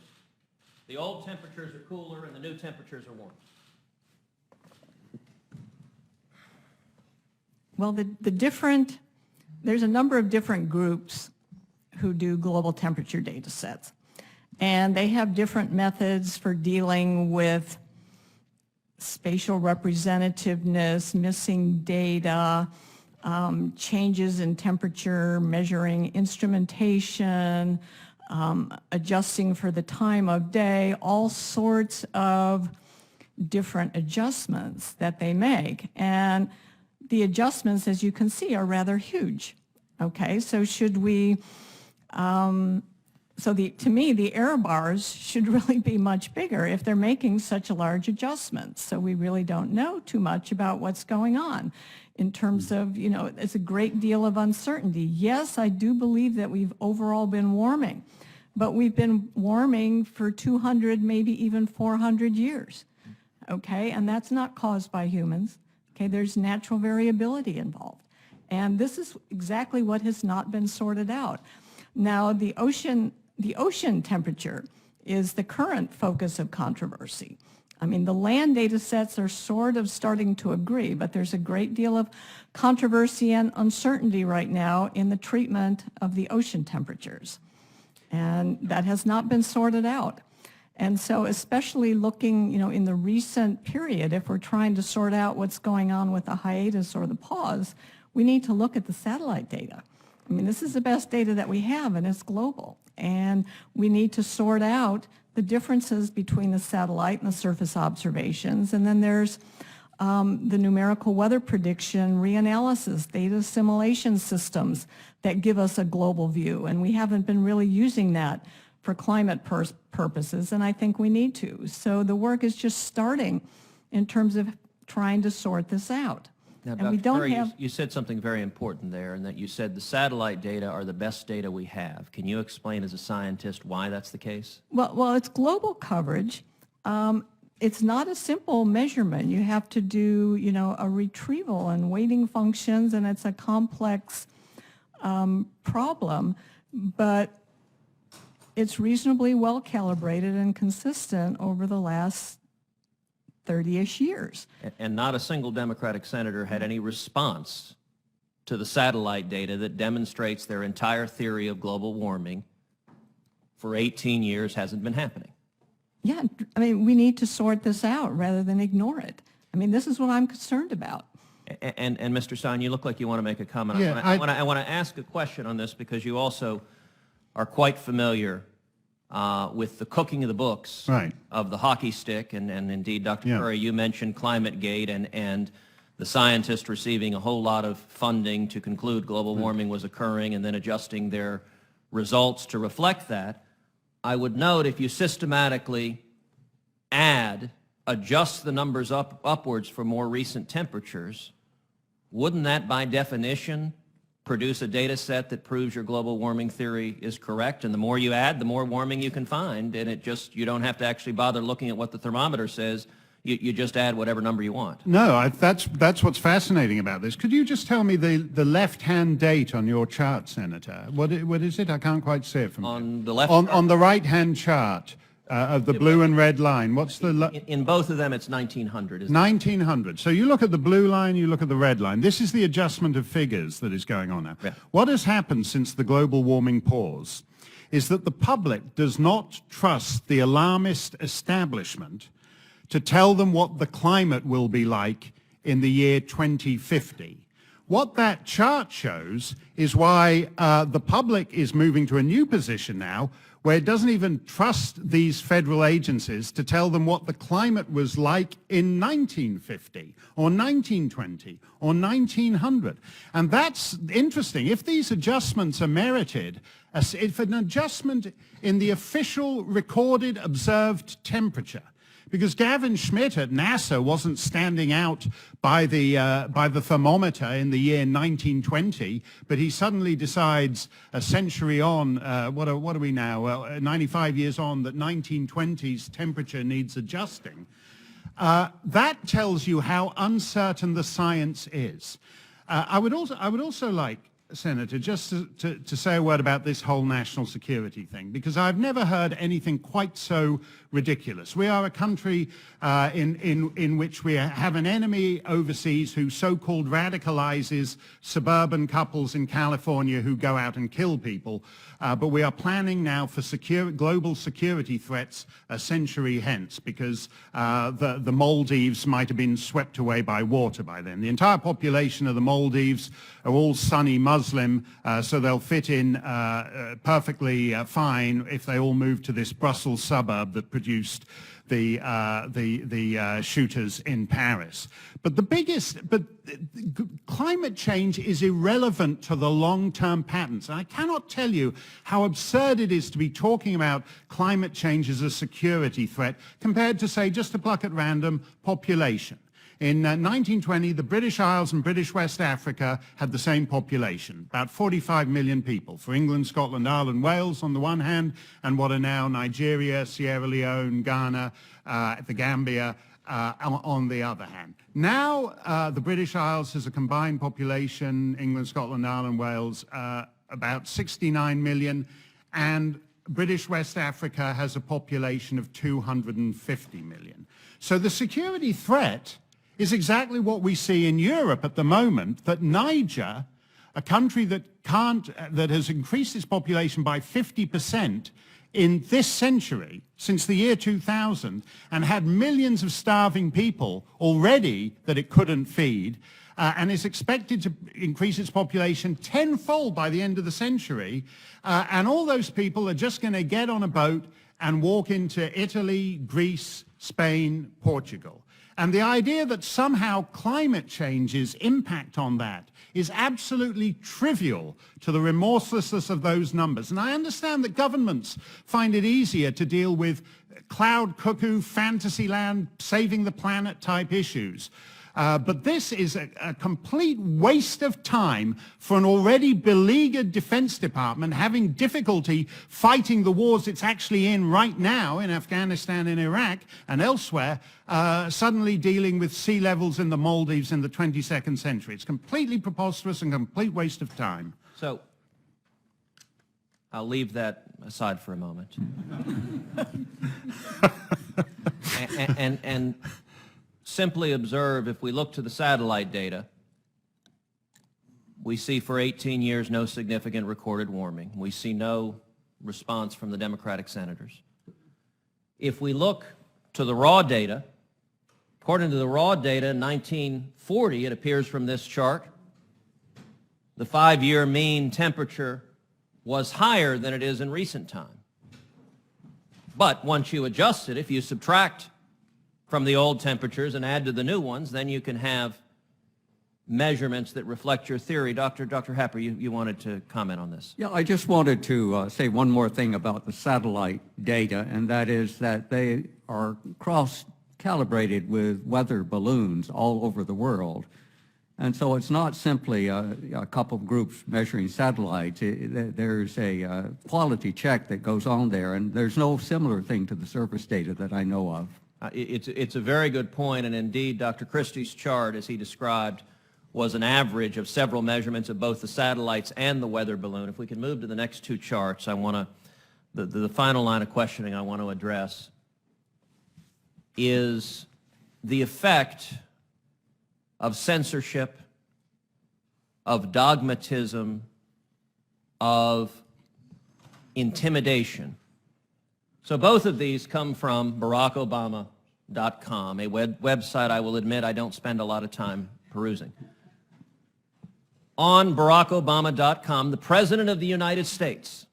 the old temperatures are cooler and the new temperatures are warmer. Well, there's a number of different groups who do global temperature data sets. And they have different methods for dealing with spatial representativeness, missing data, changes in temperature, measuring instrumentation, adjusting for the time of day, all sorts of different adjustments that they make. And the adjustments, as you can see, are rather huge. Okay, so should we, to me, the error bars should really be much bigger if they're making such a large adjustment. So we really don't know too much about what's going on in terms of, it's a great deal of uncertainty. Yes, I do believe that we've overall been warming, but we've been warming for 200, maybe even 400 years. Okay, and that's not caused by humans. Okay, there's natural variability involved. And this is exactly what has not been sorted out. Now, the ocean temperature is the current focus of controversy. I mean, the land data sets are sort of starting to agree, but there's a great deal of controversy and uncertainty right now in the treatment of the ocean temperatures. And that has not been sorted out. And so especially looking, in the recent period, if we're trying to sort out what's going on with the hiatus or the pause, we need to look at the satellite data. I mean, this is the best data that we have, and it's global. And we need to sort out the differences between the satellite and the surface observations. And then there's the numerical weather prediction, reanalysis, data assimilation systems that give us a global view. And we haven't been really using that for climate purposes, and I think we need to. So the work is just starting in terms of trying to sort this out. Now, And Dr. we don't Curry, have... you said something very important there, and that you said the satellite data are the best data we have. Can you explain as a scientist why that's the case? Well, it's global coverage. It's not a simple measurement. You have to do, a retrieval and weighting functions, and it's a complex problem, but it's reasonably well calibrated and consistent over the last 30-ish years. And not a single Democratic senator had any response to the satellite data that demonstrates their entire theory of global warming for 18 years hasn't been happening. Yeah, I mean, we need to sort this out rather than ignore it. I mean, this is what I'm concerned about. And Mr. Stein, you look like you want to make a comment. Yeah, I want to ask a question on this because you also are quite familiar with the cooking of the books Right. of the hockey stick, and indeed, Dr. Yeah. Curry, you mentioned ClimateGate and the scientists receiving a whole lot of funding to conclude global warming was occurring and then adjusting their results to reflect that. I would note if you systematically adjust the numbers upwards for more recent temperatures, wouldn't that by definition produce a data set that proves your global warming theory is correct? And the more you add, the more warming you can find, and you don't have to actually bother looking at what the thermometer says. You just add whatever number you want. No, that's what's fascinating about this. Could you just tell me the left-hand date on your chart, Senator? What is it? I can't quite see it from On the left on the right-hand chart of the blue and red line. What's the in both of them, it's 1900. Isn't it? 1900. So you look at the blue line, you look at the red line. This is the adjustment of figures that is going on now. Yeah. What has happened since the global warming pause is that the public does not trust the alarmist establishment to tell them what the climate will be like in the year 2050. What that chart shows is why the public is moving to a new position now where it doesn't even trust these federal agencies to tell them what the climate was like in 1950 or 1920 or 1900. And that's interesting. If these adjustments are merited, if an adjustment in the official recorded observed temperature, because Gavin Schmidt at NASA wasn't standing out by the thermometer in the year 1920, but he suddenly decides a century on, what are we now, well, 95 years on, that 1920's temperature needs adjusting. That tells you how uncertain the science is. I would also like, Senator, just to say a word about this whole national security thing, because I've never heard anything quite so ridiculous. We are a country in which we have an enemy overseas who so-called radicalizes suburban couples in California who go out and kill people. But we are planning now for global security threats a century hence, because the Maldives might have been swept away by water by then. The entire population of the Maldives are all Sunni Muslim, so they'll fit in perfectly fine if they all move to this Brussels suburb that produced the shooters in Paris. But climate change is irrelevant to the long-term patterns. And I cannot tell you how absurd it is to be talking about climate change as a security threat compared to, say, just to pluck at random, population. In 1920, the British Isles and British West Africa had the same population, about 45 million people, for England, Scotland, Ireland, Wales on the one hand, and what are now Nigeria, Sierra Leone, Ghana, the Gambia on the other hand. Now, the British Isles has a combined population, England, Scotland, Ireland, Wales, about 69 million, and British West Africa has a population of 250 million. So the security threat is exactly what we see in Europe at the moment, that Niger, a country that has increased its population by 50% in this century, since the year 2000, and had millions of starving people already that it couldn't feed, and is expected to increase its population tenfold by the end of the century, and all those people are just going to get on a boat and walk into Italy, Greece, Spain, Portugal. And the idea that somehow climate change's impact on that is absolutely trivial to the remorselessness of those numbers. And I understand that governments find it easier to deal with cloud cuckoo, fantasy land, saving the planet type issues. But this is a complete waste of time for an already beleaguered Defense Department having difficulty fighting the wars it's actually in right now in Afghanistan and Iraq and elsewhere, suddenly dealing with sea levels in the Maldives in the 22nd century. It's completely preposterous and complete waste of time. So I'll leave that aside for a moment. and simply observe, if we look to the satellite data, we see for 18 years no significant recorded warming. We see no response from the Democratic senators. If we look to the raw data, according to the raw data in 1940, it appears from this chart, the 5-year mean temperature was higher than it is in recent time. But once you adjust it, if you subtract from the old temperatures and add to the new ones, then you can have measurements that reflect your theory. Dr. Happer, you wanted to comment on this. Yeah, I just wanted to say one more thing about the satellite data, and that is that they are cross-calibrated with weather balloons all over the world. And so it's not simply a couple of groups measuring satellites. There's a quality check that goes on there, and there's no similar thing to the surface data that I know of. It's a very good point, and indeed, Dr. Christie's chart, as he described, was an average of several measurements of both the satellites and the weather balloon. If we can move to the next two charts, I want to, the final line of questioning I want to address is the effect of censorship, of dogmatism, of intimidation. So both of these come from BarackObama.com, a website I will admit I don't spend a lot of time perusing. On BarackObama.com, the President of the United States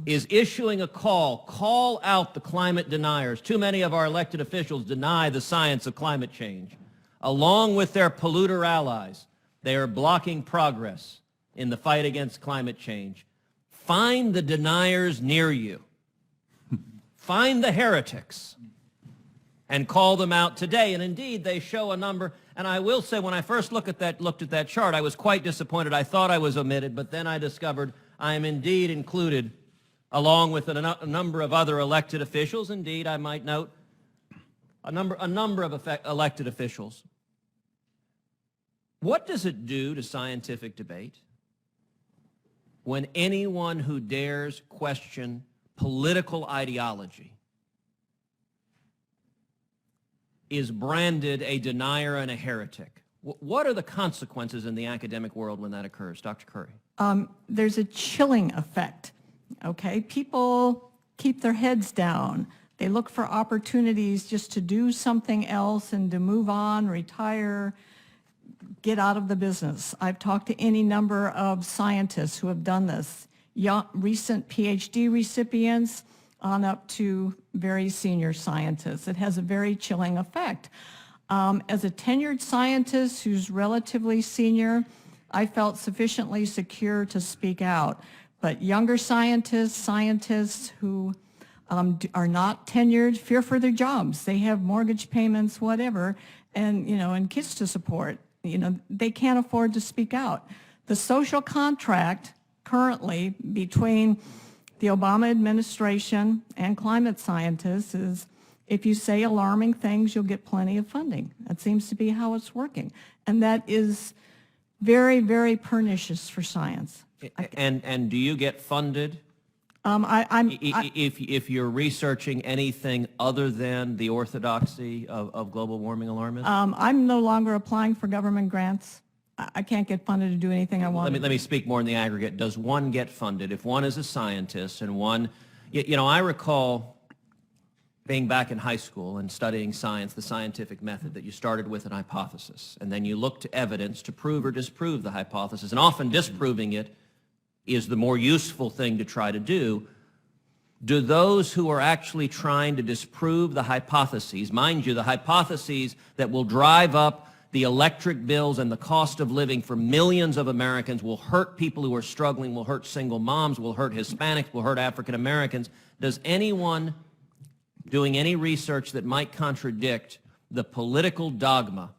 is issuing a call out the climate deniers. Too many of our elected officials deny the science of climate change. Along with their polluter allies, they are blocking progress in the fight against climate change. Find the deniers near you. Find the heretics and call them out today. And indeed, they show a number. And I will say, when I first looked at that chart, I was quite disappointed. I thought I was omitted, but then I discovered I am indeed included, along with a number of other elected officials. Indeed, I might note a number of elected officials. What does it do to scientific debate when anyone who dares question political ideology is branded a denier and a heretic? What are the consequences in the academic world when that occurs? Dr. Curry. There's a chilling effect, okay? People keep their heads down. They look for opportunities just to do something else and to move on, retire, get out of the business. I've talked to any number of scientists who have done this, recent PhD recipients on up to very senior scientists. It has a very chilling effect. As a tenured scientist who's relatively senior, I felt sufficiently secure to speak out. But younger scientists who are not tenured, fear for their jobs. They have mortgage payments, whatever, and and kids to support. They can't afford to speak out. The social contract currently between the Obama administration and climate scientists is, if you say alarming things, you'll get plenty of funding. That seems to be how it's working. And that is very, very pernicious for science. And do you get funded if you're researching anything other than the orthodoxy of global warming alarmism? I'm no longer applying for government grants. I can't get funded to do anything I want. Let me speak more in the aggregate. Does one get funded if one is a scientist and one, I recall being back in high school and studying science, the scientific method, that you started with an hypothesis and then you look to evidence to prove or disprove the hypothesis, and often disproving it is the more useful thing to try to do. Do those who are actually trying to disprove the hypotheses, mind you, the hypotheses that will drive up the electric bills and the cost of living for millions of Americans, will hurt people who are struggling, will hurt single moms, will hurt Hispanics, will hurt African Americans, does anyone doing any research that might contradict the political dogma,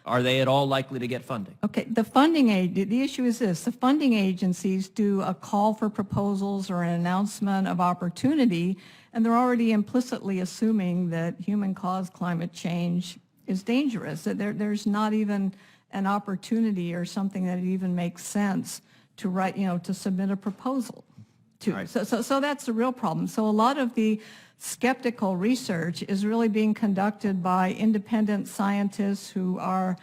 are they at all likely to get funding? Okay, the issue is this. The funding agencies do a call for proposals or an announcement of opportunity, and they're already implicitly assuming that human-caused climate change is dangerous. That there's not even an opportunity or something that even makes sense to write, to submit a proposal to. Right. So that's the real problem. So a lot of the skeptical research is really being conducted by independent scientists who are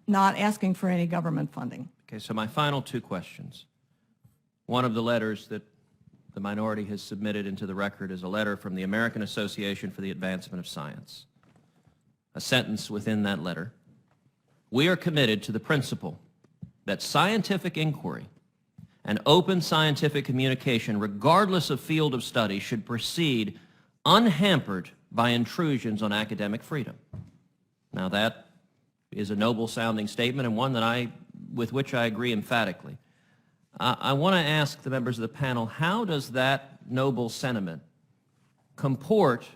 not asking for any government funding. Okay, so my final two questions. One of the letters that the minority has submitted into the record is a letter from the American Association for the Advancement of Science. A sentence within that letter: we are committed to the principle that scientific inquiry and open scientific communication, regardless of field of study, should proceed unhampered by intrusions on academic freedom. Now that is a noble sounding statement and one that with which I agree emphatically. I want to ask the members of the panel, how does that noble sentiment comport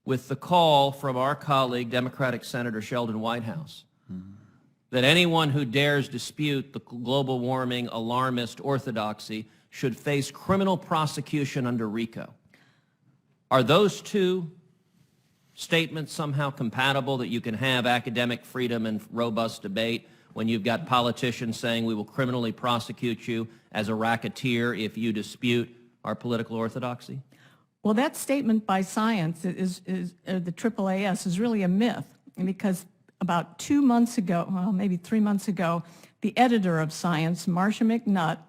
with the call from our colleague, Democratic Senator Sheldon Whitehouse, that anyone who dares dispute the global warming alarmist orthodoxy should face criminal prosecution under RICO? Are those two statements somehow compatible, that you can have academic freedom and robust debate when you've got politicians saying we will criminally prosecute you as a racketeer if you dispute our political orthodoxy? Well, that statement by Science is the AAAS is really a myth, because about 2 months ago, well, maybe 3 months ago, the editor of Science, Marcia McNutt,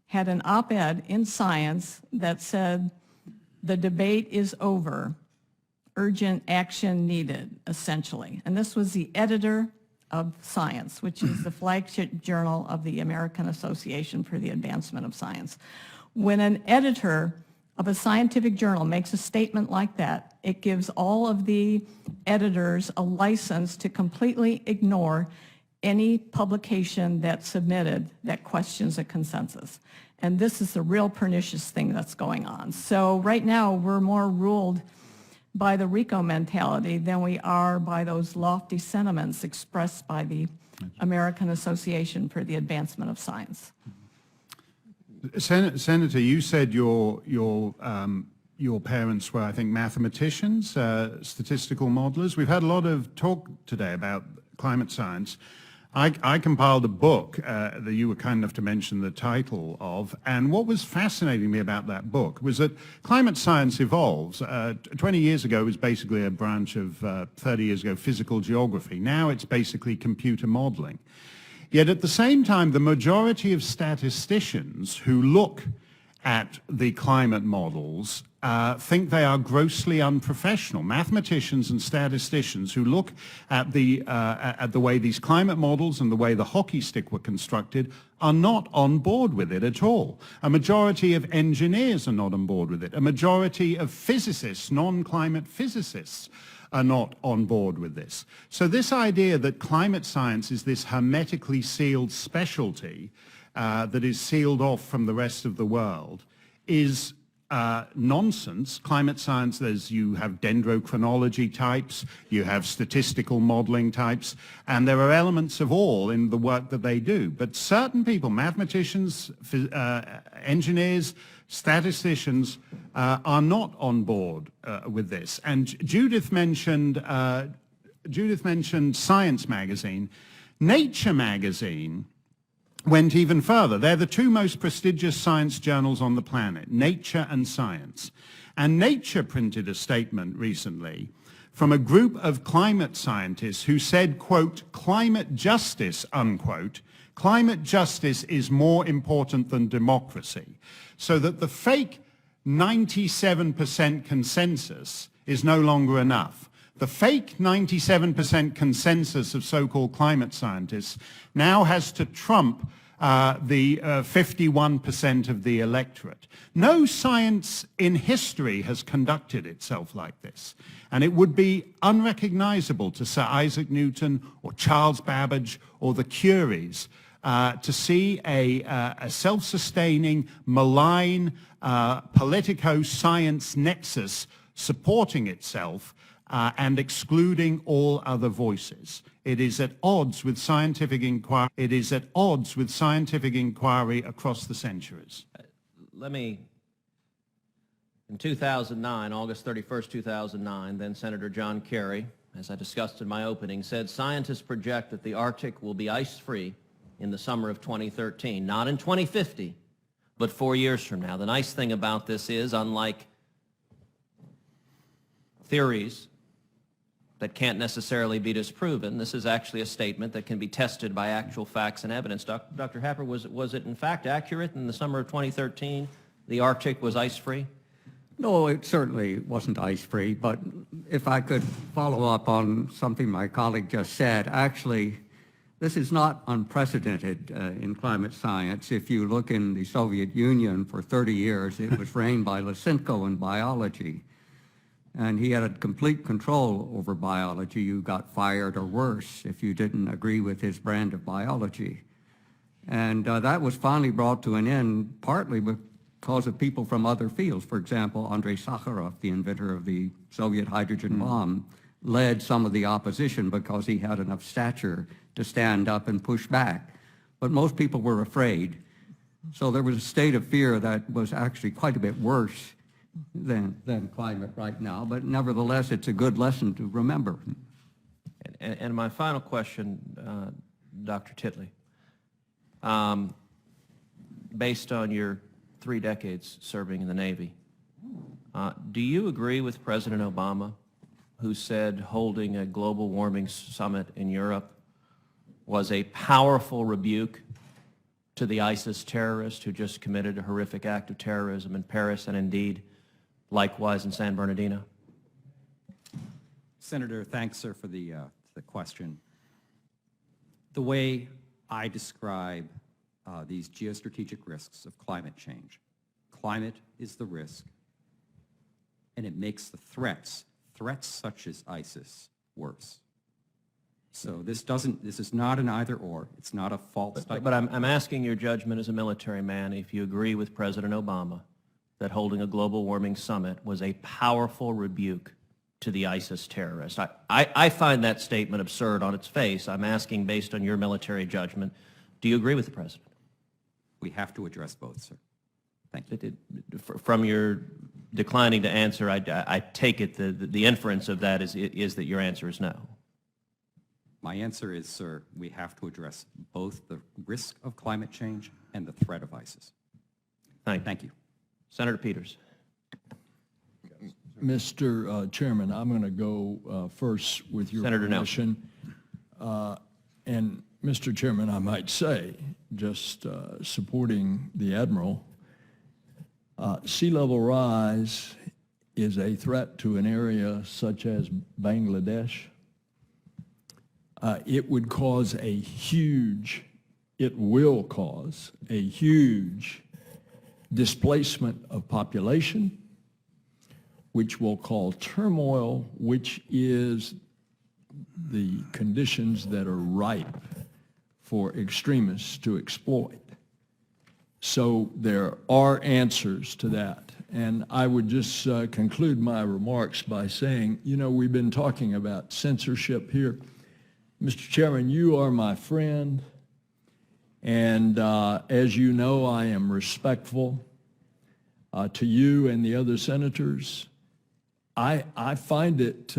had an op-ed in Science that said, "The debate is over. Urgent action needed," essentially. And this was the editor of Science, which is the flagship journal of the American Association for the Advancement of Science. When an editor of a scientific journal makes a statement like that, it gives all of the editors a license to completely ignore any publication that's submitted that questions a consensus. And this is the real pernicious thing that's going on. So right now, we're more ruled by the RICO mentality than we are by those lofty sentiments expressed by the American Association for the Advancement of Science. Senator, you said your parents were, I think, mathematicians, statistical modelers. We've had a lot of talk today about climate science. I compiled a book that you were kind enough to mention the title of, and what was fascinating me about that book was that climate science evolves. 20 years ago it was basically a branch of, 30 years ago, physical geography. Now it's basically computer modeling. Yet at the same time, the majority of statisticians who look at the climate models think they are grossly unprofessional. Mathematicians and statisticians who look at the way these climate models and the way the hockey stick were constructed are not on board with it at all. A majority of engineers are not on board with it. A majority of physicists, non-climate physicists, are not on board with this. So this idea that climate science is this hermetically sealed specialty that is sealed off from the rest of the world is nonsense. Climate science, you have dendrochronology types, you have statistical modeling types, and there are elements of all in the work that they do. But certain people, mathematicians, engineers, statisticians, are not on board with this. And Judith mentioned Science magazine. Nature magazine went even further. They're the two most prestigious science journals on the planet, Nature and Science. And Nature printed a statement recently from a group of climate scientists who said, quote, "Climate justice," unquote, "climate justice is more important than democracy." So that the fake 97% consensus is no longer enough. The fake 97% consensus of so-called climate scientists now has to trump the 51% of the electorate. No science in history has conducted itself like this. And it would be unrecognizable to Sir Isaac Newton or Charles Babbage or the Curies to see a self-sustaining, malign, politico-science nexus supporting itself and excluding all other voices. It is at odds with scientific inquiry. It is at odds with scientific inquiry across the centuries. In 2009, August 31st, 2009, then Senator John Kerry, as I discussed in my opening, said scientists project that the Arctic will be ice-free in the summer of 2013, not in 2050, but 4 years from now. The nice thing about this is, unlike theories that can't necessarily be disproven, this is actually a statement that can be tested by actual facts and evidence. Dr. Happer, was it in fact accurate in the summer of 2013 the Arctic was ice-free? No, it certainly wasn't ice-free, but if I could follow up on something my colleague just said, actually, This is not unprecedented in climate science. If you look in the Soviet Union for 30 years, it was reigned by Lysenko in biology. And he had complete control over biology. You got fired or worse if you didn't agree with his brand of biology. And that was finally brought to an end partly because of people from other fields. For example, Andrei Sakharov, the inventor of the Soviet hydrogen bomb, led some of the opposition because he had enough stature to stand up and push back. But most people were afraid. So there was a state of fear that was actually quite a bit worse than climate right now. But nevertheless, it's a good lesson to remember. And my final question, Dr. Titley, based on your 3 decades serving in the Navy, do you agree with President Obama, who said holding a global warming summit in Europe was a powerful rebuke to the ISIS terrorist who just committed a horrific act of terrorism in Paris and indeed likewise in San Bernardino? Senator, thanks, sir, for the question. The way I describe these geostrategic risks of climate change, climate is the risk, and it makes the threats such as ISIS worse. So this is not an either or. It's not a false But I'm asking your judgment as a military man if you agree with President Obama that holding a global warming summit was a powerful rebuke to the ISIS terrorists. I find that statement absurd on its face. I'm asking based on your military judgment, do you agree with the President? We have to address both, sir. Thank you. From your declining to answer, I take it the inference of that is that your answer is no. My answer is, sir, we have to address both the risk of climate change and the threat of ISIS. Thank you. Senator Peters. Mr. Chairman, I'm going to go first with your Senator permission. And Mr. Chairman, I might say, just supporting the Admiral, sea level rise is a threat to an area such as Bangladesh. It will cause a huge displacement of population, which will cause turmoil, which is the conditions that are ripe for extremists to exploit. So there are answers to that. And I would just conclude my remarks by saying, you know, we've been talking about censorship here. Mr. Chairman, you are my friend. And as you know, I am respectful to you and the other senators. I find it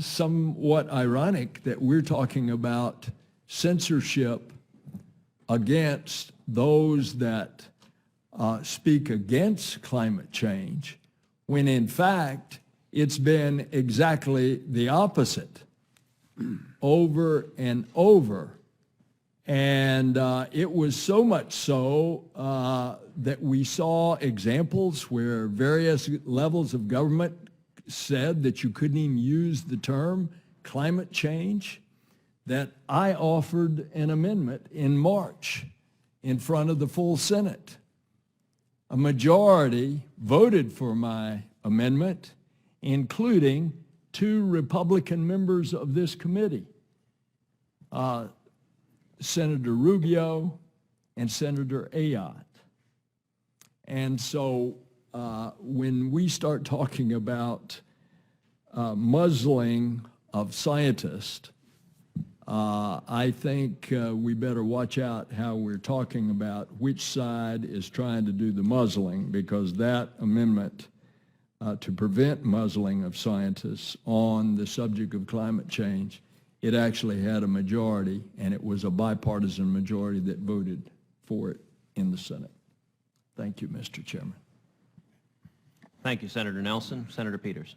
somewhat ironic that we're talking about censorship against those that speak against climate change, when in fact it's been exactly the opposite over and over. And it was so much so that we saw examples where various levels of government said that you couldn't even use the term climate change, that I offered an amendment in March in front of the full Senate. A majority voted for my amendment, including 2 Republican members of this committee, Senator Rubio and Senator Ayotte. And so when we start talking about muzzling of scientists, I think we better watch out how we're talking about which side is trying to do the muzzling, because that amendment to prevent muzzling of scientists on the subject of climate change, it actually had a majority, and it was a bipartisan majority that voted for it in the Senate. Thank you, Mr. Chairman. Thank you, Senator Nelson. Senator Peters.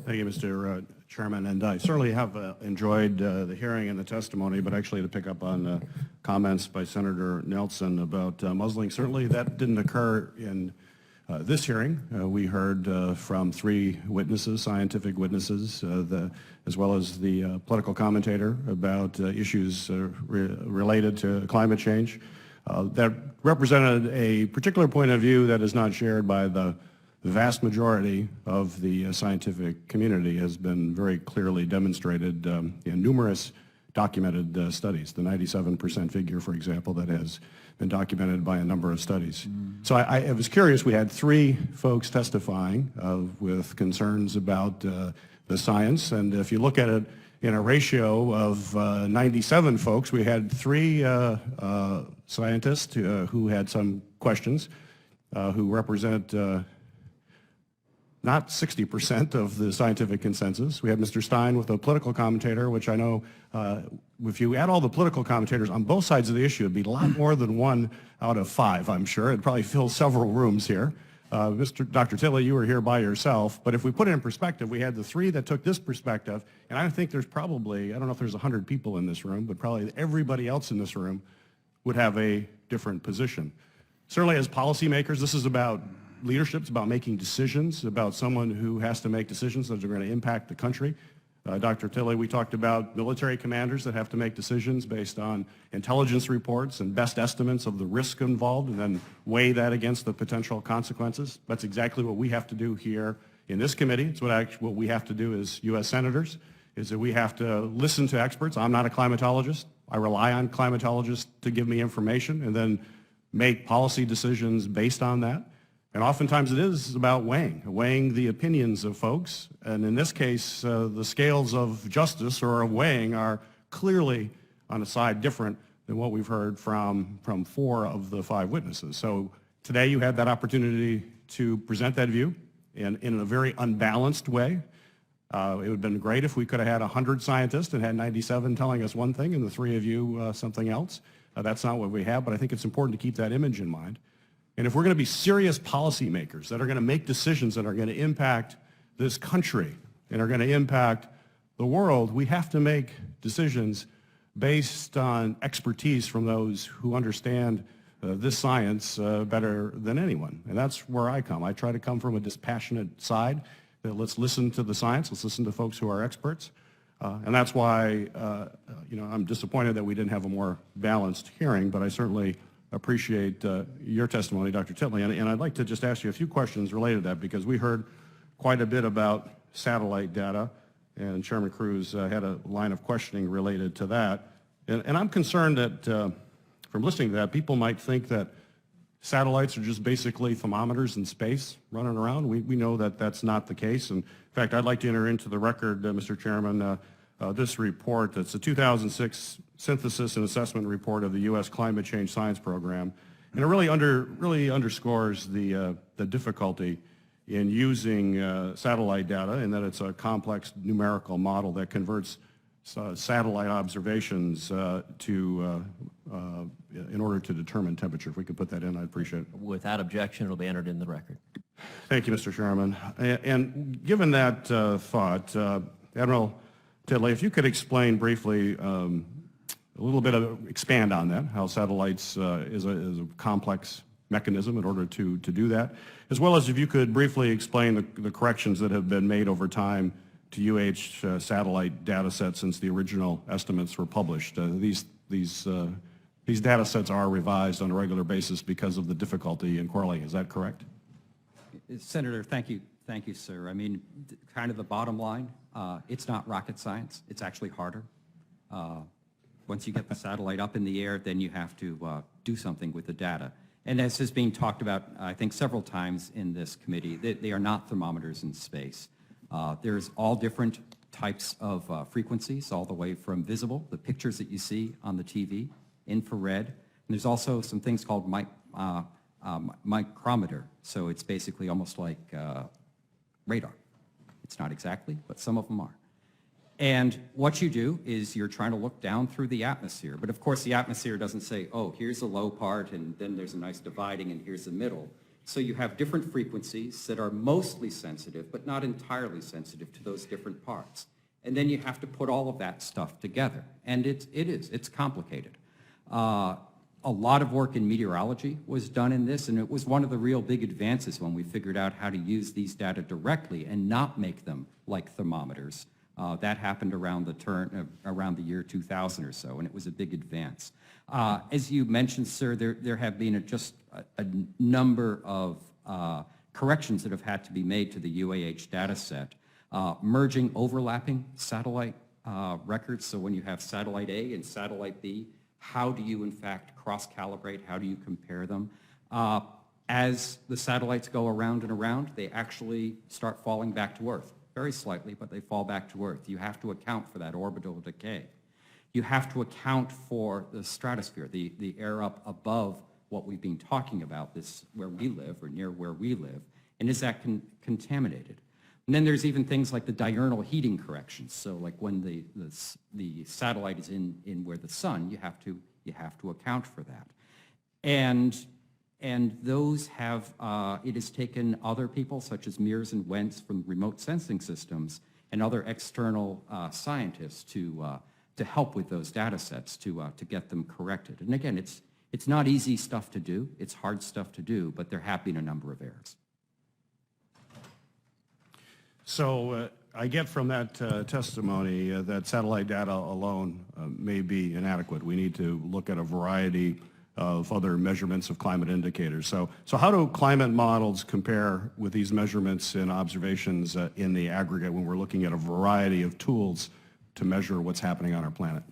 Thank you, Mr. Chairman. And I certainly have enjoyed the hearing and the testimony, but actually to pick up on comments by Senator Nelson about muzzling, certainly that didn't occur in This hearing, we heard from 3 witnesses, scientific witnesses, as well as the political commentator about issues related to climate change that represented a particular point of view that is not shared by the vast majority of the scientific community, has been very clearly demonstrated in numerous documented studies. The 97% figure, for example, that has been documented by a number of studies. So I was curious. We had 3 folks testifying with concerns about the science, and if you look at it in a ratio of 97 folks, we had 3 scientists who had some questions, who represent not 60% of the scientific consensus. We had Mr. Stein with a political commentator, which I know if you add all the political commentators on both sides of the issue, it'd be a lot more than 1 out of 5, I'm sure. It'd probably fill several rooms here. Dr. Tilley, you were here by yourself, but if we put it in perspective, we had the 3 that took this perspective, and I think there's probably, I don't know if there's 100 people in this room, but probably everybody else in this room would have a different position. Certainly as policymakers, this is about leadership, it's about making decisions, about someone who has to make decisions that are going to impact the country. Dr. Tilley, we talked about military commanders that have to make decisions based on intelligence reports and best estimates of the risk involved and then weigh that against the potential consequences. That's exactly what we have to do here in this committee. It's what we have to do as U.S. senators, is that we have to listen to experts. I'm not a climatologist. I rely on climatologists to give me information and then make policy decisions based on that. And oftentimes it is about weighing the opinions of folks. And in this case, the scales of justice or of weighing are clearly on a side different than what we've heard from 4 of the 5 witnesses. So today you had that opportunity to present that view in a very unbalanced way. It would have been great if we could have had 100 scientists and had 97 telling us one thing and the 3 of you something else. That's not what we have, but I think it's important to keep that image in mind. And if we're going to be serious policymakers that are going to make decisions that are going to impact this country and are going to impact the world, we have to make decisions based on expertise from those who understand this science better than anyone. And that's where I come. I try to come from a dispassionate side. Let's listen to the science. Let's listen to folks who are experts. And that's why I'm disappointed that we didn't have a more balanced hearing, but I certainly appreciate your testimony, Dr. Tilley, and I'd like to just ask you a few questions related to that, because we heard quite a bit about satellite data, and Chairman Cruz had a line of questioning related to that. And I'm concerned that, from listening to that, people might think that satellites are just basically thermometers in space running around. We know that that's not the case. And in fact, I'd like to enter into the record, Mr. Chairman, this report. That's a 2006 synthesis and assessment report of the U.S. Climate Change Science Program. And it really underscores the difficulty in using satellite data, in that it's a complex numerical model that converts satellite observations in order to determine temperature. If we could put that in, I'd appreciate it. Without objection, it'll be entered in the record. Thank you, Mr. Chairman. And given that thought, Admiral Tilley, if you could explain briefly a little bit expand on that, how satellites is a complex mechanism in order to do that, as well as if you could briefly explain the corrections that have been made over time to UH satellite data sets since the original estimates were published. These data sets are revised on a regular basis because of the difficulty in correlating. Is that correct? Senator, thank you. Thank you, sir. I mean, kind of the bottom line, it's not rocket science. It's actually harder. Once you get the satellite up in the air, then you have to do something with the data. And as is being talked about, I think, several times in this committee, they are not thermometers in space. There's all different types of frequencies, all the way from visible, the pictures that you see on the TV, infrared, and there's also some things called micrometer. So it's basically almost like radar. It's not exactly, but some of them are. And what you do is you're trying to look down through the atmosphere. But of course, the atmosphere doesn't say, oh, here's a low part, and then there's a nice dividing, and here's the middle. So you have different frequencies that are mostly sensitive, but not entirely sensitive to those different parts. And then you have to put all of that stuff together. And it's complicated. A lot of work in meteorology was done in this, and it was one of the real big advances when we figured out how to use these data directly and not make them like thermometers. That happened around the year 2000 or so, and it was a big advance. As you mentioned, sir, there have been a number of corrections that have had to be made to the UAH data set, merging overlapping satellite records. So when you have satellite A and satellite B, how do you in fact cross-calibrate? How do you compare them? As the satellites go around and around, they actually start falling back to Earth. Very slightly, but they fall back to Earth. You have to account for that orbital decay. You have to account for the stratosphere, the air up above what we've been talking about, this where we live or near where we live, and is that contaminated? And then there's even things like the diurnal heating corrections. So like when the satellite is in where the sun, you have to account for that. And those have, it has taken other people such as Mears and Wentz from remote sensing systems and other external scientists to help with those data sets to get them corrected. And again, it's not easy stuff to do, it's hard stuff to do, but there have been a number of errors. So I get from that testimony that satellite data alone may be inadequate. We need to look at a variety of other measurements of climate indicators. So how do climate models compare with these measurements and observations in the aggregate when we're looking at a variety of tools to measure what's happening on our planet?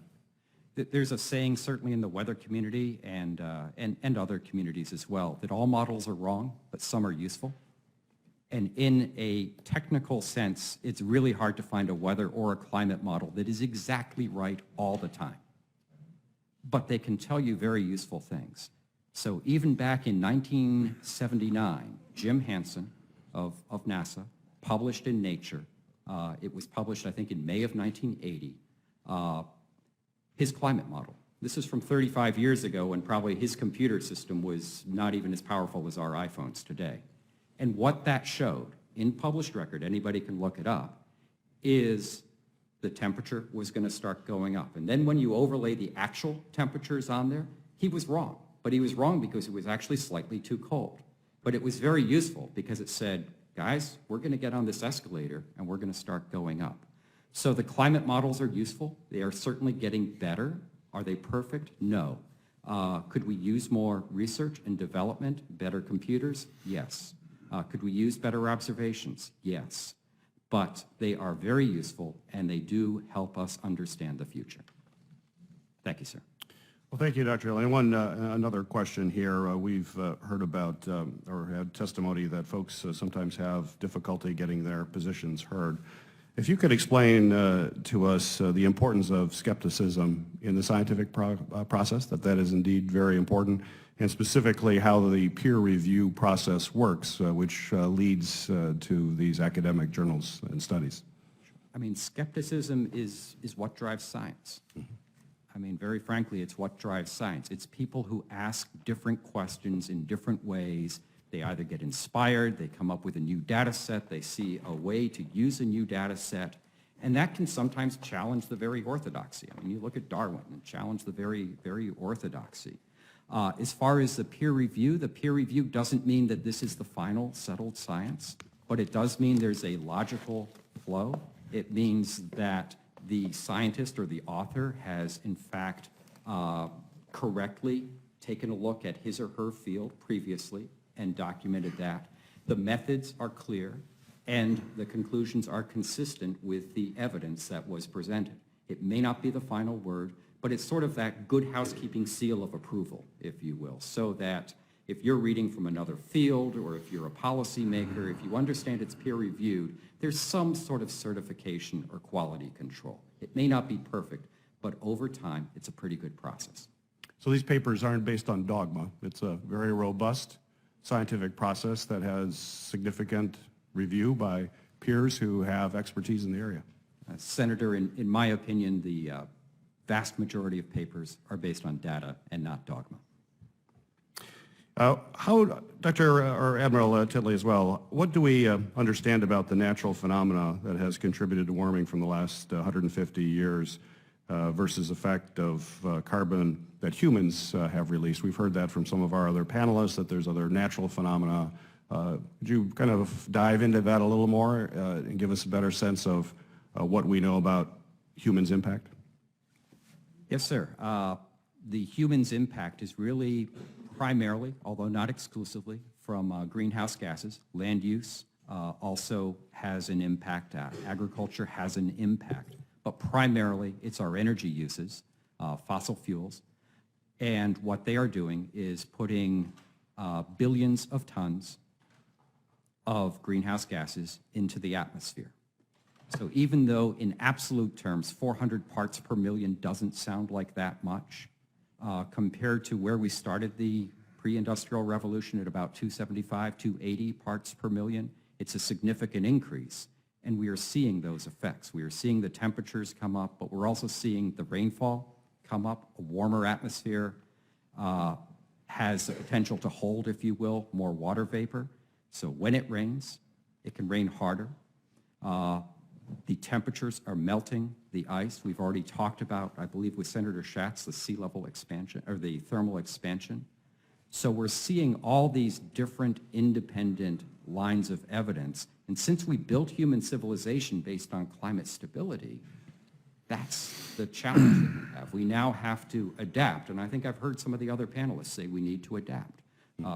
There's a saying, certainly in the weather community and other communities as well, that all models are wrong, but some are useful. And in a technical sense, it's really hard to find a weather or a climate model that is exactly right all the time. But they can tell you very useful things. So even back in 1979, Jim Hansen of NASA published in Nature, it was published I think in May of 1980, his climate model. This is from 35 years ago when probably his computer system was not even as powerful as our iPhones today. And what that showed, in published record, anybody can look it up, is the temperature was going to start going up. And then when you overlay the actual temperatures on there, he was wrong. But he was wrong because it was actually slightly too cold. But it was very useful because it said, guys, we're going to get on this escalator and we're going to start going up. So the climate models are useful. They are certainly getting better. Are they perfect? No. Could we use more research and development, better computers? Yes. Could we use better observations? Yes. But they are very useful, and they do help us understand the future. Thank you, sir. Well, thank you, Dr. Hill. And another question here. We've heard about or had testimony that folks sometimes have difficulty getting their positions heard. If you could explain to us the importance of skepticism in the scientific process, that is indeed very important, and specifically how the peer review process works, which leads to these academic journals and studies. I mean, skepticism is what drives science. I mean, very frankly, it's what drives science. It's people who ask different questions in different ways. They either get inspired, they come up with a new data set, they see a way to use a new data set, and that can sometimes challenge the very orthodoxy. I mean, you look at Darwin and challenge the very orthodoxy. As far as the peer review doesn't mean that this is the final settled science, but it does mean there's a logical flow. It means that the scientist or the author has, in fact, correctly taken a look at his or her field previously and documented that. The methods are clear, and the conclusions are consistent with the evidence that was presented. It may not be the final word, but it's sort of that good housekeeping seal of approval, if you will, so that if you're reading from another field or if you're a policymaker, if you understand it's peer-reviewed, there's some sort of certification or quality control. It may not be perfect, but over time, it's a pretty good process. So these papers aren't based on dogma. It's a very robust scientific process that has significant review by peers who have expertise in the area. Senator, in my opinion, the vast majority of papers are based on data and not dogma. How, Dr. or Admiral Titley as well, what do we understand about the natural phenomena that has contributed to warming from the last 150 years versus effect of carbon that humans have released. We've heard that from some of our other panelists, that there's other natural phenomena. Would you kind of dive into that a little more and give us a better sense of what we know about humans' impact? Yes, sir. The human's impact is really primarily, although not exclusively, from greenhouse gases. Land use also has an impact. Agriculture has an impact. But primarily, it's our energy uses, fossil fuels. And what they are doing is putting billions of tons of greenhouse gases into the atmosphere. So even though in absolute terms 400 parts per million doesn't sound like that much, compared to where we started the pre-industrial revolution at about 275, 280 parts per million, it's a significant increase. And we are seeing those effects. We are seeing the temperatures come up, but we're also seeing the rainfall come up. A warmer atmosphere has the potential to hold, if you will, more water vapor. So when it rains, it can rain harder. The temperatures are melting the ice. We've already talked about, I believe with Senator Schatz, the sea level expansion, or the thermal expansion. So we're seeing all these different independent lines of evidence. And since we built human civilization based on climate stability, that's the challenge that we have. We now have to adapt. And I think I've heard some of the other panelists say we need to adapt.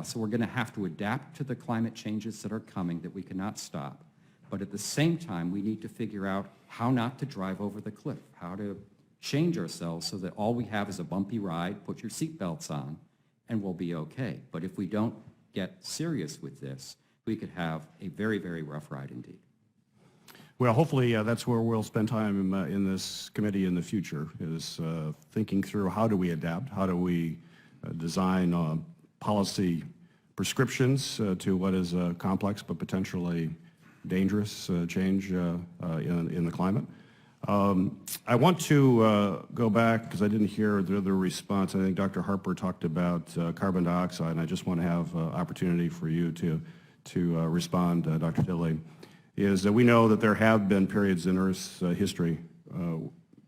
So we're going to have to adapt to the climate changes that are coming that we cannot stop. But at the same time, we need to figure out how not to drive over the cliff, how to change ourselves so that all we have is a bumpy ride, put your seatbelts on, and we'll be okay. But if we don't get serious with this, we could have a very, very rough ride indeed. Well, hopefully that's where we'll spend time in this committee in the future, is thinking through how do we adapt, how do we design policy prescriptions to what is a complex but potentially dangerous change in the climate. I want to go back, because I didn't hear the other response. I think Dr. Harper talked about carbon dioxide, and I just want to have opportunity for you to respond, Dr. Tilley. Is that we know that there have been periods in Earth's history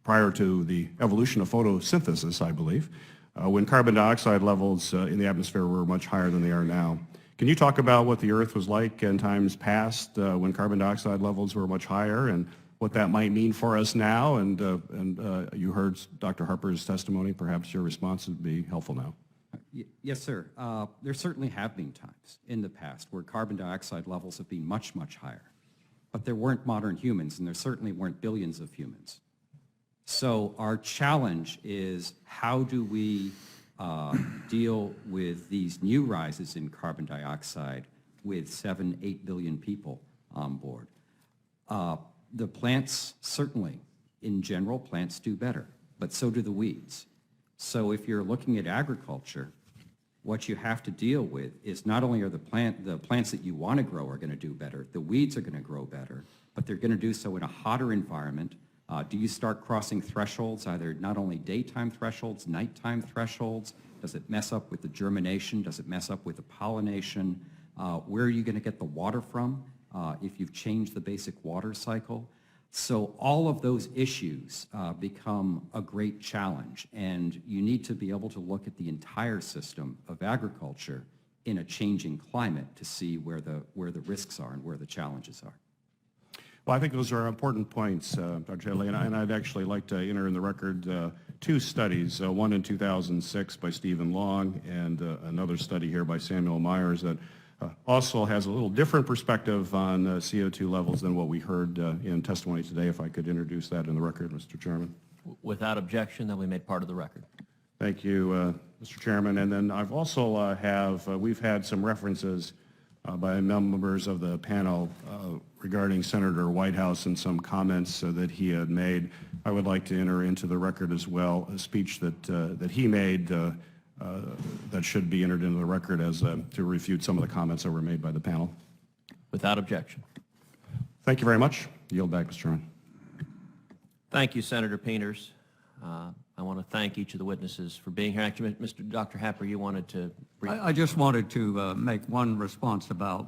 prior to the evolution of photosynthesis, I believe, when carbon dioxide levels in the atmosphere were much higher than they are now. Can you talk about what the Earth was like in times past when carbon dioxide levels were much higher, and what that might mean for us now? And you heard Dr. Harper's testimony. Perhaps your response would be helpful now. Yes, sir. There certainly have been times in the past where carbon dioxide levels have been much, much higher. But there weren't modern humans, and there certainly weren't billions of humans. So our challenge is, how do we deal with these new rises in carbon dioxide with 7, 8 billion people on board? The plants, certainly, in general, plants do better, but so do the weeds. So if you're looking at agriculture, what you have to deal with is not only are the plants that you want to grow are going to do better, the weeds are going to grow better, but they're going to do so in a hotter environment. Do you start crossing thresholds, either not only daytime thresholds, nighttime thresholds? Does it mess up with the germination? Does it mess up with the pollination? Where are you going to get the water from if you've changed the basic water cycle? So all of those issues become a great challenge, and you need to be able to look at the entire system of agriculture in a changing climate to see where the risks are and where the challenges are. Well, I think those are important points, Dr. Tilley, and I'd actually like to enter in the record 2 studies, one in 2006 by Stephen Long and another study here by Samuel Myers that also has a little different perspective on CO2 levels than what we heard in testimony today. If I could introduce that in the record, Mr. Chairman. Without objection, that we made part of the record. Thank you, Mr. Chairman. And then I've also we've had some references by members of the panel regarding Senator Whitehouse and some comments that he had made. I would like to enter into the record as well a speech that he made that should be entered into the record as to refute some of the comments that were made by the panel. Without objection. Thank you very much. Yield back, Mr. Chairman. Thank you, Senator Peters. I want to thank each of the witnesses for being here. Actually, Dr. Happer, you wanted to... I just wanted to make one response about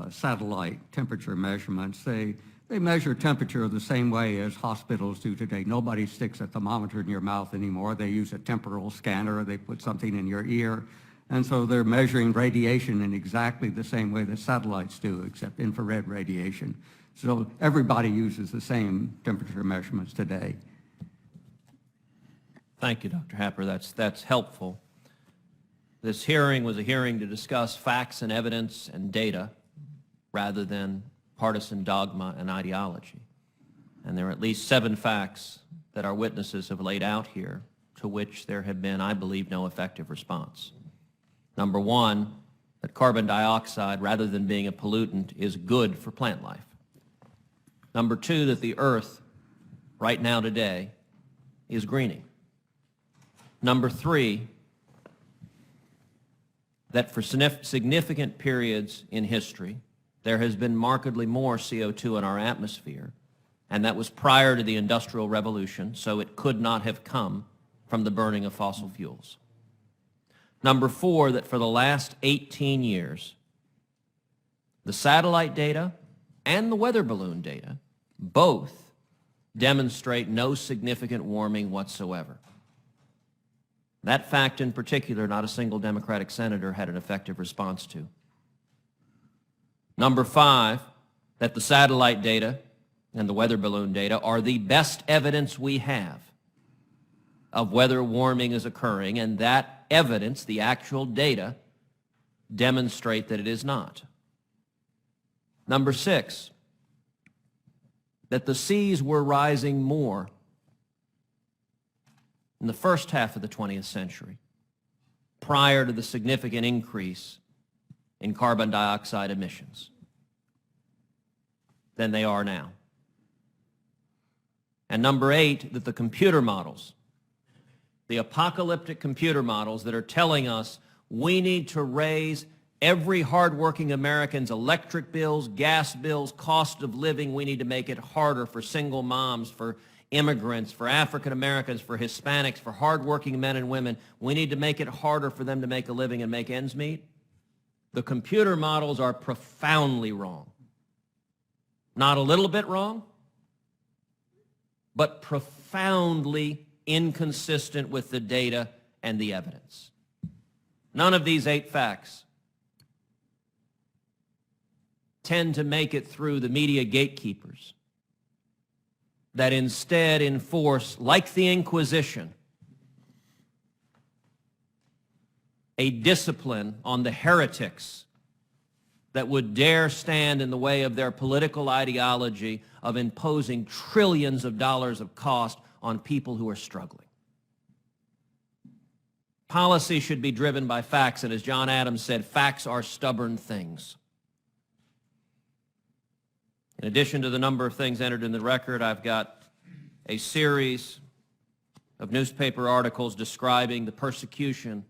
satellite temperature measurements. They They measure temperature the same way as hospitals do today. Nobody sticks a thermometer in your mouth anymore. They use a temporal scanner, or they put something in your ear. And so they're measuring radiation in exactly the same way that satellites do, except infrared radiation. So everybody uses the same temperature measurements today. Thank you, Dr. Happer. That's helpful. This hearing was a hearing to discuss facts and evidence and data rather than partisan dogma and ideology. And there are at least 7 facts that our witnesses have laid out here to which there have been, I believe, no effective response. Number 1, that carbon dioxide, rather than being a pollutant, is good for plant life. Number 2, that the earth, right now today, is greening. Number 3, that for significant periods in history, there has been markedly more CO2 in our atmosphere, and that was prior to the Industrial Revolution, so it could not have come from the burning of fossil fuels. Number 4, that for the last 18 years, the satellite data and the weather balloon data both demonstrate no significant warming whatsoever. That fact in particular, not a single Democratic senator had an effective response to. Number 5, that the satellite data and the weather balloon data are the best evidence we have of whether warming is occurring, and that evidence, the actual data, demonstrate that it is not. Number 6, that the seas were rising more in the first half of the 20th century, prior to the significant increase in carbon dioxide emissions, than they are now. And number 8, that the computer models, the apocalyptic computer models that are telling us we need to raise every hardworking American's electric bills, gas bills, cost of living, we need to make it harder for single moms, for immigrants, for African Americans, for Hispanics, for hardworking men and women. We need to make it harder for them to make a living and make ends meet. The computer models are profoundly wrong. Not a little bit wrong, but profoundly inconsistent with the data and the evidence. None of these 8 facts tend to make it through the media gatekeepers that instead enforce, like the Inquisition, a discipline on the heretics that would dare stand in the way of their political ideology of imposing trillions of dollars of cost on people who are struggling. Policy should be driven by facts, and as John Adams said, facts are stubborn things. In addition to the number of things entered in the record, I've got a series of newspaper articles describing the persecution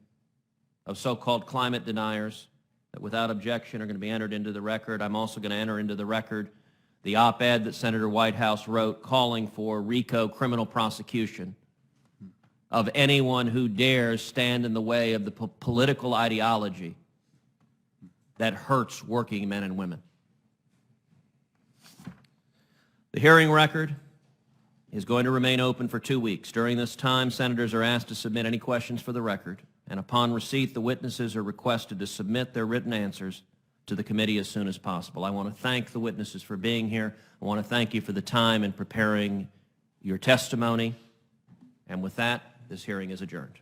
of so-called climate deniers that without objection are going to be entered into the record. I'm also going to enter into the record the op-ed that Senator Whitehouse wrote calling for RICO criminal prosecution of anyone who dares stand in the way of the political ideology that hurts working men and women. The hearing record is going to remain open for 2 weeks. During this time, senators are asked to submit any questions for the record, and upon receipt, the witnesses are requested to submit their written answers to the committee as soon as possible. I want to thank the witnesses for being here. I want to thank you for the time in preparing your testimony. And with that, this hearing is adjourned.